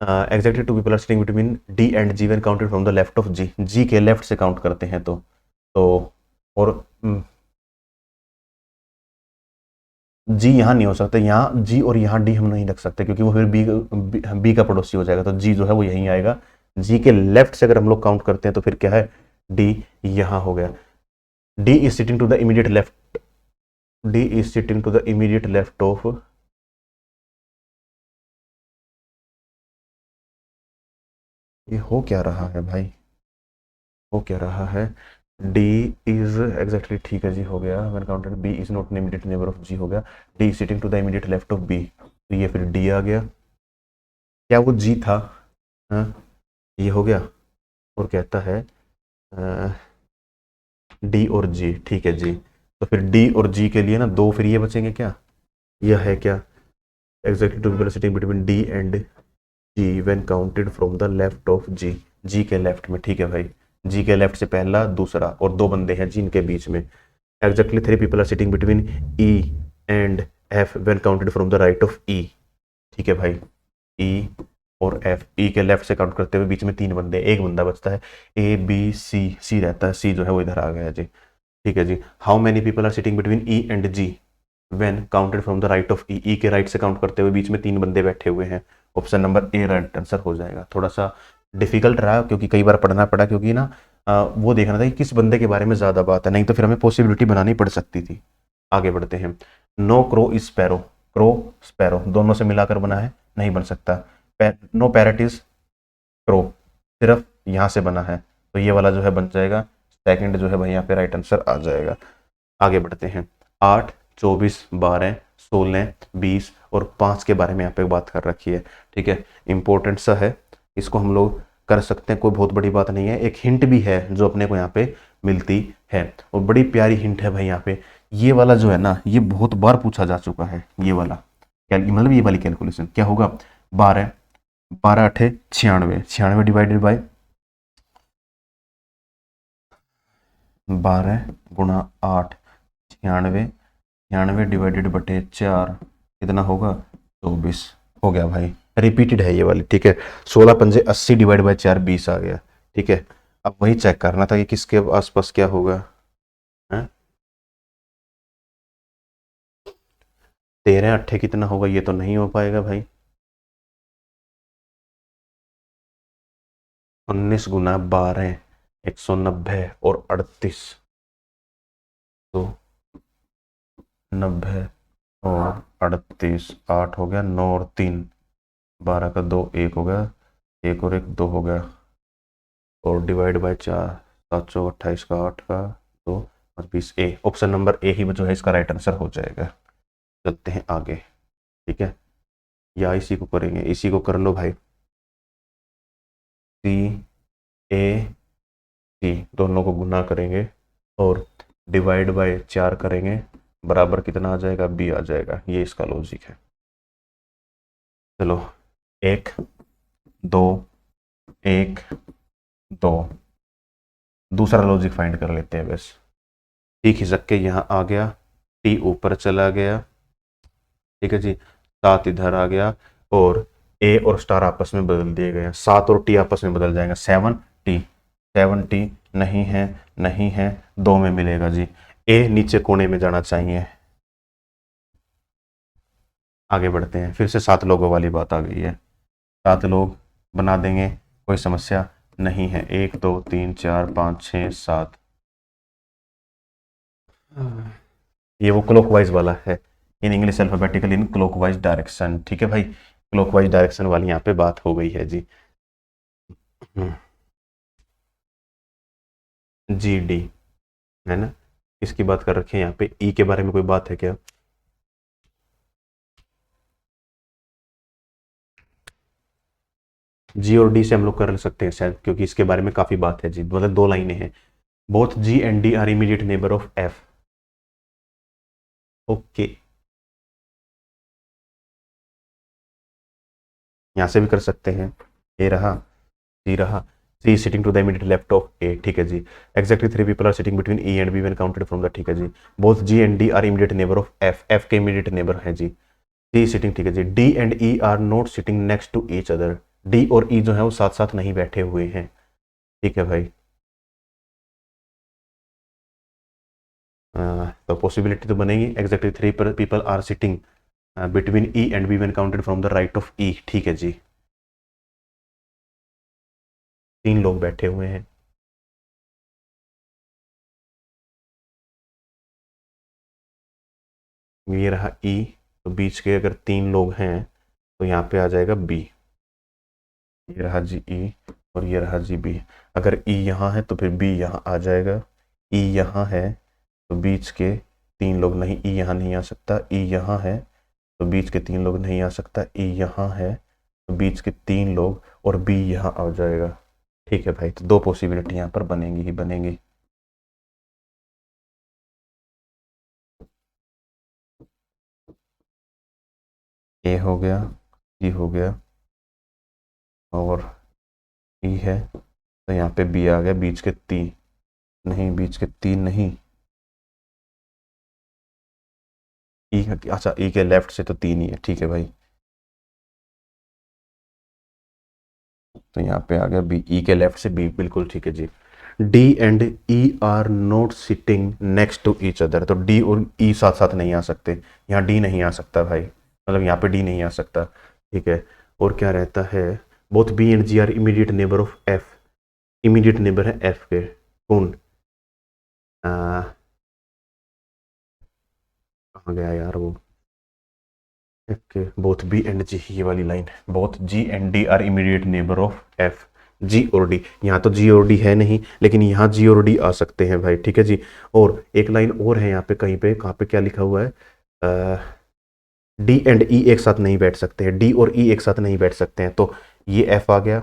exactly 2 people are sitting between D and G when counted from the left of G. G के लेफ्ट से काउंट करते हैं तो और जी यहाँ नहीं हो सकता, यहाँ जी और यहाँ डी हम नहीं रख सकते क्योंकि वो फिर बी का पड़ोसी हो जाएगा, तो जी जो है वो यहीं आएगा। जी के लेफ्ट से अगर हम लोग काउंट करते हैं तो फिर क्या है, डी यहाँ हो गया। D is sitting to the immediate left, D is sitting to the immediate left of, ये हो क्या रहा है भाई, हो क्या रहा है, डी इज एग्जैक्टली, ठीक है जी हो गया। When counted B is not an immediate neighbour of G हो गया। D is sitting to the immediate left of B, तो ये फिर डी आ गया, क्या वो जी था, हाँ ये हो गया। और कहता है डी और जी, ठीक है जी, तो फिर डी और जी के लिए ना 2 फिर ये बचेंगे क्या, यह है क्या, exactly two people sitting between D and G when counted from the left of G, G के लेफ्ट में, ठीक है भाई। जी के लेफ्ट से पहला दूसरा और 2 बंदे हैं जी इनके बीच में। Exactly 3 people are sitting between E and F when counted from the right of E, ठीक है भाई। ई और एफ, ई के लेफ्ट से काउंट करते हुए बीच में 3 बंदे, एक बंदा बचता है, ए बी सी, सी रहता है, सी जो है वो इधर आ गया जी, ठीक है जी। How many people are sitting between E and G when counted from the right of E, E के राइट से काउंट करते हुए बीच में 3 बंदे बैठे हुए हैं। Option number A right answer हो जाएगा। थोड़ा सा डिफिकल्ट रहा क्योंकि कई बार पढ़ना पड़ा, क्योंकि ना वो देखना था कि किस बंदे के बारे में ज़्यादा बात है, नहीं तो फिर हमें पॉसिबिलिटी बनानी पड़ सकती थी। आगे बढ़ते हैं, no crow is sparrow, crow sparrow दोनों से मिलाकर बना है, नहीं बन सकता। नो पैरट इज क्रो, सिर्फ यहाँ से बना है, तो ये वाला जो है बन जाएगा, सेकंड जो है भाई यहाँ पे राइट आंसर आ जाएगा। आगे बढ़ते हैं, 8 24 12 16, 20 और 5 के बारे में यहाँ पे बात कर रखी है। ठीक है, इंपॉर्टेंट सा है, इसको हम लोग कर सकते हैं, कोई बहुत बड़ी बात नहीं है। एक हिंट भी है जो अपने को यहाँ पे मिलती है, और बड़ी प्यारी हिंट है भाई यहाँ पे। ये वाला जो है ना, ये बहुत बार पूछा जा चुका है, ये वाला मतलब ये वाली कैलकुलेशन क्या होगा, 12, 12 8 96, 96 डिवाइडेड बाय 12 गुणा 8, 96, 96 डिवाइडेड बटे 4 कितना होगा, 24 हो गया भाई। रिपीटेड है ये वाली, ठीक है। 16 पंजे 80 डिवाइड बाय 4 20 आ गया। ठीक है, अब वही चेक करना था कि किसके आसपास क्या होगा है? 13 अट्ठे कितना होगा, ये तो नहीं हो पाएगा भाई। 19 गुना 12 190 और 38, तो 90 और 38, 8 हो गया, 9 और 3 12 का 2 1 हो गया, 1 और 1 2 हो गया, और डिवाइड बाय 4 728 का 8 का 2 और 20। ए ऑप्शन नंबर ए ही जो है इसका राइट आंसर हो जाएगा। चलते हैं आगे। ठीक है, या इसी को करेंगे, इसी को कर लो भाई। सी ए सी दोनों को गुना करेंगे और डिवाइड बाय 4 करेंगे, बराबर कितना आ जाएगा, बी आ जाएगा। ये इसका लॉजिक है। चलो 1 2 1 2, दूसरा लॉजिक फाइंड कर लेते हैं बस। टी खिसक के यहाँ आ गया, टी ऊपर चला गया, ठीक है जी, 7 इधर आ गया, और ए और स्टार आपस में बदल दिए गए हैं, 7 और टी आपस में बदल जाएंगे, 7 टी नहीं है, नहीं है, 2 में मिलेगा जी। ए नीचे कोने में जाना चाहिए। आगे बढ़ते हैं, फिर से 7 लोगों वाली बात आ गई है। 7 लोग बना देंगे, कोई समस्या नहीं है। 1 2 3 4 5 6 7, ये वो क्लॉकवाइज वाला है, इन इंग्लिश अल्फाबेटिकल इन क्लॉकवाइज डायरेक्शन। ठीक है भाई, क्लॉकवाइज डायरेक्शन वाली यहाँ पे बात हो गई है जी। जी डी है ना, इसकी बात कर रखी है यहाँ पे। ई के बारे में कोई बात है क्या? जी और डी से हम लोग कर सकते हैं शायद, क्योंकि इसके बारे में काफी बात है जी, मतलब 2 लाइनें हैं। Both G and D are immediate neighbour of F. Okay, यहाँ से भी कर सकते हैं। ए रहा, सी रहा, C sitting to the immediate left of A. ठीक है जी, exactly 3 people are sitting between E and B when counted from the. ठीक है जी, both G and D are immediate neighbour of F, F के इमीडिएट नेबर है जी। सी सिटिंग, ठीक है जी, D and E are not sitting next to each other. D और ई जो है वो साथ साथ नहीं बैठे हुए हैं। ठीक है भाई, तो पॉसिबिलिटी तो बनेगी। Exactly 3 people are sitting between E and B when counted from the right of E. ठीक है जी, 3 लोग बैठे हुए हैं। ये रहा ई, तो बीच के अगर 3 लोग हैं तो यहाँ पे आ जाएगा बी। ये रहा जी ई, और ये रहा जी बी। अगर ई यहाँ है तो फिर बी यहाँ आ जाएगा। ई यहाँ है तो बीच के 3 लोग नहीं, ई यहाँ नहीं आ सकता। ई यहाँ है तो बीच के 3 लोग नहीं आ सकता। ई यहाँ है तो बीच के 3 लोग, और बी यहाँ आ जाएगा। ठीक है भाई, तो 2 पॉसिबिलिटी यहाँ पर बनेंगी ही बनेंगी। ए हो गया, सी हो गया, और ई है, तो यहाँ पे बी आ गया। बीच के 3 नहीं, बीच के 3 नहीं, ई, अच्छा ई के लेफ्ट से तो 3 ही है। ठीक है भाई, तो यहाँ पे आ गया बी, ई के लेफ्ट से बी, बिल्कुल ठीक है जी। D and E are not sitting next to each other, तो डी और ई साथ साथ नहीं आ सकते। यहाँ डी नहीं आ सकता भाई, मतलब यहाँ पे डी नहीं आ सकता। ठीक है, और क्या रहता है, both B and G are immediate neighbour of F. Immediate neighbour है एफ के, कौन, कहाँ गया यार वो, okay, both B and G, ये वाली line, both G and D are immediate neighbour of F. G और डी, यहाँ तो जी और डी है नहीं, लेकिन यहाँ जी और डी आ सकते हैं भाई। ठीक है जी, और एक लाइन और है यहाँ पे कहीं पे, कहाँ पे क्या लिखा हुआ है, डी एंड ई एक साथ नहीं बैठ सकते हैं, डी और ई एक साथ नहीं बैठ सकते हैं, तो ये एफ आ गया।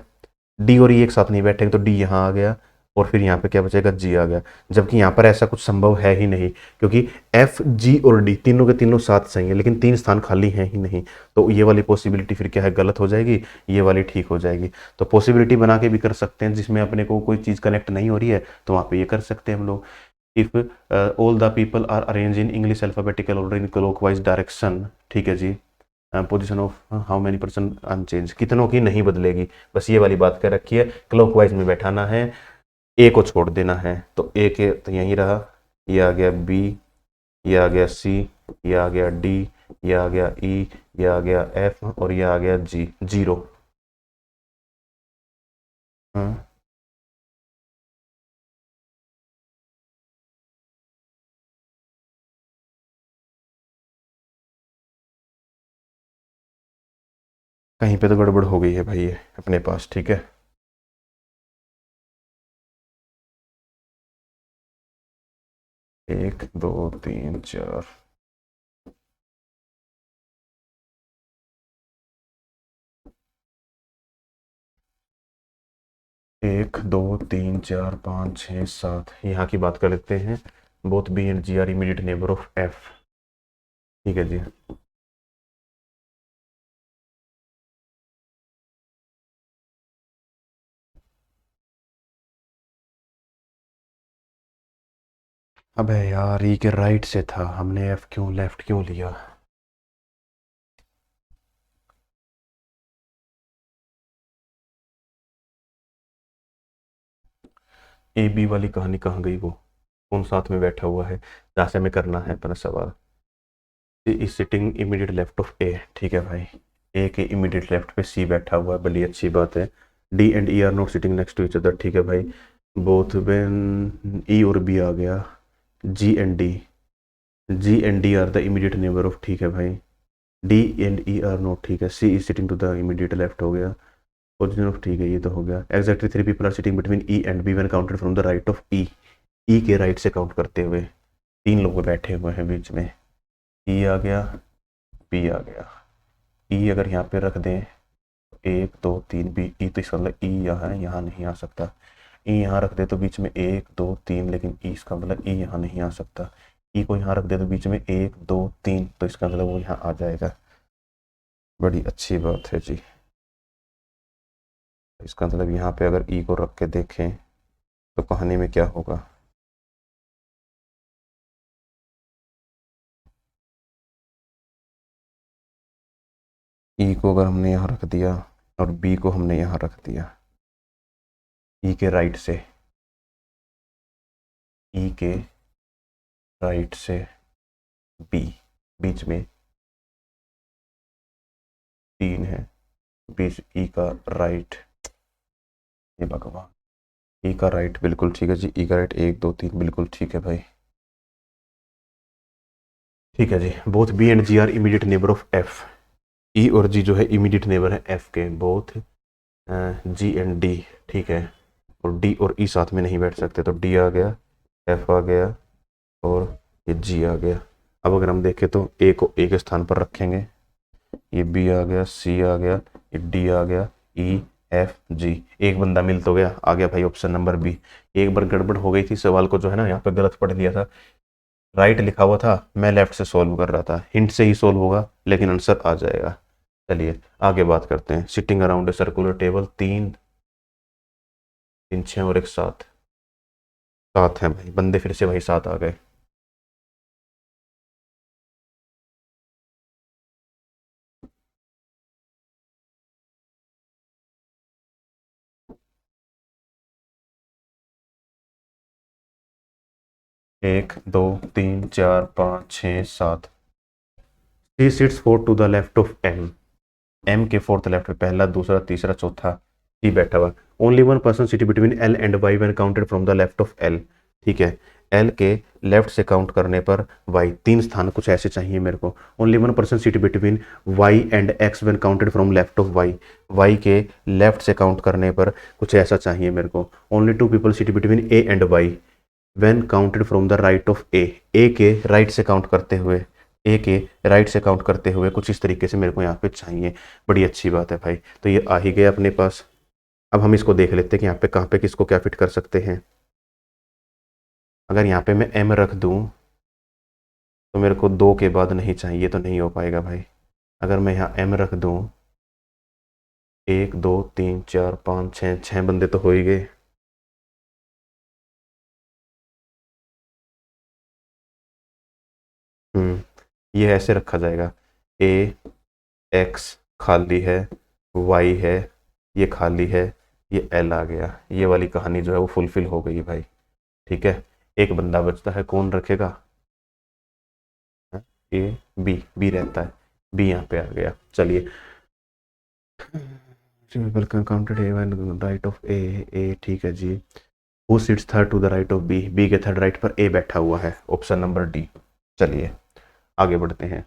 डी और ई एक साथ नहीं बैठेंगे तो डी यहाँ आ गया, और फिर यहाँ पे क्या बचेगा, जी आ गया। जबकि यहाँ पर ऐसा कुछ संभव है ही नहीं, क्योंकि एफ जी और डी तीनों के तीनों साथ सही है, लेकिन 3 स्थान खाली हैं ही नहीं। तो ये वाली पॉसिबिलिटी फिर क्या है, गलत हो जाएगी, ये वाली ठीक हो जाएगी। तो पॉसिबिलिटी बना के भी कर सकते हैं, जिसमें अपने को कोई चीज़ कनेक्ट नहीं हो रही है तो वहाँ पे ये कर सकते हैं हम लोग। If all the people are arrange in English alphabetical order in clockwise direction, ठीक है जी। Position of how many percent unchange, कितनों की नहीं बदलेगी, बस ये वाली बात कर रखी है, क्लॉकवाइज में बैठाना है, ए को छोड़ देना है। तो ए के तो यहीं रहा, ये आ गया बी, ये आ गया सी, ये आ गया डी, ये आ गया ई, ये आ गया एफ, और ये आ गया जी, जीरो। हाँ, कहीं पे तो गड़बड़ हो गई है भाई ये अपने पास, ठीक है। एक दो तीन चार, एक दो तीन चार पाँच छः सात, यहाँ की बात कर लेते हैं। Both B and G are immediate neighbour of F, ठीक है जी। अबे यार, ई के राइट से था, हमने एफ क्यों लेफ्ट क्यों लिया। ए बी वाली कहानी कहाँ गई, वो कौन साथ में बैठा हुआ है जहाँ से हमें करना है अपना सवाल। Is sitting immediate left of A, ठीक है भाई। ए के इमीडिएट लेफ्ट पे सी बैठा हुआ है, बड़ी अच्छी बात है। D and E are not sitting next to each other, ठीक है भाई। बोथ वेन ई और बी आ गया, G and D, G and D are the immediate neighbour of, ठीक है भाई। D and E are not, ठीक है। C is sitting to the immediate left हो गया। पोजिशन ऑफ, ठीक है, ये तो हो गया। Exactly 3 people are sitting between E and B when counted from the right of E, E के राइट से काउंट करते हुए 3 लोग बैठे हुए हैं बीच में। ई आ गया, बी आ गया। ई अगर यहाँ पे रख दें, 1 2 3 बी, ई तो इसका मतलब ई यहाँ है, यहाँ नहीं आ सकता। ई यहाँ रख दे तो बीच में 1 2 3, लेकिन ई इसका मतलब ई यहाँ नहीं आ सकता। ई को यहाँ रख दे तो बीच में 1 2 3, तो इसका मतलब वो यहाँ आ जाएगा। बड़ी अच्छी बात है जी। इसका मतलब यहाँ पे अगर ई को रख के देखें तो कहानी में क्या होगा। ई को अगर हमने यहाँ रख दिया और बी को हमने यहाँ रख दिया, ई के राइट से, ई के राइट से बी, बीच में 3 है, बीच ई का राइट, ये भगवान, ई का राइट बिल्कुल ठीक है जी। ई का राइट 1 2 3 बिल्कुल ठीक है भाई, ठीक है जी। Both B and G are immediate neighbour of F, E और जी जो है इमीडिएट नेबर है एफ के, बोथ जी एंड डी, ठीक है। और डी और ई साथ में नहीं बैठ सकते, तो डी आ गया, एफ आ गया, और ये जी आ गया। अब अगर हम देखें तो ए को ए के स्थान पर रखेंगे, ये बी आ गया, सी आ गया, ये डी आ गया, ई एफ जी। एक बंदा मिल तो गया, आ गया भाई ऑप्शन नंबर बी। एक बार गड़बड़ हो गई थी, सवाल को जो है ना यहाँ पे गलत पढ़ लिया था, राइट लिखा हुआ था, मैं लेफ्ट से सॉल्व कर रहा था। हिंट से ही सॉल्व होगा लेकिन आंसर आ जाएगा। चलिए आगे बात करते हैं। Sitting around a circular table, 3 3 6 और एक 7, 7 हैं भाई बंदे, फिर से भाई 7 आ गए। एक दो तीन चार पाँच छः सात। Three seats four to the left of M, M के फोर्थ लेफ्ट पे पहला दूसरा तीसरा चौथा सी बैठा हुआ। Only one person city between L and Y when counted from the left of L, ठीक है। एल के लेफ्ट से काउंट करने पर वाई, 3 स्थान कुछ ऐसे चाहिए मेरे को। Only one person city between Y and X when counted from left of Y, Y के लेफ्ट से काउंट करने पर कुछ ऐसा चाहिए मेरे को। Only 2 people city between A and Y when counted from the right of A, A के राइट से काउंट करते हुए ए के राइट से काउंट करते हुए कुछ इस तरीके से मेरे को यहाँ पे चाहिए। बड़ी अच्छी बात है भाई। तो ये आ ही गया अपने पास। अब हम इसको देख लेते हैं कि यहाँ पे कहाँ पे किसको क्या फिट कर सकते हैं। अगर यहाँ पे मैं एम रख दूँ तो मेरे को 2 के बाद नहीं चाहिए, तो नहीं हो पाएगा भाई। अगर मैं यहाँ एम रख दूँ, 1 2 3 4 5 6, 6 बंदे तो हो ही गए। ये ऐसे रखा जाएगा, ए एक्स खाली है, वाई है, ये खाली है, ये एल आ गया। ये वाली कहानी जो है वो फुलफिल हो गई भाई। ठीक है, एक बंदा बचता है, कौन रखेगा? ए बी, बी रहता है, बी यहाँ पे आ गया। चलिए, counted A one right of A, A ठीक है जी। Who sits third to the right of B, B के थर्ड राइट पर ए बैठा हुआ है, ऑप्शन नंबर डी। चलिए आगे बढ़ते हैं।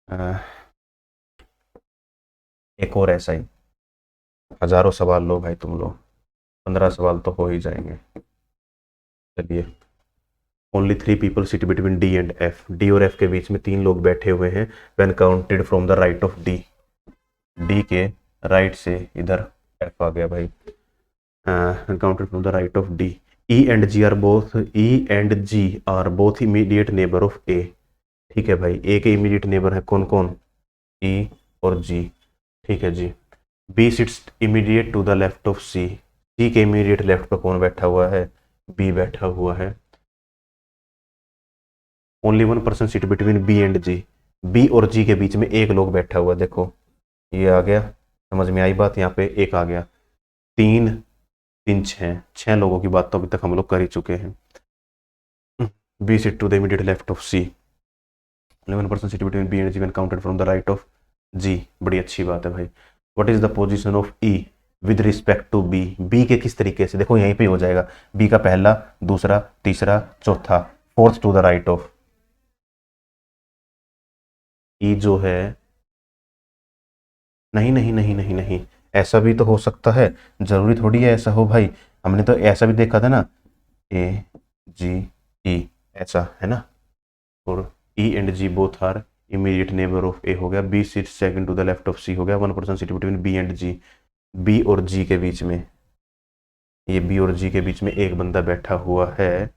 अ, एक और ऐसा ही, हजारों सवाल लो भाई तुम लोग, 15 सवाल तो हो ही जाएंगे। चलिए, only 3 people sit between D and F, D और एफ के बीच में 3 लोग बैठे हुए हैं। When counted from the right of D, D के राइट से इधर एफ आ गया भाई। Counted from the right of D, E and G are both, E and G are both immediate neighbour of A. ठीक है भाई, ए के इमीडिएट नेबर है कौन कौन? ई और जी। ठीक है जी। B sits immediate to the left of C, C के इमीडिएट लेफ्ट पर कौन बैठा हुआ है? बी बैठा हुआ है। Only 1 person sit between B and G, B और जी के बीच में एक लोग बैठा हुआ, देखो ये आ गया, समझ में आई बात? यहाँ पे एक आ गया, 3 3 6, 6 लोगों की बात तो अभी तक हम लोग कर ही चुके हैं। B sit to the immediate left of C, only 1 person sit between B and G when counted from the right of G. बड़ी अच्छी बात है भाई। What is the position of E with respect to B, B के किस तरीके से, देखो यहीं पे हो जाएगा, बी का पहला, दूसरा, तीसरा, चौथा, fourth to the right of. E जो है, नहीं नहीं नहीं नहीं नहीं, ऐसा भी तो हो सकता है, जरूरी थोड़ी है ऐसा हो भाई। हमने तो ऐसा भी देखा था ना, ए जी ई, ऐसा है ना। और E and G both are immediate neighbour of A हो गया, B sit second to the left of C हो गया, 1 person sit between B and G, B और जी के बीच में, ये बी और जी के बीच में एक बंदा बैठा हुआ है,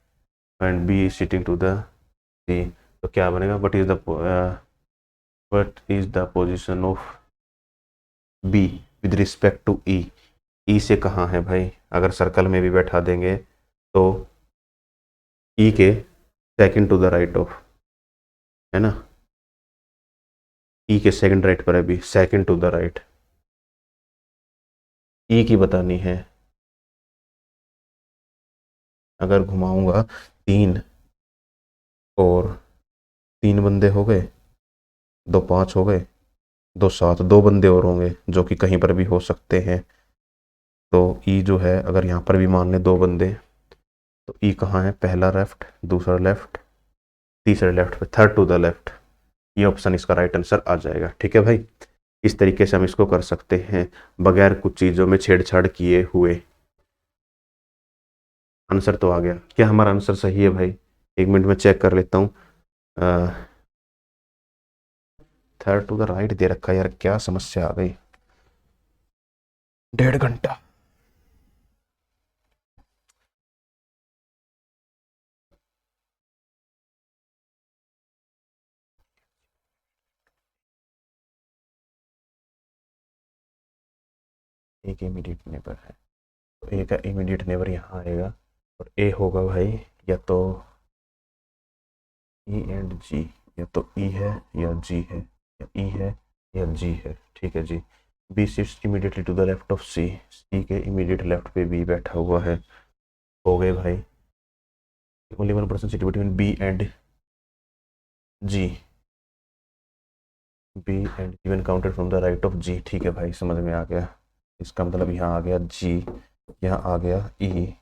and B sitting to the C. तो क्या बनेगा? What is the position of B with respect to E, E से कहाँ है भाई? अगर सर्कल में भी बैठा देंगे तो ई के second to the right of, है ना, ई के सेकंड राइट पर है B, second to the right. E की बतानी है, अगर घुमाऊंगा 3 और 3 बंदे हो गए, 2 5 हो गए, 2 7, 2 बंदे और होंगे जो कि कहीं पर भी हो सकते हैं। तो ई जो है, अगर यहाँ पर भी मान लें 2 बंदे, तो ई कहाँ है? पहला लेफ्ट, दूसरा लेफ्ट, तीसरे लेफ्ट पे, थर्ड टू द लेफ्ट। ये ऑप्शन इसका राइट आंसर आ जाएगा। ठीक है भाई, इस तरीके से हम इसको कर सकते हैं बगैर कुछ चीज़ों में छेड़छाड़ किए हुए। आंसर तो आ गया, क्या हमारा आंसर सही है भाई? 1 मिनट में चेक कर लेता हूँ। थर्ड टू द राइट दे रखा है यार, क्या समस्या आ गई? 1.5 घंटा। एक इमीडिएट नेबर है, तो ए का इमीडिएट नेबर यहाँ आएगा, और ए होगा भाई या तो ई एंड जी, या तो ई है या जी है, या ई है या जी है। ठीक है जी। B sits immediately to the left of C, C के इमीडिएट लेफ्ट पे बी बैठा हुआ है। हो गए भाई। Only 1 person sit between B and G, B and G when counted from the right of G. ठीक है भाई, समझ में आ गया। इसका मतलब यहाँ आ गया जी, यहाँ आ गया ई,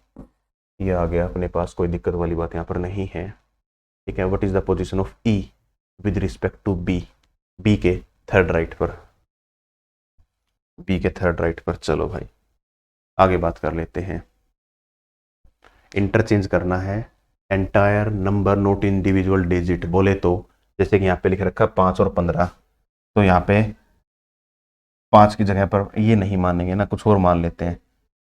ये आ गया अपने पास, कोई दिक्कत वाली बात यहाँ पर नहीं है। ठीक है, what is the position of E with respect to B, B के थर्ड राइट पर, बी के थर्ड राइट पर। चलो भाई आगे बात कर लेते हैं। इंटरचेंज करना है entire number note individual digit, बोले तो जैसे कि यहाँ पे लिख रखा है 5 और 15, तो यहाँ पे 5 की जगह पर ये नहीं मानेंगे ना, कुछ और मान लेते हैं।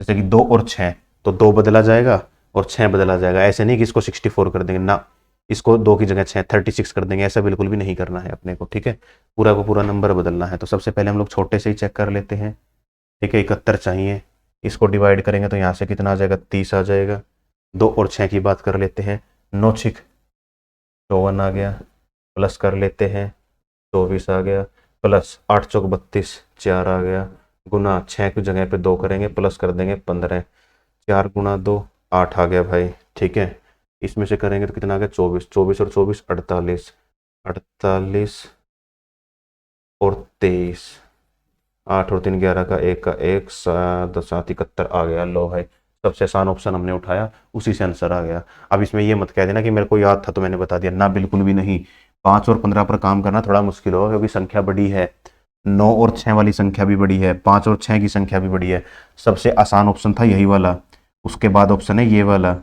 जैसे कि 2 और 6, तो 2 बदला जाएगा और 6 बदला जाएगा। ऐसे नहीं कि इसको 64 कर देंगे ना, इसको 2 की जगह 6 36 कर देंगे, ऐसा बिल्कुल भी नहीं करना है अपने को, ठीक है। पूरा को पूरा नंबर बदलना है। तो सबसे पहले हम लोग छोटे से ही चेक कर लेते हैं, ठीक है। 71 चाहिए, इसको डिवाइड करेंगे तो यहाँ से कितना आ जाएगा, 30 आ जाएगा। 2 और 6 की बात कर लेते हैं, 9 6 54 आ गया, प्लस कर लेते हैं 24 आ गया, प्लस 8 चौक 32 4 आ गया, गुना 6 की जगह पे 2 करेंगे, प्लस कर देंगे 15, 4 गुना 2 8 आ गया भाई, ठीक है। इसमें से करेंगे तो कितना आ गया, 24, 24 और 24 48, 48 और 23, 8 और 3 11 का 1 का 1, 7 7 71 आ गया। लो भाई, सबसे आसान ऑप्शन हमने उठाया, उसी से आंसर आ गया। अब इसमें ये मत कह देना कि मेरे को याद था तो मैंने बता दिया, ना बिल्कुल भी नहीं। 5 और 15 पर काम करना थोड़ा मुश्किल होगा क्योंकि संख्या बड़ी है, 9 और 6 वाली संख्या भी बड़ी है, 5 और 6 की संख्या भी बड़ी है। सबसे आसान ऑप्शन था यही वाला, उसके बाद ऑप्शन है ये वाला,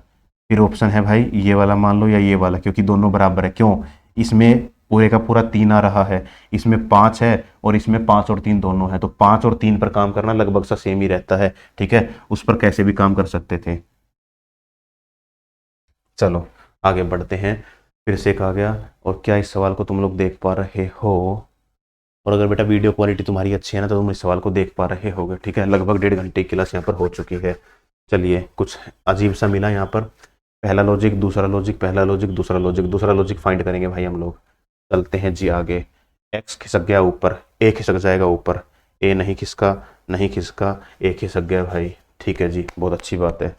फिर ऑप्शन है भाई ये वाला मान लो या ये वाला, क्योंकि दोनों बराबर है। क्यों, इसमें पूरे का पूरा 3 आ रहा है, इसमें 5 है और इसमें 5 और 3 दोनों है, तो 5 और 3 पर काम करना लगभग सा सेम ही रहता है, ठीक है। उस पर कैसे भी काम कर सकते थे। चलो आगे बढ़ते हैं, फिर से एक आ गया। और क्या इस सवाल को तुम लोग देख पा रहे हो? और अगर बेटा वीडियो क्वालिटी तुम्हारी अच्छी है ना तो तुम इस सवाल को देख पा रहे होगे, ठीक है। लगभग 1.5 घंटे की क्लास यहाँ पर हो चुकी है। चलिए, कुछ अजीब सा मिला यहाँ पर, पहला लॉजिक दूसरा लॉजिक, पहला लॉजिक दूसरा लॉजिक, दूसरा लॉजिक फाइंड करेंगे भाई हम लोग। चलते हैं जी आगे। एक्स खिसक गया ऊपर, ए खिसक जाएगा ऊपर, ए नहीं खिसका, नहीं खिसका, ए खिसक गया भाई, ठीक है जी, बहुत अच्छी बात है।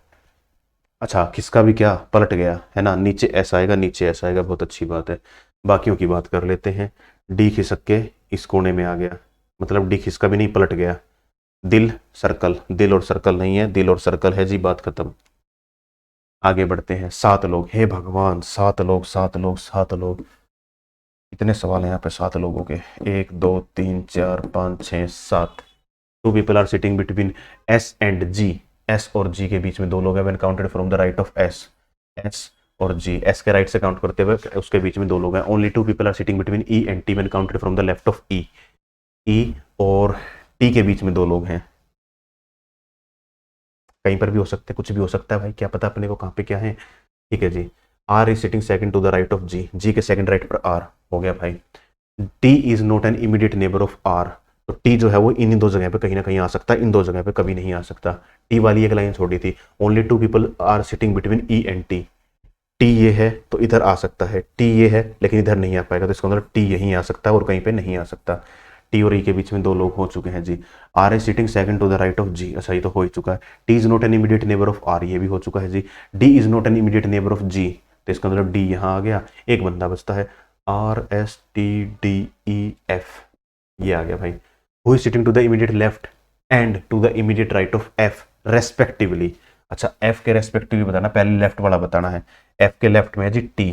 अच्छा, खिसका भी क्या, पलट गया है ना, नीचे ऐसा आएगा नीचे ऐसा आएगा, बहुत अच्छी बात है। बाकियों की बात कर लेते हैं। डी खिसक के इस कोने में आ गया, मतलब डी खिसका भी नहीं, पलट गया। दिल सर्कल, दिल और सर्कल नहीं है, दिल और सर्कल है जी, बात खत्म। आगे बढ़ते हैं। 7 लोग, हे भगवान, 7 लोग 7 लोग 7 लोग, कितने सवाल हैं यहाँ पे 7 लोगों के, 1 2 3 4 5 6 7। 2 people are sitting between S and G, S और जी के बीच में 2 लोग हैं, when counted from the right of S, S और जी, एस के राइट से काउंट करते हुए उसके बीच में 2 लोग हैं। Only 2 people are sitting between E and T, when counted from the left of E, E और टी के बीच में 2 लोग हैं। कहीं पर भी हो सकते हैं, कुछ भी हो सकता है भाई, क्या पता अपने को कहाँ पे क्या है, ठीक है जी। R is sitting second to the right of G, G के सेकंड राइट पर आर हो गया भाई। T is not an immediate neighbour of R, तो टी जो है वो इन 2 जगह पे कहीं ना कहीं आ सकता है, इन 2 जगह पे कभी नहीं आ सकता। टी वाली एक लाइन छोड़ी थी, only 2 people are sitting between E and T, T ये है तो इधर आ सकता है, टी ये है लेकिन इधर नहीं आ पाएगा, तो इसका मतलब टी यहीं आ सकता है और कहीं पे नहीं आ सकता। टी और ई के बीच में 2 लोग हो चुके हैं जी। R is sitting second to the right of G, अच्छा ये तो हो ही चुका है। T is not an immediate neighbour of R, ये भी हो चुका है जी। D is not an immediate neighbour of G, तो इसका मतलब डी यहाँ आ गया, एक बंदा बचता है, R S T D E F, ये आ गया भाई। Who is sitting to the immediate left and to the immediate right of F respectively, अच्छा एफ के रेस्पेक्टिवली बताना, पहले लेफ्ट वाला बताना है। एफ के लेफ्ट में है जी टी,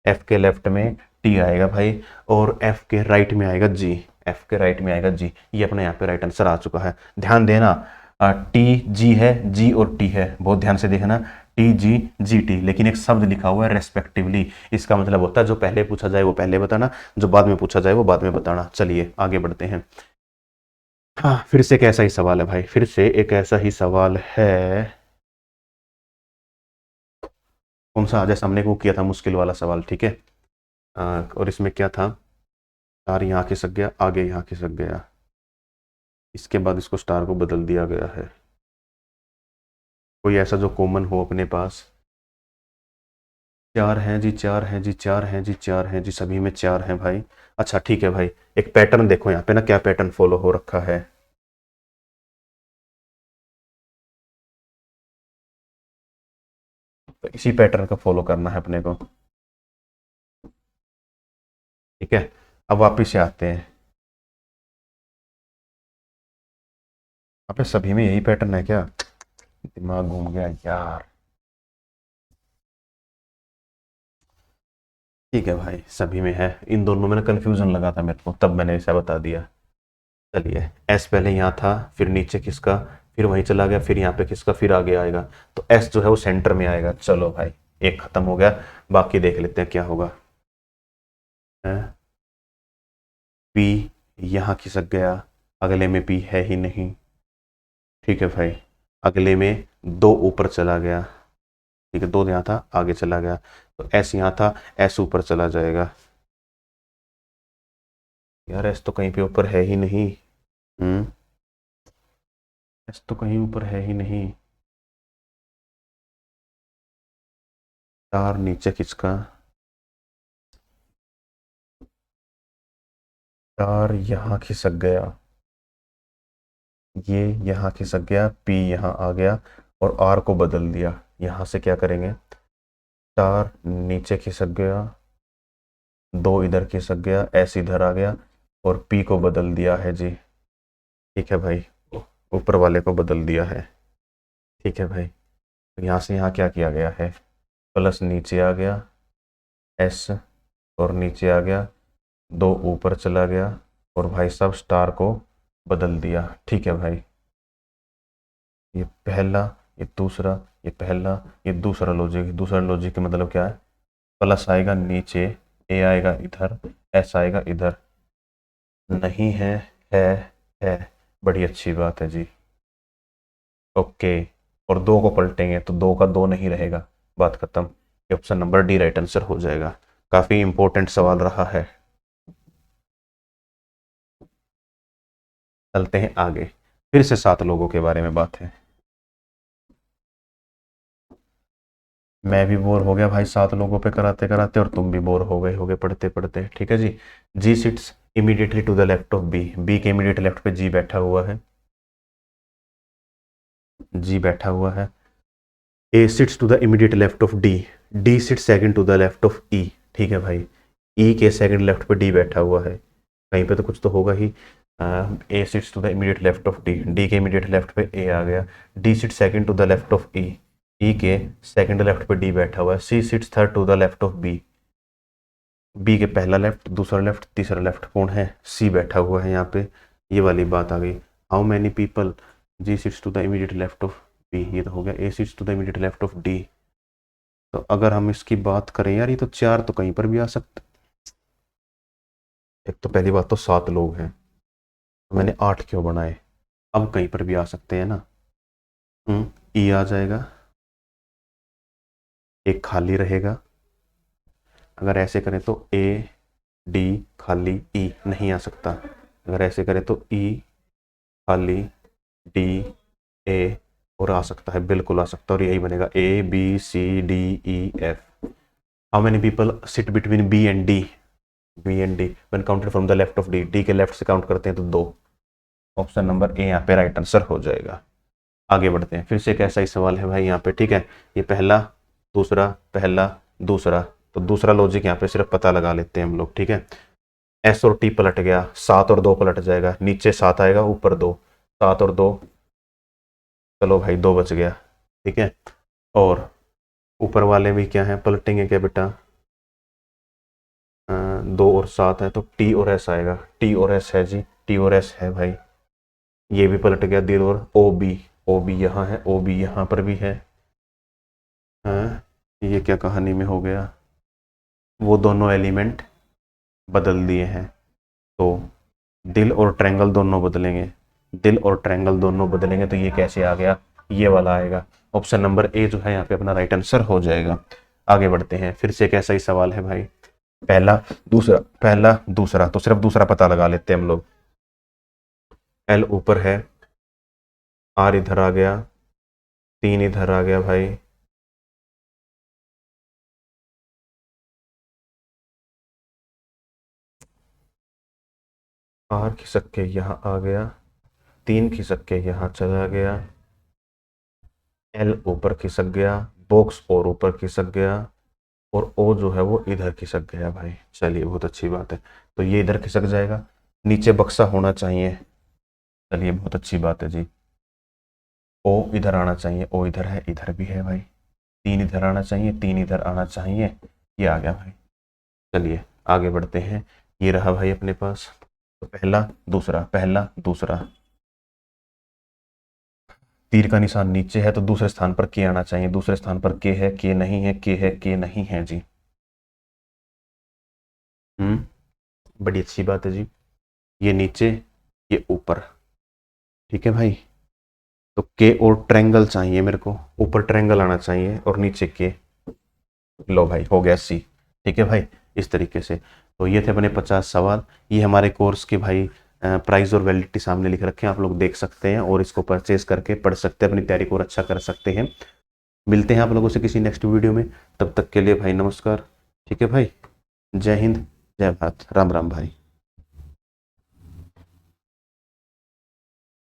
एफ के लेफ्ट में टी आएगा भाई, और एफ के राइट में आएगा जी, एफ के राइट में आएगा जी, ये अपने यहाँ पे राइट आंसर आ चुका है। ध्यान देना, टी जी है, जी और टी है, बहुत ध्यान से देखना, टी जी जी टी, लेकिन एक शब्द लिखा हुआ है रेस्पेक्टिवली, इसका मतलब होता है जो पहले पूछा जाए वो पहले बताना, जो बाद में पूछा जाए वो बाद में बताना। चलिए आगे बढ़ते हैं। हाँ, फिर से एक ऐसा ही सवाल है भाई, फिर से एक ऐसा ही सवाल है। कौन सा, जैसे हमने वो किया था मुश्किल वाला सवाल, ठीक है। और इसमें क्या था, स्टार यहाँ खिसक गया, आगे यहाँ खिसक गया, इसके बाद इसको स्टार को बदल दिया गया है। कोई ऐसा जो कॉमन हो अपने पास। 4 हैं जी, 4 हैं जी, 4 हैं जी, 4 हैं जी, सभी में 4 हैं भाई। अच्छा ठीक है भाई, एक पैटर्न देखो यहाँ पे ना, क्या पैटर्न फॉलो हो रखा है। तो इसी पैटर्न का फॉलो करना है अपने को, ठीक है। अब वापिस से आते हैं, यहाँ पे सभी में यही पैटर्न है क्या, दिमाग घूम गया यार। ठीक है भाई, सभी में है, इन दोनों में ना कंफ्यूजन लगा था मेरे को, तब मैंने ऐसा बता दिया। चलिए, एस पहले यहाँ था, फिर नीचे किसका, फिर वहीं चला गया, फिर यहाँ पे किसका, फिर आगे आएगा, तो एस जो है वो सेंटर में आएगा। चलो भाई, एक खत्म हो गया, बाकी देख लेते हैं क्या होगा। पी यहाँ खिसक गया, अगले में पी है ही नहीं। ठीक है भाई, अगले में दो ऊपर चला गया। ठीक है, दो यहाँ था, आगे चला गया, तो एस यहाँ था, एस ऊपर चला जाएगा। यार एस तो कहीं पे ऊपर है ही नहीं। एस तो कहीं ऊपर है ही नहीं। चार नीचे खिसका, चार यहाँ खिसक गया, ये यहाँ खिसक गया, पी यहाँ आ गया और आर को बदल दिया। यहाँ से क्या करेंगे, चार नीचे खिसक गया, दो इधर खिसक गया, एस इधर आ गया और पी को बदल दिया है जी। ठीक है भाई, ऊपर वाले को बदल दिया है। ठीक है भाई, तो यहाँ से यहाँ क्या किया गया है, प्लस नीचे आ गया एस और नीचे आ गया, दो ऊपर चला गया और भाई साहब स्टार को बदल दिया। ठीक है भाई, ये पहला, ये दूसरा, ये पहला, ये दूसरा लॉजिक। दूसरा लॉजिक का मतलब क्या है, प्लस आएगा नीचे, ए आएगा इधर, एस आएगा इधर। नहीं है, है, है, बड़ी अच्छी बात है जी। ओके, और दो को पलटेंगे तो दो का दो नहीं रहेगा, बात खत्म। Option number D right answer हो जाएगा। काफी इंपॉर्टेंट सवाल रहा है। चलते हैं आगे, फिर से 7 लोगों के बारे में बात है। मैं भी बोर हो गया भाई 7 लोगों पे कराते कराते, और तुम भी बोर हो गए होगे पढ़ते पढ़ते। ठीक है जी, G sits immediately to the left of B, B के इमीडिएट लेफ्ट पे जी बैठा हुआ है, जी बैठा हुआ है। A sits to the immediate left of D, D sits second to the left of E. ठीक है भाई, ई के सेकंड लेफ्ट पे डी बैठा हुआ है, कहीं पे तो कुछ तो होगा ही। A sits to the immediate left of D, D के इमीडिएट लेफ्ट पे ए आ गया, D sits second to the left of E, E के सेकंड लेफ्ट पे डी बैठा हुआ है, C sits third to the left of B, B के पहला लेफ्ट, दूसरा लेफ्ट, तीसरा लेफ्ट कौन है, सी बैठा हुआ है यहाँ पे। ये वाली बात आ गई। How many people, G sits to the immediate left of B, ये तो हो गया। A sits to the immediate left of D, तो अगर हम इसकी बात करें यार, ये तो 4 तो कहीं पर भी आ सकते। एक तो पहली बात तो 7 लोग हैं, तो मैंने 8 क्यों बनाए, अब कहीं पर भी आ सकते हैं ना। ई आ जाएगा, एक खाली रहेगा। अगर ऐसे करें तो ए डी खाली ई नहीं आ सकता, अगर ऐसे करें तो ई खाली डी ए और आ सकता है, बिल्कुल आ सकता है, और यही बनेगा A B C D E F. How many people sit between B and D, B and D when counted from the left of D, D के लेफ्ट से काउंट करते हैं तो 2। ऑप्शन नंबर ए यहाँ पे राइट आंसर हो जाएगा। आगे बढ़ते हैं, फिर से एक ऐसा ही सवाल है भाई यहाँ पे। ठीक है, ये पहला दूसरा पहला दूसरा, तो दूसरा लॉजिक यहाँ पे सिर्फ पता लगा लेते हैं हम लोग। ठीक है, एस और टी पलट गया, 7 और 2 पलट जाएगा, नीचे 7 आएगा, ऊपर 2, 7 और 2, चलो भाई 2 बच गया। ठीक है, और ऊपर वाले भी क्या है, पलटेंगे क्या बेटा, 2 और 7 है तो टी और एस आएगा, टी और एस है जी, टी और एस है भाई। ये भी पलट गया, दिल और ओ बी, ओ बी यहाँ है, ओ बी यहाँ पर भी है। ये क्या कहानी में हो गया, वो दोनों एलिमेंट बदल दिए हैं, तो दिल और ट्रायंगल दोनों बदलेंगे, दिल और ट्रायंगल दोनों बदलेंगे, तो ये कैसे आ गया, ये वाला आएगा। ऑप्शन नंबर ए जो है यहाँ पे अपना राइट आंसर हो जाएगा। आगे बढ़ते हैं, फिर से एक ऐसा ही सवाल है भाई, पहला दूसरा पहला दूसरा, तो सिर्फ दूसरा पता लगा लेते हैं हम लोग। एल ऊपर है, आर इधर आ गया, 3 इधर आ गया भाई, आर खिसक के यहाँ आ गया, 3 खिसक के यहाँ चला गया, एल ऊपर खिसक गया, बॉक्स और ऊपर खिसक गया, और ओ जो है वो इधर खिसक गया भाई। चलिए बहुत अच्छी बात है, तो ये इधर खिसक जाएगा, नीचे बक्सा होना चाहिए। चलिए बहुत अच्छी बात है जी, ओ इधर आना चाहिए, ओ इधर है, इधर भी है भाई, 3 इधर आना चाहिए, 3 इधर आना चाहिए, ये आ गया भाई। चलिए आगे बढ़ते हैं, ये रहा भाई अपने पास, तो पहला दूसरा पहला दूसरा, तीर का निशान नीचे है तो दूसरे स्थान पर के आना चाहिए, दूसरे स्थान पर के है, के नहीं है, के है, के नहीं है जी। बड़ी अच्छी बात है जी। ये नीचे, ये ऊपर, ठीक है भाई। तो के और ट्रायंगल चाहिए मेरे को, ऊपर ट्रायंगल आना चाहिए और नीचे के। लो भाई हो गया सी, ठीक है भाई, इस तरीके से। तो ये थे अपने 50 सवाल। ये हमारे कोर्स के भाई प्राइस और वैलिडिटी सामने लिख रखे हैं, आप लोग देख सकते हैं और इसको परचेज करके पढ़ सकते हैं, अपनी तैयारी को और अच्छा कर सकते हैं। मिलते हैं आप लोगों से किसी नेक्स्ट वीडियो में, तब तक के लिए भाई नमस्कार, ठीक है भाई। जय हिंद, जय भारत, राम राम भाई।